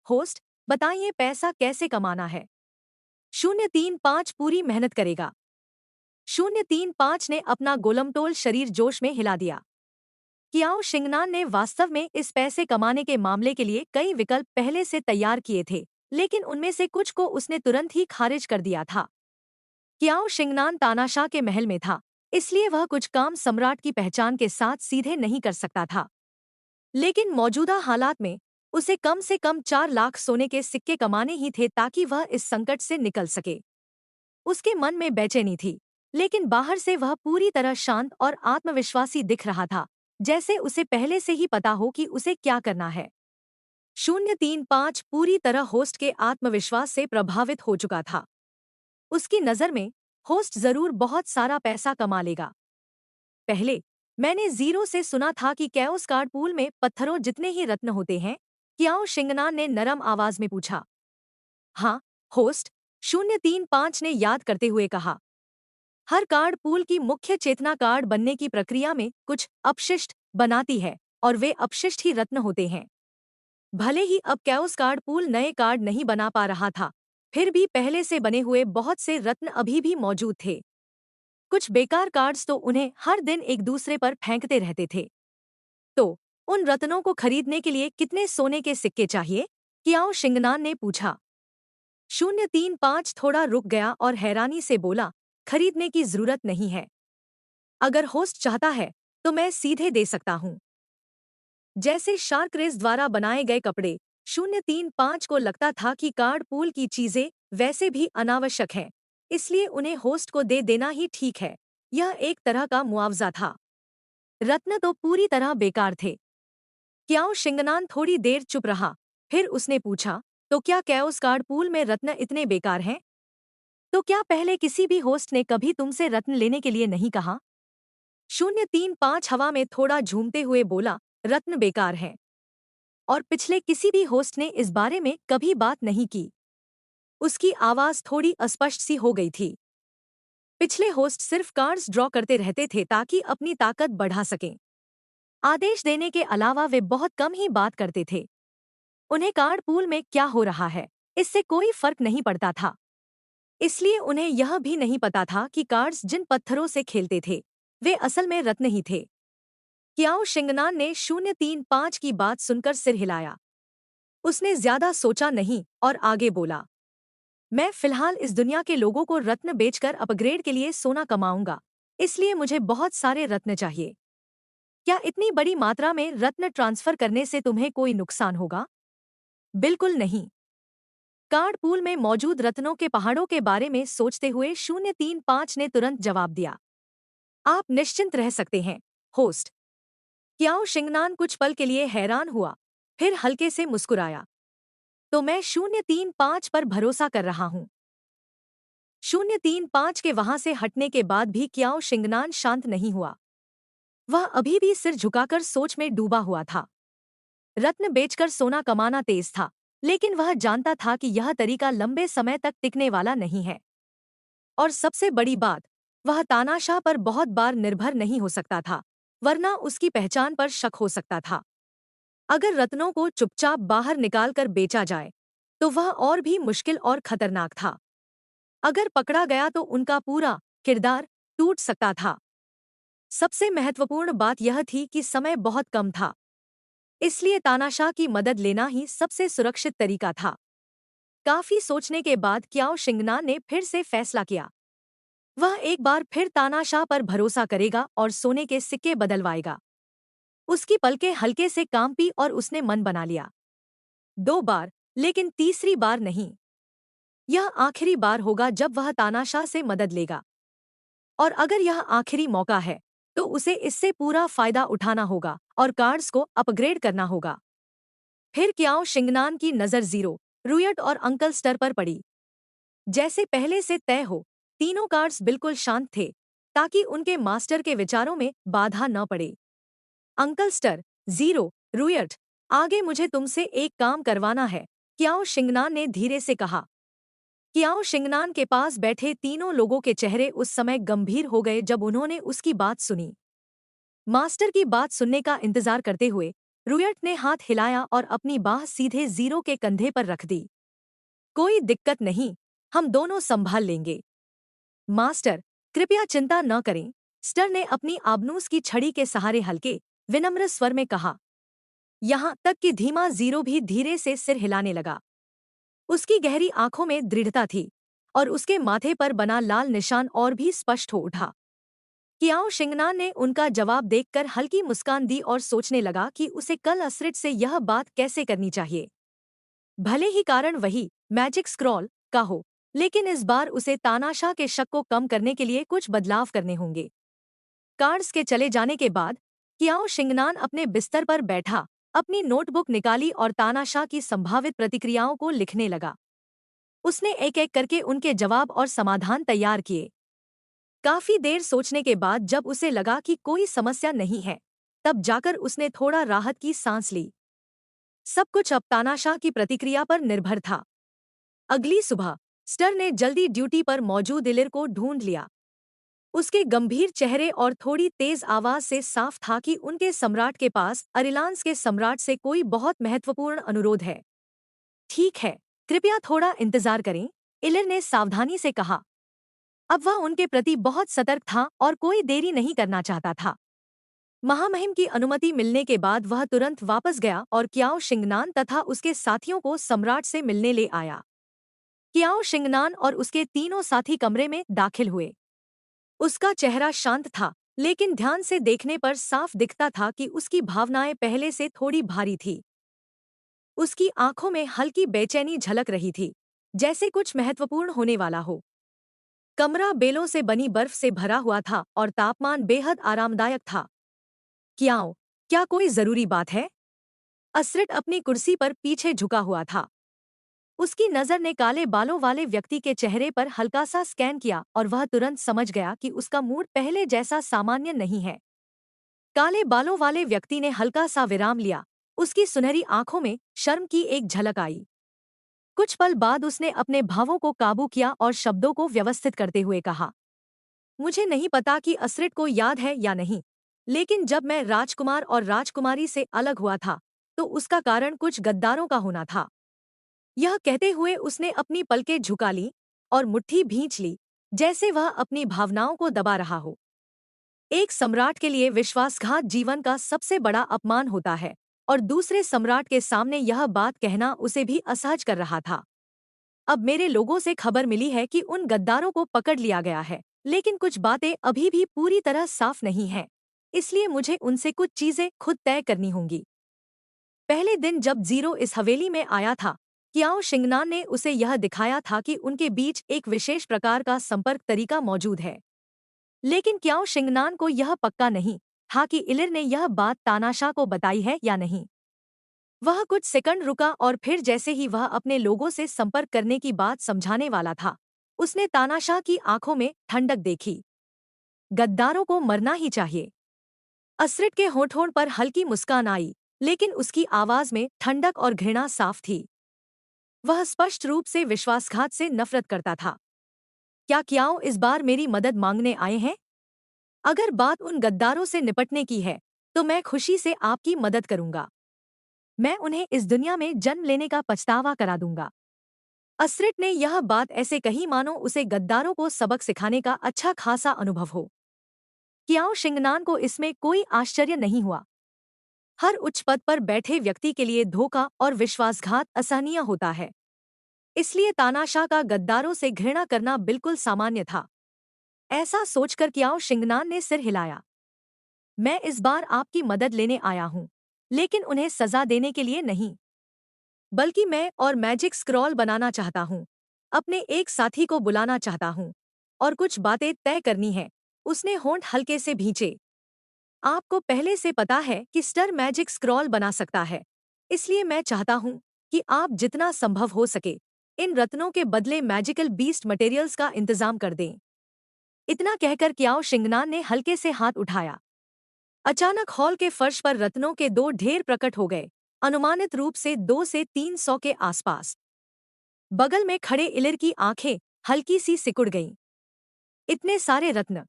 होस्ट, बताइए पैसा कैसे कमाना है? 035 पूरी मेहनत करेगा। 035 ने अपना गोलमटोल शरीर जोश में हिला दिया। कियाओ शिंगनान ने वास्तव में इस पैसे कमाने के मामले के लिए कई विकल्प पहले से तैयार किए थे, लेकिन उनमें से कुछ को उसने तुरंत ही खारिज कर दिया था। कियाओ शिंगनान तानाशाह के महल में था, इसलिए वह कुछ काम सम्राट की पहचान के साथ सीधे नहीं कर सकता था। लेकिन मौजूदा हालात में उसे कम से कम 4 लाख सोने के सिक्के कमाने ही थे ताकि वह इस संकट से निकल सके। उसके मन में बेचैनी थी। लेकिन बाहर से वह पूरी तरह शांत और आत्मविश्वासी दिख रहा था, जैसे उसे पहले से ही पता हो कि उसे क्या करना है। 035 पूरी तरह होस्ट के आत्मविश्वास से प्रभावित हो चुका था। उसकी नज़र में होस्ट जरूर बहुत सारा पैसा कमा लेगा। पहले मैंने जीरो से सुना था कि कैओस कार्ड पूल में पत्थरों जितने ही रत्न होते हैं। क्याओ शिंगनान ने नरम आवाज में पूछा। हाँ, होस्ट, 035 ने याद करते हुए कहा। हर कार्ड पूल की मुख्य चेतना कार्ड बनने की प्रक्रिया में कुछ अपशिष्ट बनाती है, और वे अपशिष्ट ही रत्न होते हैं। भले ही अब कैओस कार्ड पूल नए कार्ड नहीं बना पा रहा था, फिर भी पहले से बने हुए बहुत से रत्न अभी भी मौजूद थे। कुछ बेकार कार्ड्स तो उन्हें हर दिन एक दूसरे पर फेंकते रहते थे। तो उन रत्नों को खरीदने के लिए कितने सोने के सिक्के चाहिए? क्याओ शिंगनान ने पूछा। 035 थोड़ा रुक गया और हैरानी से बोला, खरीदने की जरूरत नहीं है। अगर होस्ट चाहता है तो मैं सीधे दे सकता हूँ। जैसे शार्क रेस द्वारा बनाए गए कपड़े, 035 को लगता था कि कार्ड पूल की चीजें वैसे भी अनावश्यक हैं, इसलिए उन्हें होस्ट को दे देना ही ठीक है। यह एक तरह का मुआवजा था। रत्न तो पूरी तरह बेकार थे। क्याओ शिंगनान थोड़ी देर चुप रहा, फिर उसने पूछा, तो क्या कैओस कार्ड पूल में रत्न इतने बेकार हैं? तो क्या पहले किसी भी होस्ट ने कभी तुमसे रत्न लेने के लिए नहीं कहा? 035 हवा में थोड़ा झूमते हुए बोला, रत्न बेकार हैं। और पिछले किसी भी होस्ट ने इस बारे में कभी बात नहीं की। उसकी आवाज थोड़ी अस्पष्ट सी हो गई थी। पिछले होस्ट सिर्फ कार्ड्स ड्रॉ करते रहते थे ताकि अपनी ताकत बढ़ा सकें। आदेश देने के अलावा वे बहुत कम ही बात करते थे। उन्हें कार्ड पूल में क्या हो रहा है, इससे कोई फर्क नहीं पड़ता था। इसलिए उन्हें यह भी नहीं पता था कि कार्ड्स जिन पत्थरों से खेलते थे, वे असल में रत्न ही थे। क्याओ शिंगनान ने 035 की बात सुनकर सिर हिलाया। उसने ज्यादा सोचा नहीं और आगे बोला, मैं फिलहाल इस दुनिया के लोगों को रत्न बेचकर अपग्रेड के लिए सोना कमाऊंगा, इसलिए मुझे बहुत सारे रत्न चाहिए। क्या इतनी बड़ी मात्रा में रत्न ट्रांसफर करने से तुम्हें कोई नुकसान होगा? बिल्कुल नहीं। कार्ड पूल में मौजूद रत्नों के पहाड़ों के बारे में सोचते हुए 035 ने तुरंत जवाब दिया। आप निश्चिंत रह सकते हैं, होस्ट। क्याओ शिंगनान कुछ पल के लिए हैरान हुआ, फिर हल्के से मुस्कुराया। तो मैं 035 पर भरोसा कर रहा हूँ। 035 के वहां से हटने के बाद भी क्याओ शिंगनान शांत नहीं हुआ। वह अभी भी सिर झुकाकर सोच में डूबा हुआ था। रत्न बेचकर सोना कमाना तेज था, लेकिन वह जानता था कि यह तरीका लंबे समय तक टिकने वाला नहीं है। और सबसे बड़ी बात, वह तानाशाह पर बहुत बार निर्भर नहीं हो सकता था, वरना उसकी पहचान पर शक हो सकता था। अगर रत्नों को चुपचाप बाहर निकालकर बेचा जाए, तो वह और भी मुश्किल और खतरनाक था। अगर पकड़ा गया तो उनका पूरा किरदार टूट सकता था। सबसे महत्वपूर्ण बात यह थी कि समय बहुत कम था, इसलिए तानाशाह की मदद लेना ही सबसे सुरक्षित तरीका था। काफी सोचने के बाद क्याओ शिंगनान ने फिर से फैसला किया। वह एक बार फिर तानाशाह पर भरोसा करेगा और सोने के सिक्के बदलवाएगा। उसकी पलकें हल्के से कांपी और उसने मन बना लिया। 2 बार, लेकिन तीसरी बार नहीं। यह आखिरी बार होगा जब वह तानाशाह से मदद लेगा। और अगर यह आखिरी मौका है, तो उसे इससे पूरा फायदा उठाना होगा और कार्ड्स को अपग्रेड करना होगा। फिर क्याओ शिंगनान की नज़र जीरो, रुयट और अंकल स्टर पर पड़ी। जैसे पहले से तय हो, तीनों कार्ड्स बिल्कुल शांत थे, ताकि उनके मास्टर के विचारों में बाधा न पड़े। अंकल स्टर, जीरो, रुयट, आगे मुझे तुमसे एक काम करवाना है, क्याओ शिंगनान ने धीरे से कहा। क्याओ शिंगनान के पास बैठे तीनों लोगों के चेहरे उस समय गंभीर हो गए जब उन्होंने उसकी बात सुनी। मास्टर की बात सुनने का इंतजार करते हुए रुयट ने हाथ हिलाया और अपनी बाह सीधे जीरो के कंधे पर रख दी। कोई दिक्कत नहीं, हम दोनों संभाल लेंगे। मास्टर, कृपया चिंता न करें, स्टर ने अपनी आबनूस की छड़ी के सहारे हल्के विनम्र स्वर में कहा। यहाँ तक कि धीमा जीरो भी धीरे से सिर हिलाने लगा। उसकी गहरी आंखों में दृढ़ता थी और उसके माथे पर बना लाल निशान और भी स्पष्ट हो उठा। क्याओ शिंगनान ने उनका जवाब देखकर हल्की मुस्कान दी और सोचने लगा कि उसे कल असरिट से यह बात कैसे करनी चाहिए। भले ही कारण वही मैजिक स्क्रॉल का हो, लेकिन इस बार उसे तानाशाह के शक को कम करने के लिए कुछ बदलाव करने होंगे। कार्ड्स के चले जाने के बाद कियाओ शिंगनान अपने बिस्तर पर बैठा, अपनी नोटबुक निकाली और तानाशाह की संभावित प्रतिक्रियाओं को लिखने लगा। उसने एक एक करके उनके जवाब और समाधान तैयार किए। काफी देर सोचने के बाद जब उसे लगा कि कोई समस्या नहीं है, तब जाकर उसने थोड़ा राहत की सांस ली। सब कुछ अब तानाशाह की प्रतिक्रिया पर निर्भर था। अगली सुबह स्टर ने जल्दी ड्यूटी पर मौजूद इलिर को ढूंढ लिया। उसके गंभीर चेहरे और थोड़ी तेज आवाज से साफ था कि उनके सम्राट के पास अरिलांस के सम्राट से कोई बहुत महत्वपूर्ण अनुरोध है। ठीक है, कृपया थोड़ा इंतजार करें, इलिर ने सावधानी से कहा। अब वह उनके प्रति बहुत सतर्क था और कोई देरी नहीं करना चाहता था। महामहिम की अनुमति मिलने के बाद वह तुरंत वापस गया और कियाओ शिंगनान तथा उसके साथियों को सम्राट से मिलने ले आया। कियाओ शिंगनान और उसके तीनों साथी कमरे में दाखिल हुए। उसका चेहरा शांत था, लेकिन ध्यान से देखने पर साफ दिखता था कि उसकी भावनाएं पहले से थोड़ी भारी थी। उसकी आंखों में हल्की बेचैनी झलक रही थी, जैसे कुछ महत्वपूर्ण होने वाला हो। कमरा बेलों से बनी बर्फ से भरा हुआ था और तापमान बेहद आरामदायक था। कियाओ, क्या कोई जरूरी बात है? असरिट अपनी कुर्सी पर पीछे झुका हुआ था। उसकी नजर ने काले बालों वाले व्यक्ति के चेहरे पर हल्का सा स्कैन किया और वह तुरंत समझ गया कि उसका मूड पहले जैसा सामान्य नहीं है। काले बालों वाले व्यक्ति ने हल्का सा विराम लिया। उसकी सुनहरी आंखों में शर्म की एक झलक आई। कुछ पल बाद उसने अपने भावों को काबू किया और शब्दों को व्यवस्थित करते हुए कहा, मुझे नहीं पता कि असरिट को याद है या नहीं, लेकिन जब मैं राजकुमार और राजकुमारी से अलग हुआ था, तो उसका कारण कुछ गद्दारों का होना था। यह कहते हुए उसने अपनी पलकें झुका ली और मुट्ठी भींच ली, जैसे वह अपनी भावनाओं को दबा रहा हो। एक सम्राट के लिए विश्वासघात जीवन का सबसे बड़ा अपमान होता है, और दूसरे सम्राट के सामने यह बात कहना उसे भी असहज कर रहा था। अब मेरे लोगों से खबर मिली है कि उन गद्दारों को पकड़ लिया गया है, लेकिन कुछ बातें अभी भी पूरी तरह साफ नहीं हैं, इसलिए मुझे उनसे कुछ चीजें खुद तय करनी होंगी। पहले दिन जब जीरो इस हवेली में आया था, कियाओ शिंगनान ने उसे यह दिखाया था कि उनके बीच एक विशेष प्रकार का संपर्क तरीका मौजूद है। लेकिन कियाओ शिंगनान को यह पक्का नहीं था कि इलिर ने यह बात तानाशाह को बताई है या नहीं। वह कुछ सेकंड रुका और फिर जैसे ही वह अपने लोगों से संपर्क करने की बात समझाने वाला था, उसने तानाशाह की आंखों में ठंडक देखी। गद्दारों को मरना ही चाहिए। असरिट के होठों पर हल्की मुस्कान आई, लेकिन उसकी आवाज में ठंडक और घृणा साफ थी। वह स्पष्ट रूप से विश्वासघात से नफरत करता था। क्या कियाओ इस बार मेरी मदद मांगने आए हैं? अगर बात उन गद्दारों से निपटने की है, तो मैं खुशी से आपकी मदद करूंगा। मैं उन्हें इस दुनिया में जन्म लेने का पछतावा करा दूंगा। असरिट ने यह बात ऐसे कही मानो उसे गद्दारों को सबक सिखाने का अच्छा खासा अनुभव हो। कियाओ शिंगनान को इसमें कोई आश्चर्य नहीं हुआ। हर उच्च पद पर बैठे व्यक्ति के लिए धोखा और विश्वासघात असहनीय होता है। इसलिए तानाशाह का गद्दारों से घृणा करना बिल्कुल सामान्य था। ऐसा सोचकर कियाओ शिंगनान ने सिर हिलाया। मैं इस बार आपकी मदद लेने आया हूँ, लेकिन उन्हें सजा देने के लिए नहीं, बल्कि मैं और मैजिक स्क्रॉल बनाना चाहता हूँ। अपने एक साथी को बुलाना चाहता हूँ और कुछ बातें तय करनी है। उसने होंठ हल्के से भींचे। आपको पहले से पता है कि स्टर मैजिक स्क्रॉल बना सकता है, इसलिए मैं चाहता हूँ कि आप जितना संभव हो सके इन रत्नों के बदले मैजिकल बीस्ट मटेरियल्स का इंतजाम कर दें। इतना कहकर कियाओ शिंगनान ने हल्के से हाथ उठाया। अचानक हॉल के फर्श पर रत्नों के दो ढेर प्रकट हो गए, अनुमानित रूप से 2 से 300 के आसपास। बगल में खड़े इलिर की आंखें हल्की सी सिकुड़ गईं। इतने सारे रत्न!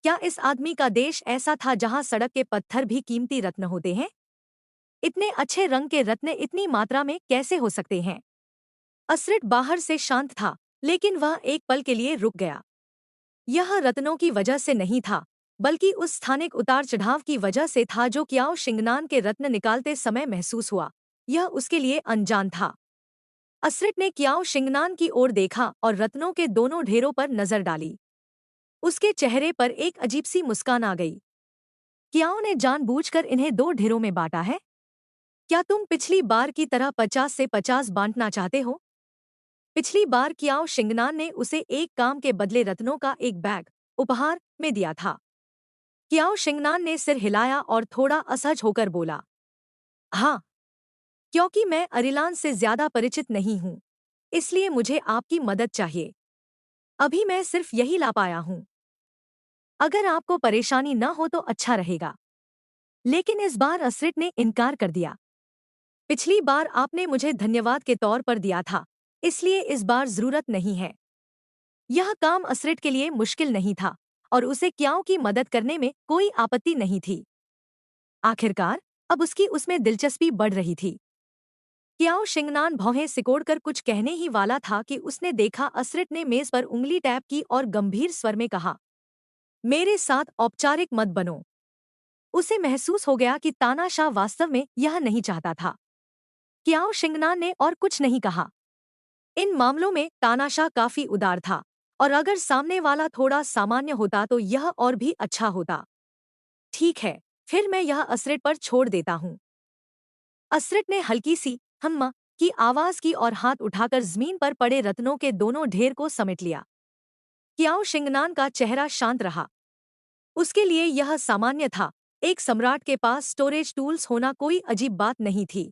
क्या इस आदमी का देश ऐसा था जहां सड़क के पत्थर भी कीमती रत्न होते हैं? इतने अच्छे रंग के रत्न इतनी मात्रा में कैसे हो सकते हैं? असरिट बाहर से शांत था, लेकिन वह एक पल के लिए रुक गया। यह रत्नों की वजह से नहीं था, बल्कि उस स्थानिक उतार चढ़ाव की वजह से था जो कियाओ शिंगनान के रत्न निकालते समय महसूस हुआ। यह उसके लिए अनजान था। असरिट ने कियाओ शिंगनान की ओर देखा और रत्नों के दोनों ढेरों पर नजर डाली। उसके चेहरे पर एक अजीब सी मुस्कान आ गई। कियाओ ने जानबूझकर इन्हें 2 ढेरों में बांटा है? क्या तुम पिछली बार की तरह 50 से 50 बांटना चाहते हो? पिछली बार कियाओ शिंगनान ने उसे एक काम के बदले रत्नों का एक बैग उपहार में दिया था। कियाओ शिंगनान ने सिर हिलाया और थोड़ा असहज होकर बोला, हाँ, क्योंकि मैं अरिलान से ज्यादा परिचित नहीं हूँ, इसलिए मुझे आपकी मदद चाहिए। अभी मैं सिर्फ यही ला पाया हूँ। अगर आपको परेशानी न हो तो अच्छा रहेगा। लेकिन इस बार असरिट ने इनकार कर दिया। पिछली बार आपने मुझे धन्यवाद के तौर पर दिया था, इसलिए इस बार जरूरत नहीं है। यह काम असरिट के लिए मुश्किल नहीं था और उसे क्याओ की मदद करने में कोई आपत्ति नहीं थी। आखिरकार अब उसकी उसमें दिलचस्पी बढ़ रही थी। क्याओ शिंगनान भौहें सिकोड़कर कुछ कहने ही वाला था कि उसने देखा असरिट ने मेज पर उंगली टैप की और गंभीर स्वर में कहा, मेरे साथ औपचारिक मत बनो। उसे महसूस हो गया कि तानाशाह वास्तव में यह नहीं चाहता था। क्याओ शिंगनान ने और कुछ नहीं कहा। इन मामलों में तानाशाह काफी उदार था और अगर सामने वाला थोड़ा सामान्य होता तो यह और भी अच्छा होता। ठीक है, फिर मैं यह असरिट पर छोड़ देता हूँ। असरिट ने हल्की सी हम्मा की आवाज की और हाथ उठाकर जमीन पर पड़े रत्नों के दोनों ढेर को समेट लिया। क्याओ शिंगनान का चेहरा शांत रहा। उसके लिए यह सामान्य था, एक सम्राट के पास स्टोरेज टूल्स होना कोई अजीब बात नहीं थी।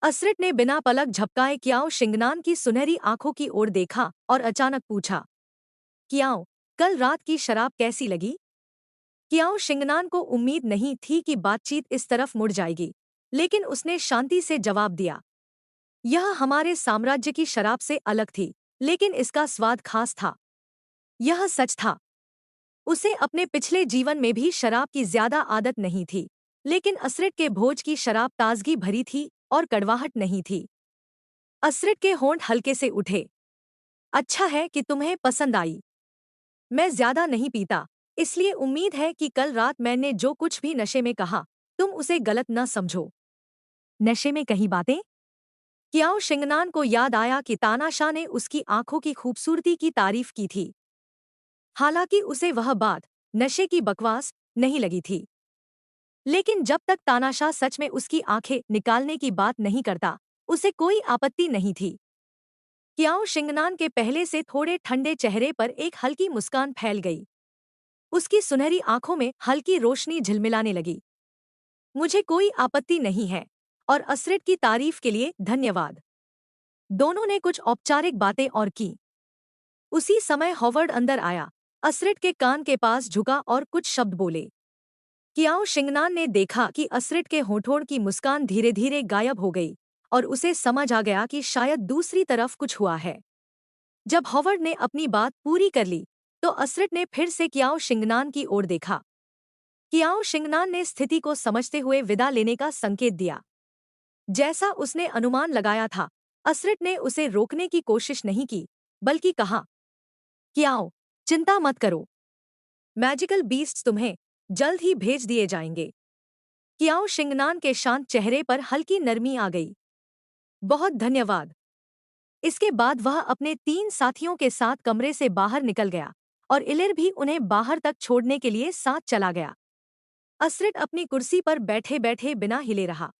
असरिट ने बिना पलक झपकाए क्याओ शिंगनान की सुनहरी आंखों की ओर देखा और अचानक पूछा, क्याओ, कल रात की शराब कैसी लगी? क्याओ शिंगनान को उम्मीद नहीं थी कि बातचीत इस तरफ मुड़ जाएगी, लेकिन उसने शांति से जवाब दिया, यह हमारे साम्राज्य की शराब से अलग थी, लेकिन इसका स्वाद खास था। यह सच था। उसे अपने पिछले जीवन में भी शराब की ज्यादा आदत नहीं थी, लेकिन असरिट के भोज की शराब ताजगी भरी थी और कड़वाहट नहीं थी। असरिट के होंठ हल्के से उठे। अच्छा है कि तुम्हें पसंद आई। मैं ज्यादा नहीं पीता, इसलिए उम्मीद है कि कल रात मैंने जो कुछ भी नशे में कहा, तुम उसे गलत न समझो। नशे में कही बातें? क्याओ शिंगनान को याद आया कि तानाशाह ने उसकी आंखों की खूबसूरती की तारीफ की थी। हालांकि उसे वह बात नशे की बकवास नहीं लगी थी। लेकिन जब तक तानाशाह सच में उसकी आंखें निकालने की बात नहीं करता, उसे कोई आपत्ति नहीं थी। क्याओ शिंगनान के पहले से थोड़े ठंडे चेहरे पर एक हल्की मुस्कान फैल गई। उसकी सुनहरी आंखों में हल्की रोशनी झिलमिलाने लगी। मुझे कोई आपत्ति नहीं है, और असरिट की तारीफ के लिए धन्यवाद। दोनों ने कुछ औपचारिक बातें और की। उसी समय हॉवर्ड अंदर आया, असरिट के कान के पास झुका और कुछ शब्द बोले। कियाओ शिंगनान ने देखा कि असरिट के होठों की मुस्कान धीरे धीरे गायब हो गई और उसे समझ आ गया कि शायद दूसरी तरफ कुछ हुआ है। जब हॉवर्ड ने अपनी बात पूरी कर ली, तो असरिट ने फिर से कियाओ शिंगनान की ओर देखा। कियाओ शिंगनान ने स्थिति को समझते हुए विदा लेने का संकेत दिया। जैसा उसने अनुमान लगाया था, असरिट ने उसे रोकने की कोशिश नहीं की, बल्कि कहा, कियाओ, चिंता मत करो। मैजिकल बीस्ट्स तुम्हें जल्द ही भेज दिए जाएंगे। कियाओ शिंगनान के शांत चेहरे पर हल्की नरमी आ गई। बहुत धन्यवाद। इसके बाद वह अपने 3 साथियों के साथ कमरे से बाहर निकल गया और इलिर भी उन्हें बाहर तक छोड़ने के लिए साथ चला गया। असरिट अपनी कुर्सी पर बैठे बैठे बिना हिले रहा।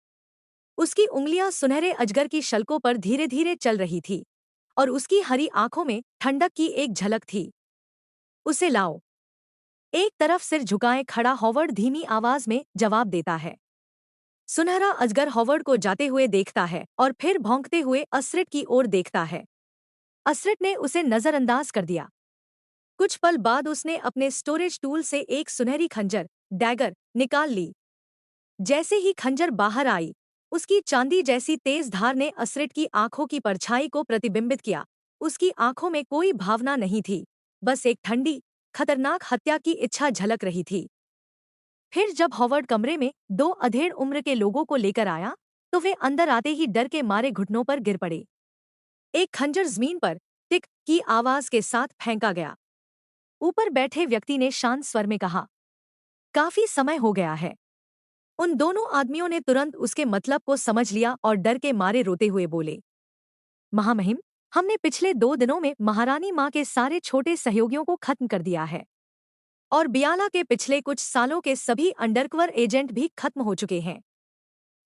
उसकी उंगलियां सुनहरे अजगर की शल्कों पर धीरे धीरे चल रही थी और उसकी हरी आंखों में ठंडक की एक झलक थी। उसे लाओ। एक तरफ सिर झुकाए खड़ा हॉवर्ड धीमी आवाज में जवाब देता है। सुनहरा अजगर हॉवर्ड को जाते हुए देखता है और फिर भौंकते हुए असरिट की ओर देखता है। असरिट ने उसे नजरअंदाज कर दिया। कुछ पल बाद उसने अपने स्टोरेज टूल से एक सुनहरी खंजर डैगर निकाल ली। जैसे ही खंजर बाहर आई, उसकी चांदी जैसी तेज धार ने असरिट की आंखों की परछाई को प्रतिबिंबित किया। उसकी आंखों में कोई भावना नहीं थी, बस एक ठंडी, खतरनाक हत्या की इच्छा झलक रही थी। फिर जब हॉवर्ड कमरे में 2 अधेड़ उम्र के लोगों को लेकर आया, तो वे अंदर आते ही डर के मारे घुटनों पर गिर पड़े। एक खंजर जमीन पर टिक की आवाज के साथ फेंका गया। ऊपर बैठे व्यक्ति ने शांत स्वर में कहा, काफी समय हो गया है। उन दोनों आदमियों ने तुरंत उसके मतलब को समझ लिया और डर के मारे रोते हुए बोले, महामहिम, हमने पिछले 2 दिनों में महारानी माँ के सारे छोटे सहयोगियों को खत्म कर दिया है और बियाला के पिछले कुछ सालों के सभी अंडरकवर एजेंट भी खत्म हो चुके हैं।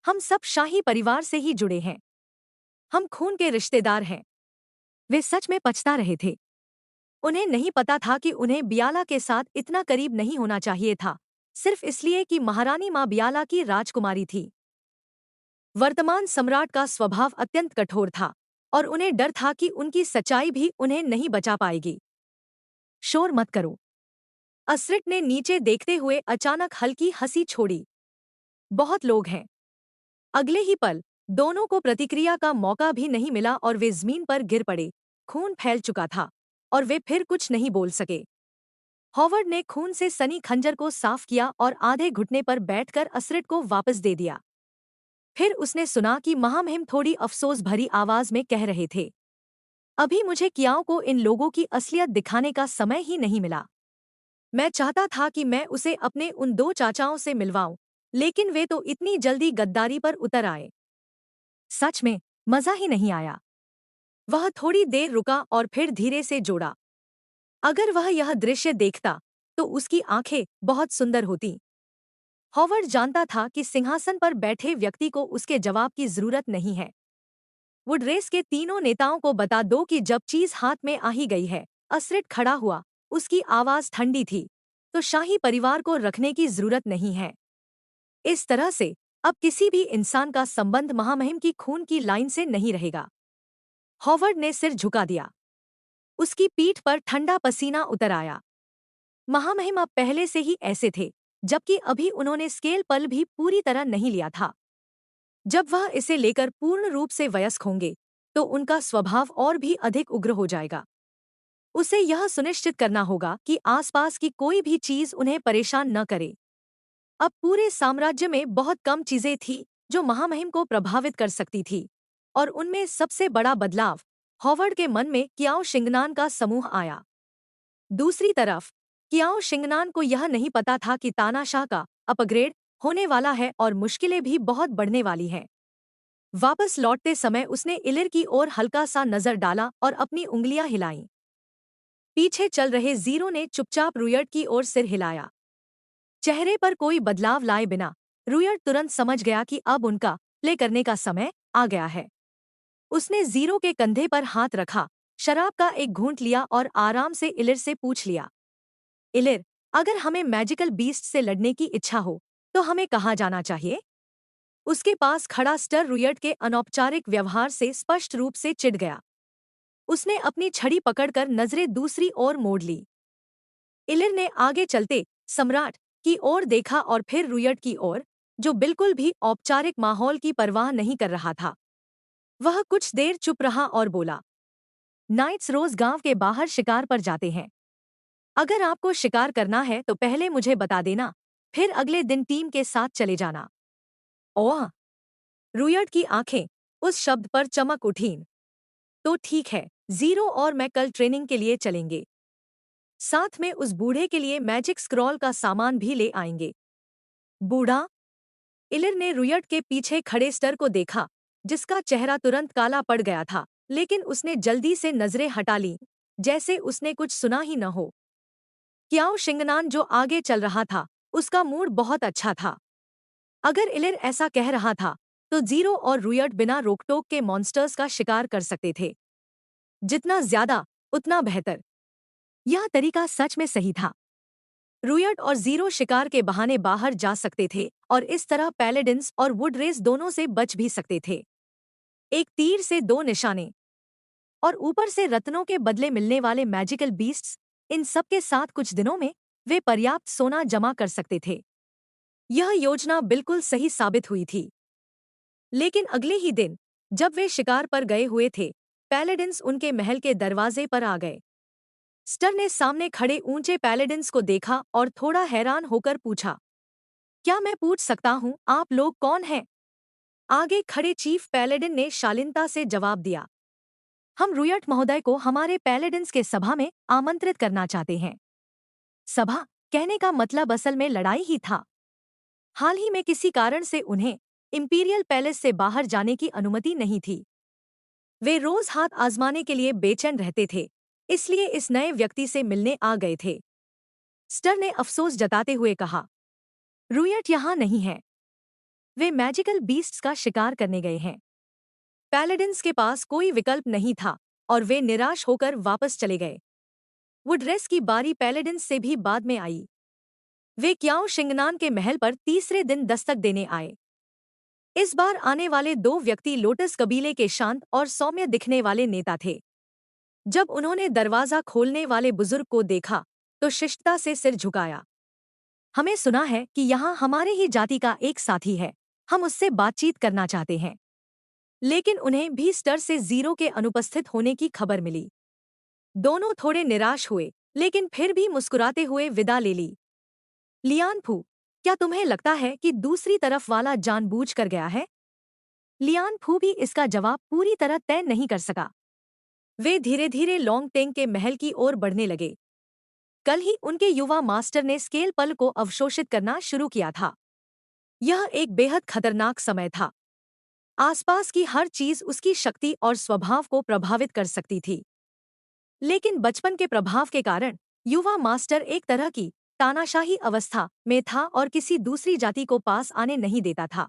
हम सब शाही परिवार से ही जुड़े हैं। हम खून के रिश्तेदार हैं। वे सच में पछता रहे थे। उन्हें नहीं पता था कि उन्हें बियाला के साथ इतना करीब नहीं होना चाहिए था, सिर्फ इसलिए कि महारानी माँ बियाला की राजकुमारी थी। वर्तमान सम्राट का स्वभाव अत्यंत कठोर था और उन्हें डर था कि उनकी सच्चाई भी उन्हें नहीं बचा पाएगी। शोर मत करो। असरिट ने नीचे देखते हुए अचानक हल्की हंसी छोड़ी। बहुत लोग हैं। अगले ही पल दोनों को प्रतिक्रिया का मौका भी नहीं मिला और वे जमीन पर गिर पड़े। खून फैल चुका था और वे फिर कुछ नहीं बोल सके। हॉवर्ड ने खून से सनी खंजर को साफ किया और आधे घुटने पर बैठकर असरिट को वापस दे दिया। फिर उसने सुना कि महामहिम थोड़ी अफसोस भरी आवाज में कह रहे थे, अभी मुझे कियाओं को इन लोगों की असलियत दिखाने का समय ही नहीं मिला। मैं चाहता था कि मैं उसे अपने उन दो चाचाओं से मिलवाऊं, लेकिन वे तो इतनी जल्दी गद्दारी पर उतर आए। सच में मजा ही नहीं आया। वह थोड़ी देर रुका और फिर धीरे से जोड़ा, अगर वह यह दृश्य देखता तो उसकी आंखें बहुत सुंदर होती। हॉवर्ड जानता था कि सिंहासन पर बैठे व्यक्ति को उसके जवाब की जरूरत नहीं है। वुडरेस के तीनों नेताओं को बता दो कि जब चीज हाथ में आ ही गई है। असरिट खड़ा हुआ, उसकी आवाज ठंडी थी, तो शाही परिवार को रखने की जरूरत नहीं है। इस तरह से अब किसी भी इंसान का संबंध महामहिम की खून की लाइन से नहीं रहेगा। हॉवर्ड ने सिर झुका दिया। उसकी पीठ पर ठंडा पसीना उतर आया। महामहिम अब पहले से ही ऐसे थे, जबकि अभी उन्होंने स्केल पल भी पूरी तरह नहीं लिया था। जब वह इसे लेकर पूर्ण रूप से वयस्क होंगे तो उनका स्वभाव और भी अधिक उग्र हो जाएगा। उसे यह सुनिश्चित करना होगा कि आसपास की कोई भी चीज उन्हें परेशान न करे। अब पूरे साम्राज्य में बहुत कम चीजें थीं जो महामहिम को प्रभावित कर सकती थी, और उनमें सबसे बड़ा बदलाव हॉवर्ड के मन में कियाओ शिंगनान का समूह आया। दूसरी तरफ कियाओ शिंगनान को यह नहीं पता था कि तानाशाह का अपग्रेड होने वाला है और मुश्किलें भी बहुत बढ़ने वाली हैं। वापस लौटते समय उसने इलिर की ओर हल्का सा नजर डाला और अपनी उंगलियां हिलाईं। पीछे चल रहे जीरो ने चुपचाप रुयट की ओर सिर हिलाया, चेहरे पर कोई बदलाव लाए बिना। रुयट तुरंत समझ गया कि अब उनका प्ले करने का समय आ गया है। उसने जीरो के कंधे पर हाथ रखा, शराब का एक घूंट लिया और आराम से इलिर से पूछ लिया, इलिर, अगर हमें मैजिकल बीस्ट से लड़ने की इच्छा हो तो हमें कहाँ जाना चाहिए? उसके पास खड़ा स्टर रुयट के अनौपचारिक व्यवहार से स्पष्ट रूप से चिढ़ गया। उसने अपनी छड़ी पकड़कर नजरें दूसरी ओर मोड़ ली। इलिर ने आगे चलते सम्राट की ओर देखा और फिर रुयट की ओर, जो बिल्कुल भी औपचारिक माहौल की परवाह नहीं कर रहा था। वह कुछ देर चुप रहा और बोला, नाइट्स रोज गांव के बाहर शिकार पर जाते हैं। अगर आपको शिकार करना है तो पहले मुझे बता देना, फिर अगले दिन टीम के साथ चले जाना। ओह! रुयट की आंखें उस शब्द पर चमक उठीं। तो ठीक है, जीरो और मैं कल ट्रेनिंग के लिए चलेंगे। साथ में उस बूढ़े के लिए मैजिक स्क्रॉल का सामान भी ले आएंगे। बूढ़ा? इलिर ने रुयट के पीछे खड़े स्टर को देखा, जिसका चेहरा तुरंत काला पड़ गया था, लेकिन उसने जल्दी से नजरें हटा लीं, जैसे उसने कुछ सुना ही न हो। कियाओ शिंगनान जो आगे चल रहा था, उसका मूड बहुत अच्छा था। अगर इलिर ऐसा कह रहा था तो जीरो और रुयट बिना रोकटोक के मॉन्स्टर्स का शिकार कर सकते थे। जितना ज्यादा उतना बेहतर। यह तरीका सच में सही था। रुयट और जीरो शिकार के बहाने बाहर जा सकते थे और इस तरह पैलेडिन्स और वुडरेस दोनों से बच भी सकते थे। एक तीर से दो निशाने। और ऊपर से रत्नों के बदले मिलने वाले मैजिकल बीस्ट्स, इन सब के साथ कुछ दिनों में वे पर्याप्त सोना जमा कर सकते थे। यह योजना बिल्कुल सही साबित हुई थी। लेकिन अगले ही दिन जब वे शिकार पर गए हुए थे, पैलेडिन्स उनके महल के दरवाजे पर आ गए। स्टर ने सामने खड़े ऊंचे पैलेडिन्स को देखा और थोड़ा हैरान होकर पूछा, क्या मैं पूछ सकता हूं आप लोग कौन हैं? आगे खड़े चीफ पैलेडिन ने शालीनता से जवाब दिया, हम रुयट महोदय को हमारे पैलेडिन्स के सभा में आमंत्रित करना चाहते हैं। सभा कहने का मतलब असल में लड़ाई ही था। हाल ही में किसी कारण से उन्हें इंपीरियल पैलेस से बाहर जाने की अनुमति नहीं थी। वे रोज हाथ आजमाने के लिए बेचैन रहते थे, इसलिए इस नए व्यक्ति से मिलने आ गए थे। स्टर ने अफसोस जताते हुए कहा, रुयट यहाँ नहीं है। वे मैजिकल बीस्ट्स का शिकार करने गए हैं। पैलेडिन्स के पास कोई विकल्प नहीं था, और वे निराश होकर वापस चले गए। वुड्रेस की बारी पैलेडिन्स से भी बाद में आई। वे क्याओ शिंगनान के महल पर तीसरे दिन दस्तक देने आए। इस बार आने वाले दो व्यक्ति लोटस कबीले के शांत और सौम्य दिखने वाले नेता थे। जब उन्होंने दरवाजा खोलने वाले बुजुर्ग को देखा तो शिष्टता से सिर झुकाया। हमें सुना है कि यहाँ हमारे ही जाति का एक साथी है, हम उससे बातचीत करना चाहते हैं। लेकिन उन्हें भी स्टर से जीरो के अनुपस्थित होने की खबर मिली। दोनों थोड़े निराश हुए, लेकिन फिर भी मुस्कुराते हुए विदा ले ली। लियानफू, क्या तुम्हें लगता है कि दूसरी तरफ वाला जानबूझकर गया है? लियानफू भी इसका जवाब पूरी तरह तय नहीं कर सका। वे धीरे धीरे लोंगटेंग के महल की ओर बढ़ने लगे। कल ही उनके युवा मास्टर ने स्केल पल को अवशोषित करना शुरू किया था। यह एक बेहद खतरनाक समय था। आसपास की हर चीज उसकी शक्ति और स्वभाव को प्रभावित कर सकती थी। लेकिन बचपन के प्रभाव के कारण युवा मास्टर एक तरह की तानाशाही अवस्था में था और किसी दूसरी जाति को पास आने नहीं देता था।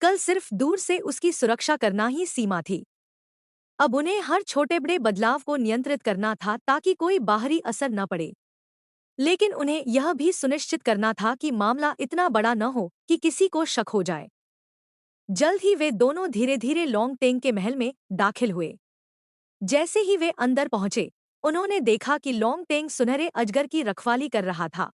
कल सिर्फ दूर से उसकी सुरक्षा करना ही सीमा थी। अब उन्हें हर छोटे बड़े बदलाव को नियंत्रित करना था ताकि कोई बाहरी असर न पड़े। लेकिन उन्हें यह भी सुनिश्चित करना था कि मामला इतना बड़ा न हो कि किसी को शक हो जाए। जल्द ही वे दोनों धीरे धीरे लोंगटेंग के महल में दाखिल हुए। जैसे ही वे अंदर पहुंचे, उन्होंने देखा कि लोंगटेंग सुनहरे अजगर की रखवाली कर रहा था।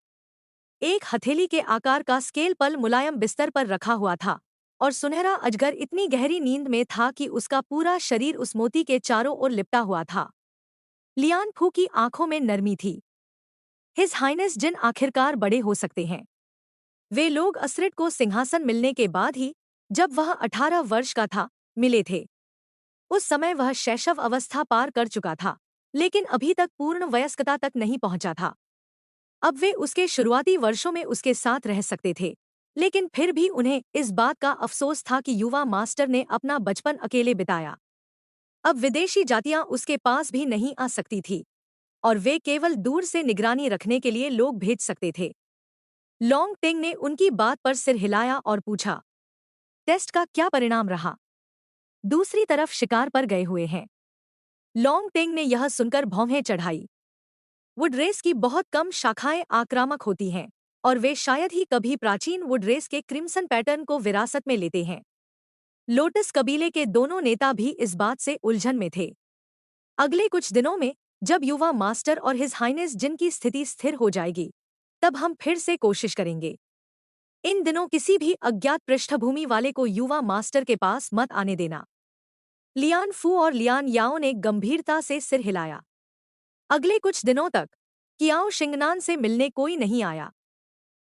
एक हथेली के आकार का स्केल पल मुलायम बिस्तर पर रखा हुआ था और सुनहरा अजगर इतनी गहरी नींद में था कि उसका पूरा शरीर उस मोती के चारों ओर लिपटा हुआ था। लियानफू की आंखों में नरमी थी। हिज हाइनेस जिन आखिरकार बड़े हो सकते हैं। वे लोग असरिट को सिंहासन मिलने के बाद ही, जब वह 18 वर्ष का था, मिले थे। उस समय वह शैशव अवस्था पार कर चुका था, लेकिन अभी तक पूर्ण वयस्कता तक नहीं पहुंचा था। अब वे उसके शुरुआती वर्षों में उसके साथ रह सकते थे, लेकिन फिर भी उन्हें इस बात का अफसोस था कि युवा मास्टर ने अपना बचपन अकेले बिताया। अब विदेशी जातियां उसके पास भी नहीं आ सकती थी और वे केवल दूर से निगरानी रखने के लिए लोग भेज सकते थे। लोंगटेंग ने उनकी बात पर सिर हिलाया और पूछा, टेस्ट का क्या परिणाम रहा? दूसरी तरफ शिकार पर गए हुए हैं। लोंगटेंग ने यह सुनकर भौहें चढ़ाई। वुड रेस की बहुत कम शाखाएं आक्रामक होती हैं और वे शायद ही कभी प्राचीन वुड रेस के क्रिम्सन पैटर्न को विरासत में लेते हैं। लोटस कबीले के दोनों नेता भी इस बात से उलझन में थे। अगले कुछ दिनों में, जब युवा मास्टर और हिज हाइनेस जिनकी स्थिति स्थिर हो जाएगी, तब हम फिर से कोशिश करेंगे। इन दिनों किसी भी अज्ञात पृष्ठभूमि वाले को युवा मास्टर के पास मत आने देना। लियान फू और लियान याओ ने गंभीरता से सिर हिलाया। अगले कुछ दिनों तक कियाओ शिंगनान से मिलने कोई नहीं आया।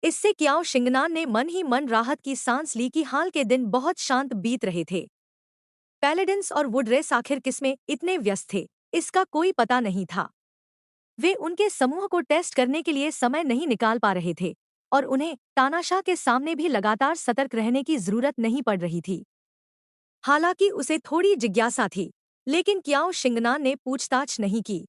इससे कियाओ शिंगनान ने मन ही मन राहत की सांस ली कि हाल के दिन बहुत शांत बीत रहे थे। पैलेडिन्स और वुडरेस आखिर किसमें इतने व्यस्त थे, इसका कोई पता नहीं था। वे उनके समूह को टेस्ट करने के लिए समय नहीं निकाल पा रहे थे और उन्हें तानाशाह के सामने भी लगातार सतर्क रहने की जरूरत नहीं पड़ रही थी। हालांकि उसे थोड़ी जिज्ञासा थी, लेकिन कियाओ शिंगनान ने पूछताछ नहीं की।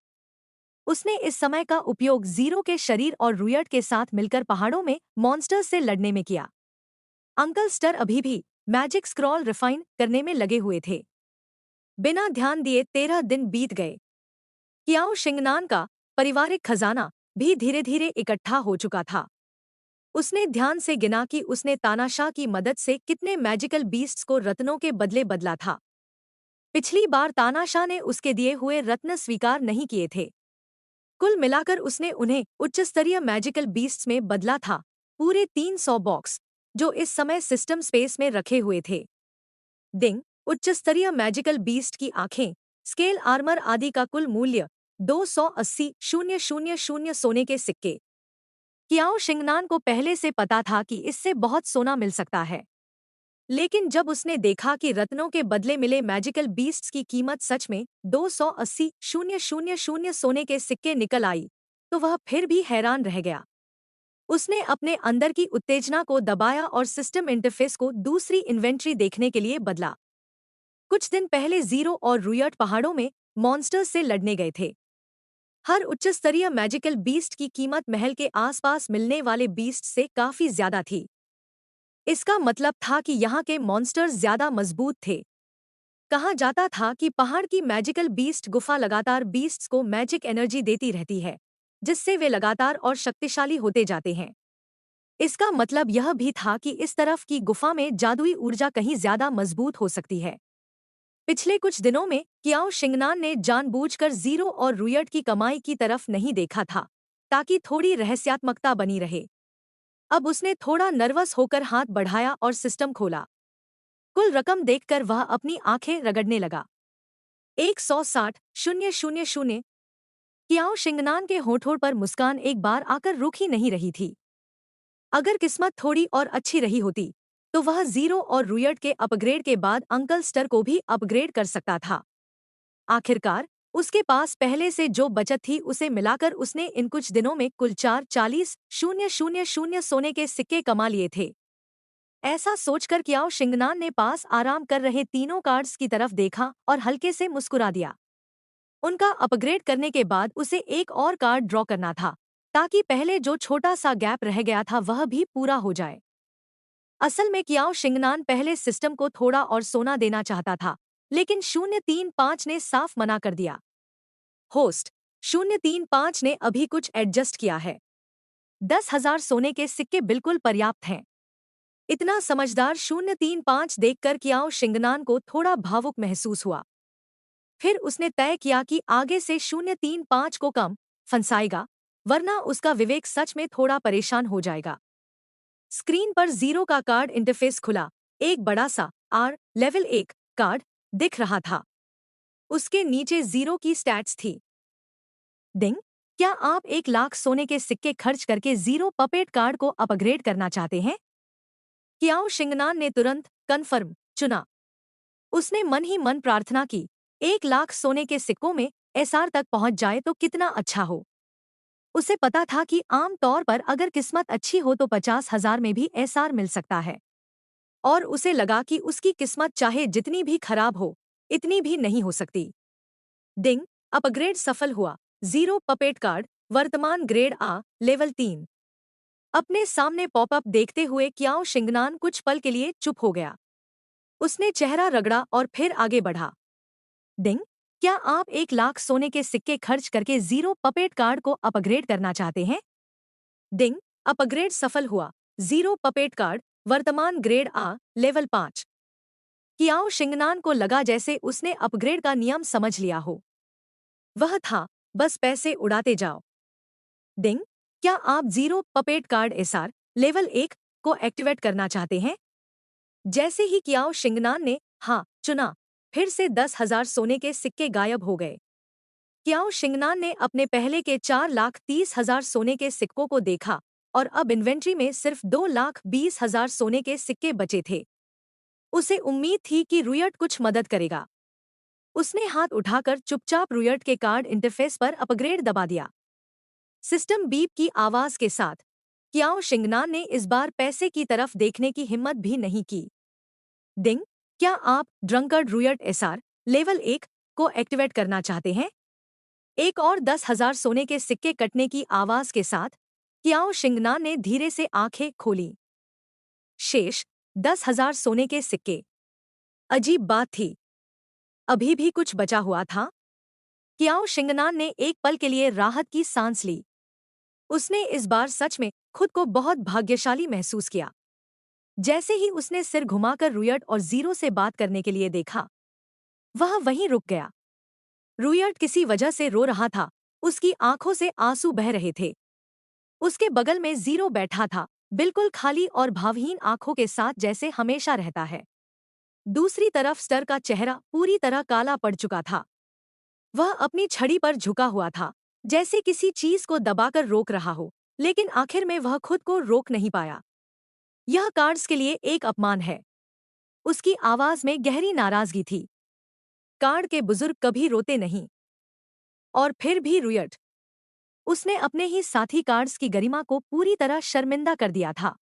उसने इस समय का उपयोग जीरो के शरीर और रुयट के साथ मिलकर पहाड़ों में मॉन्स्टर्स से लड़ने में किया। अंकल स्टर अभी भी मैजिक स्क्रॉल रिफाइन करने में लगे हुए थे। बिना ध्यान दिए 13 दिन बीत गए। कियाओ शिंगनान का पारिवारिक खजाना भी धीरे धीरे इकट्ठा हो चुका था। उसने ध्यान से गिना कि उसने तानाशाह की मदद से कितने मैजिकल बीस्ट्स को रत्नों के बदले बदला था। पिछली बार तानाशाह ने उसके दिए हुए रत्न स्वीकार नहीं किए थे। कुल मिलाकर उसने उन्हें उच्चस्तरीय मैजिकल बीस्ट्स में बदला था, पूरे 300 बॉक्स, जो इस समय सिस्टम स्पेस में रखे हुए थे। डिंग, उच्चस्तरीय मैजिकल बीस्ट की आंखें, स्केल आर्मर आदि का कुल मूल्य 280,000 सोने के सिक्के। कियाओ शिंगनान को पहले से पता था कि इससे बहुत सोना मिल सकता है, लेकिन जब उसने देखा कि रत्नों के बदले मिले मैजिकल बीस्ट्स की कीमत सच में 280,000 सोने के सिक्के निकल आई, तो वह फिर भी हैरान रह गया। उसने अपने अंदर की उत्तेजना को दबाया और सिस्टम इंटरफेस को दूसरी इन्वेंट्री देखने के लिए बदला। कुछ दिन पहले जीरो और रुयट पहाड़ों में मॉन्स्टर्स से लड़ने गए थे। हर उच्चस्तरीय मैजिकल बीस्ट की कीमत महल के आसपास मिलने वाले बीस्ट से काफी ज्यादा थी। इसका मतलब था कि यहाँ के मॉन्स्टर्स ज्यादा मजबूत थे। कहा जाता था कि पहाड़ की मैजिकल बीस्ट गुफा लगातार बीस्ट्स को मैजिक एनर्जी देती रहती है, जिससे वे लगातार और शक्तिशाली होते जाते हैं। इसका मतलब यह भी था कि इस तरफ की गुफा में जादुई ऊर्जा कहीं ज्यादा मजबूत हो सकती है। पिछले कुछ दिनों में कियाओ शिंगनान ने जानबूझकर जीरो और रुयट की कमाई की तरफ नहीं देखा था, ताकि थोड़ी रहस्यात्मकता बनी रहे। अब उसने थोड़ा नर्वस होकर हाथ बढ़ाया और सिस्टम खोला। कुल रकम देखकर वह अपनी आंखें रगड़ने लगा। 160,000। कियाओ शिंगनान के होठों पर मुस्कान एक बार आकर रुक ही नहीं रही थी। अगर किस्मत थोड़ी और अच्छी रही होती तो वह जीरो और रुयट के अपग्रेड के बाद अंकल स्टर को भी अपग्रेड कर सकता था। आखिरकार उसके पास पहले से जो बचत थी उसे मिलाकर उसने इन कुछ दिनों में कुल 440,000 सोने के सिक्के कमा लिए थे। ऐसा सोचकर कियाओ शिंगनान ने पास आराम कर रहे तीनों कार्ड्स की तरफ देखा और हल्के से मुस्कुरा दिया। उनका अपग्रेड करने के बाद उसे एक और कार्ड ड्रॉ करना था, ताकि पहले जो छोटा सा गैप रह गया था वह भी पूरा हो जाए। असल में कियाओ शिंगनान पहले सिस्टम को थोड़ा और सोना देना चाहता था, लेकिन 035 ने साफ मना कर दिया। होस्ट 035 ने अभी कुछ एडजस्ट किया है। 10,000 सोने के सिक्के बिल्कुल पर्याप्त हैं। इतना समझदार 035 देखकर कियाओ शिंगनान को थोड़ा भावुक महसूस हुआ। फिर उसने तय किया कि आगे से 035 को कम फंसाएगा, वरना उसका विवेक सच में थोड़ा परेशान हो जाएगा। स्क्रीन पर जीरो का कार्ड इंटरफेस खुला। एक बड़ा सा आर लेवल 1 कार्ड दिख रहा था। उसके नीचे जीरो की स्टैट्स थी। डिंग, क्या आप 1 लाख सोने के सिक्के खर्च करके जीरो पपेट कार्ड को अपग्रेड करना चाहते हैं? कियाओ शिंगनान ने तुरंत कन्फर्म चुना। उसने मन ही मन प्रार्थना की, 1 लाख सोने के सिक्कों में एसआर तक पहुंच जाए तो कितना अच्छा हो। उसे पता था कि आम तौर पर अगर किस्मत अच्छी हो तो 50,000 में भी एसआर मिल सकता है, और उसे लगा कि उसकी किस्मत चाहे जितनी भी खराब हो, इतनी भी नहीं हो सकती। डिंग, अपग्रेड सफल हुआ। जीरो पपेट कार्ड, वर्तमान ग्रेड आ, लेवल 3। अपने सामने पॉपअप देखते हुए कियाओ शिंगनान कुछ पल के लिए चुप हो गया। उसने चेहरा रगड़ा और फिर आगे बढ़ा। डिंग, क्या आप 1 लाख सोने के सिक्के खर्च करके जीरो पपेट कार्ड को अपग्रेड करना चाहते हैं? डिंग, अपग्रेड सफल हुआ। जीरो पपेट कार्ड, वर्तमान ग्रेड आ, लेवल 5। कियाओ शिंगनान को लगा जैसे उसने अपग्रेड का नियम समझ लिया हो। वह था, बस पैसे उड़ाते जाओ। डिंग, क्या आप zero puppet card SR level 1 को एक्टिवेट करना चाहते हैं? जैसे ही कियाओ शिंगनान ने हाँ चुना, फिर से 10,000 सोने के सिक्के गायब हो गए। कियाओ शिंगनान ने अपने पहले के 4,30,000 सोने के सिक्कों को देखा और अब इन्वेंट्री में सिर्फ 2,20,000 सोने के सिक्के बचे थे। उसे उम्मीद थी कि रुयट कुछ मदद करेगा। उसने हाथ उठाकर चुपचाप रुयट के कार्ड इंटरफेस पर अपग्रेड दबा दिया। सिस्टम बीप की आवाज के साथ कियाओ शिंगनान ने इस बार पैसे की तरफ देखने की हिम्मत भी नहीं की। डिंग, क्या आप ड्रंकर्ड रुयट एसआर लेवल 1 को एक्टिवेट करना चाहते हैं? एक और 10,000 सोने के सिक्के कटने की आवाज के साथ कियाओ शिंगनान ने धीरे से आंखें खोली। शेष 10,000 सोने के सिक्के। अजीब बात थी, अभी भी कुछ बचा हुआ था। कियाओ शिंगनान ने एक पल के लिए राहत की सांस ली। उसने इस बार सच में खुद को बहुत भाग्यशाली महसूस किया। जैसे ही उसने सिर घुमाकर रुयट और जीरो से बात करने के लिए देखा, वह वहीं रुक गया। रुयट किसी वजह से रो रहा था, उसकी आंखों से आंसू बह रहे थे। उसके बगल में जीरो बैठा था, बिल्कुल खाली और भावहीन आंखों के साथ जैसे हमेशा रहता है। दूसरी तरफ स्टर का चेहरा पूरी तरह काला पड़ चुका था। वह अपनी छड़ी पर झुका हुआ था, जैसे किसी चीज को दबाकर रोक रहा हो, लेकिन आखिर में वह खुद को रोक नहीं पाया। यह कार्ड्स के लिए एक अपमान है। उसकी आवाज में गहरी नाराजगी थी। कार्ड के बुजुर्ग कभी रोते नहीं। और फिर भी रुयट, उसने अपने ही साथी कार्ड्स की गरिमा को पूरी तरह शर्मिंदा कर दिया था।